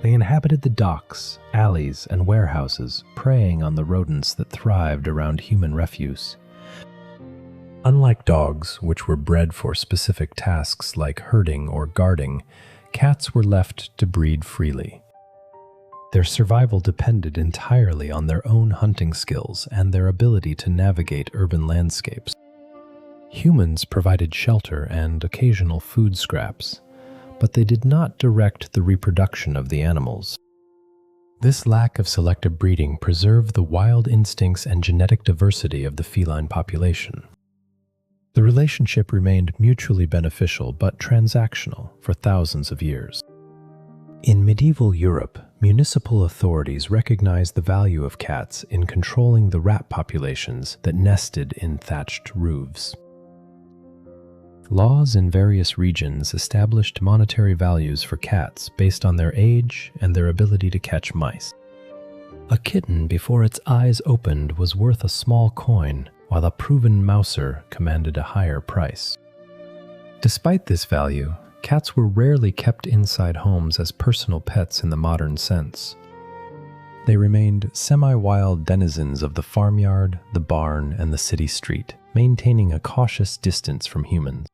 They inhabited the docks, alleys, and warehouses, preying on the rodents that thrived around human refuse. Unlike dogs, which were bred for specific tasks like herding or guarding, cats were left to breed freely. Their survival depended entirely on their own hunting skills and their ability to navigate urban landscapes. Humans provided shelter and occasional food scraps, but they did not direct the reproduction of the animals. This lack of selective breeding preserved the wild instincts and genetic diversity of the feline population. The relationship remained mutually beneficial but transactional for thousands of years. In medieval Europe, municipal authorities recognized the value of cats in controlling the rat populations that nested in thatched roofs. Laws in various regions established monetary values for cats based on their age and their ability to catch mice. A kitten before its eyes opened was worth a small coin, while a proven mouser commanded a higher price. Despite this value, cats were rarely kept inside homes as personal pets in the modern sense. They remained semi-wild denizens of the farmyard, the barn, and the city street, maintaining a cautious distance from humans.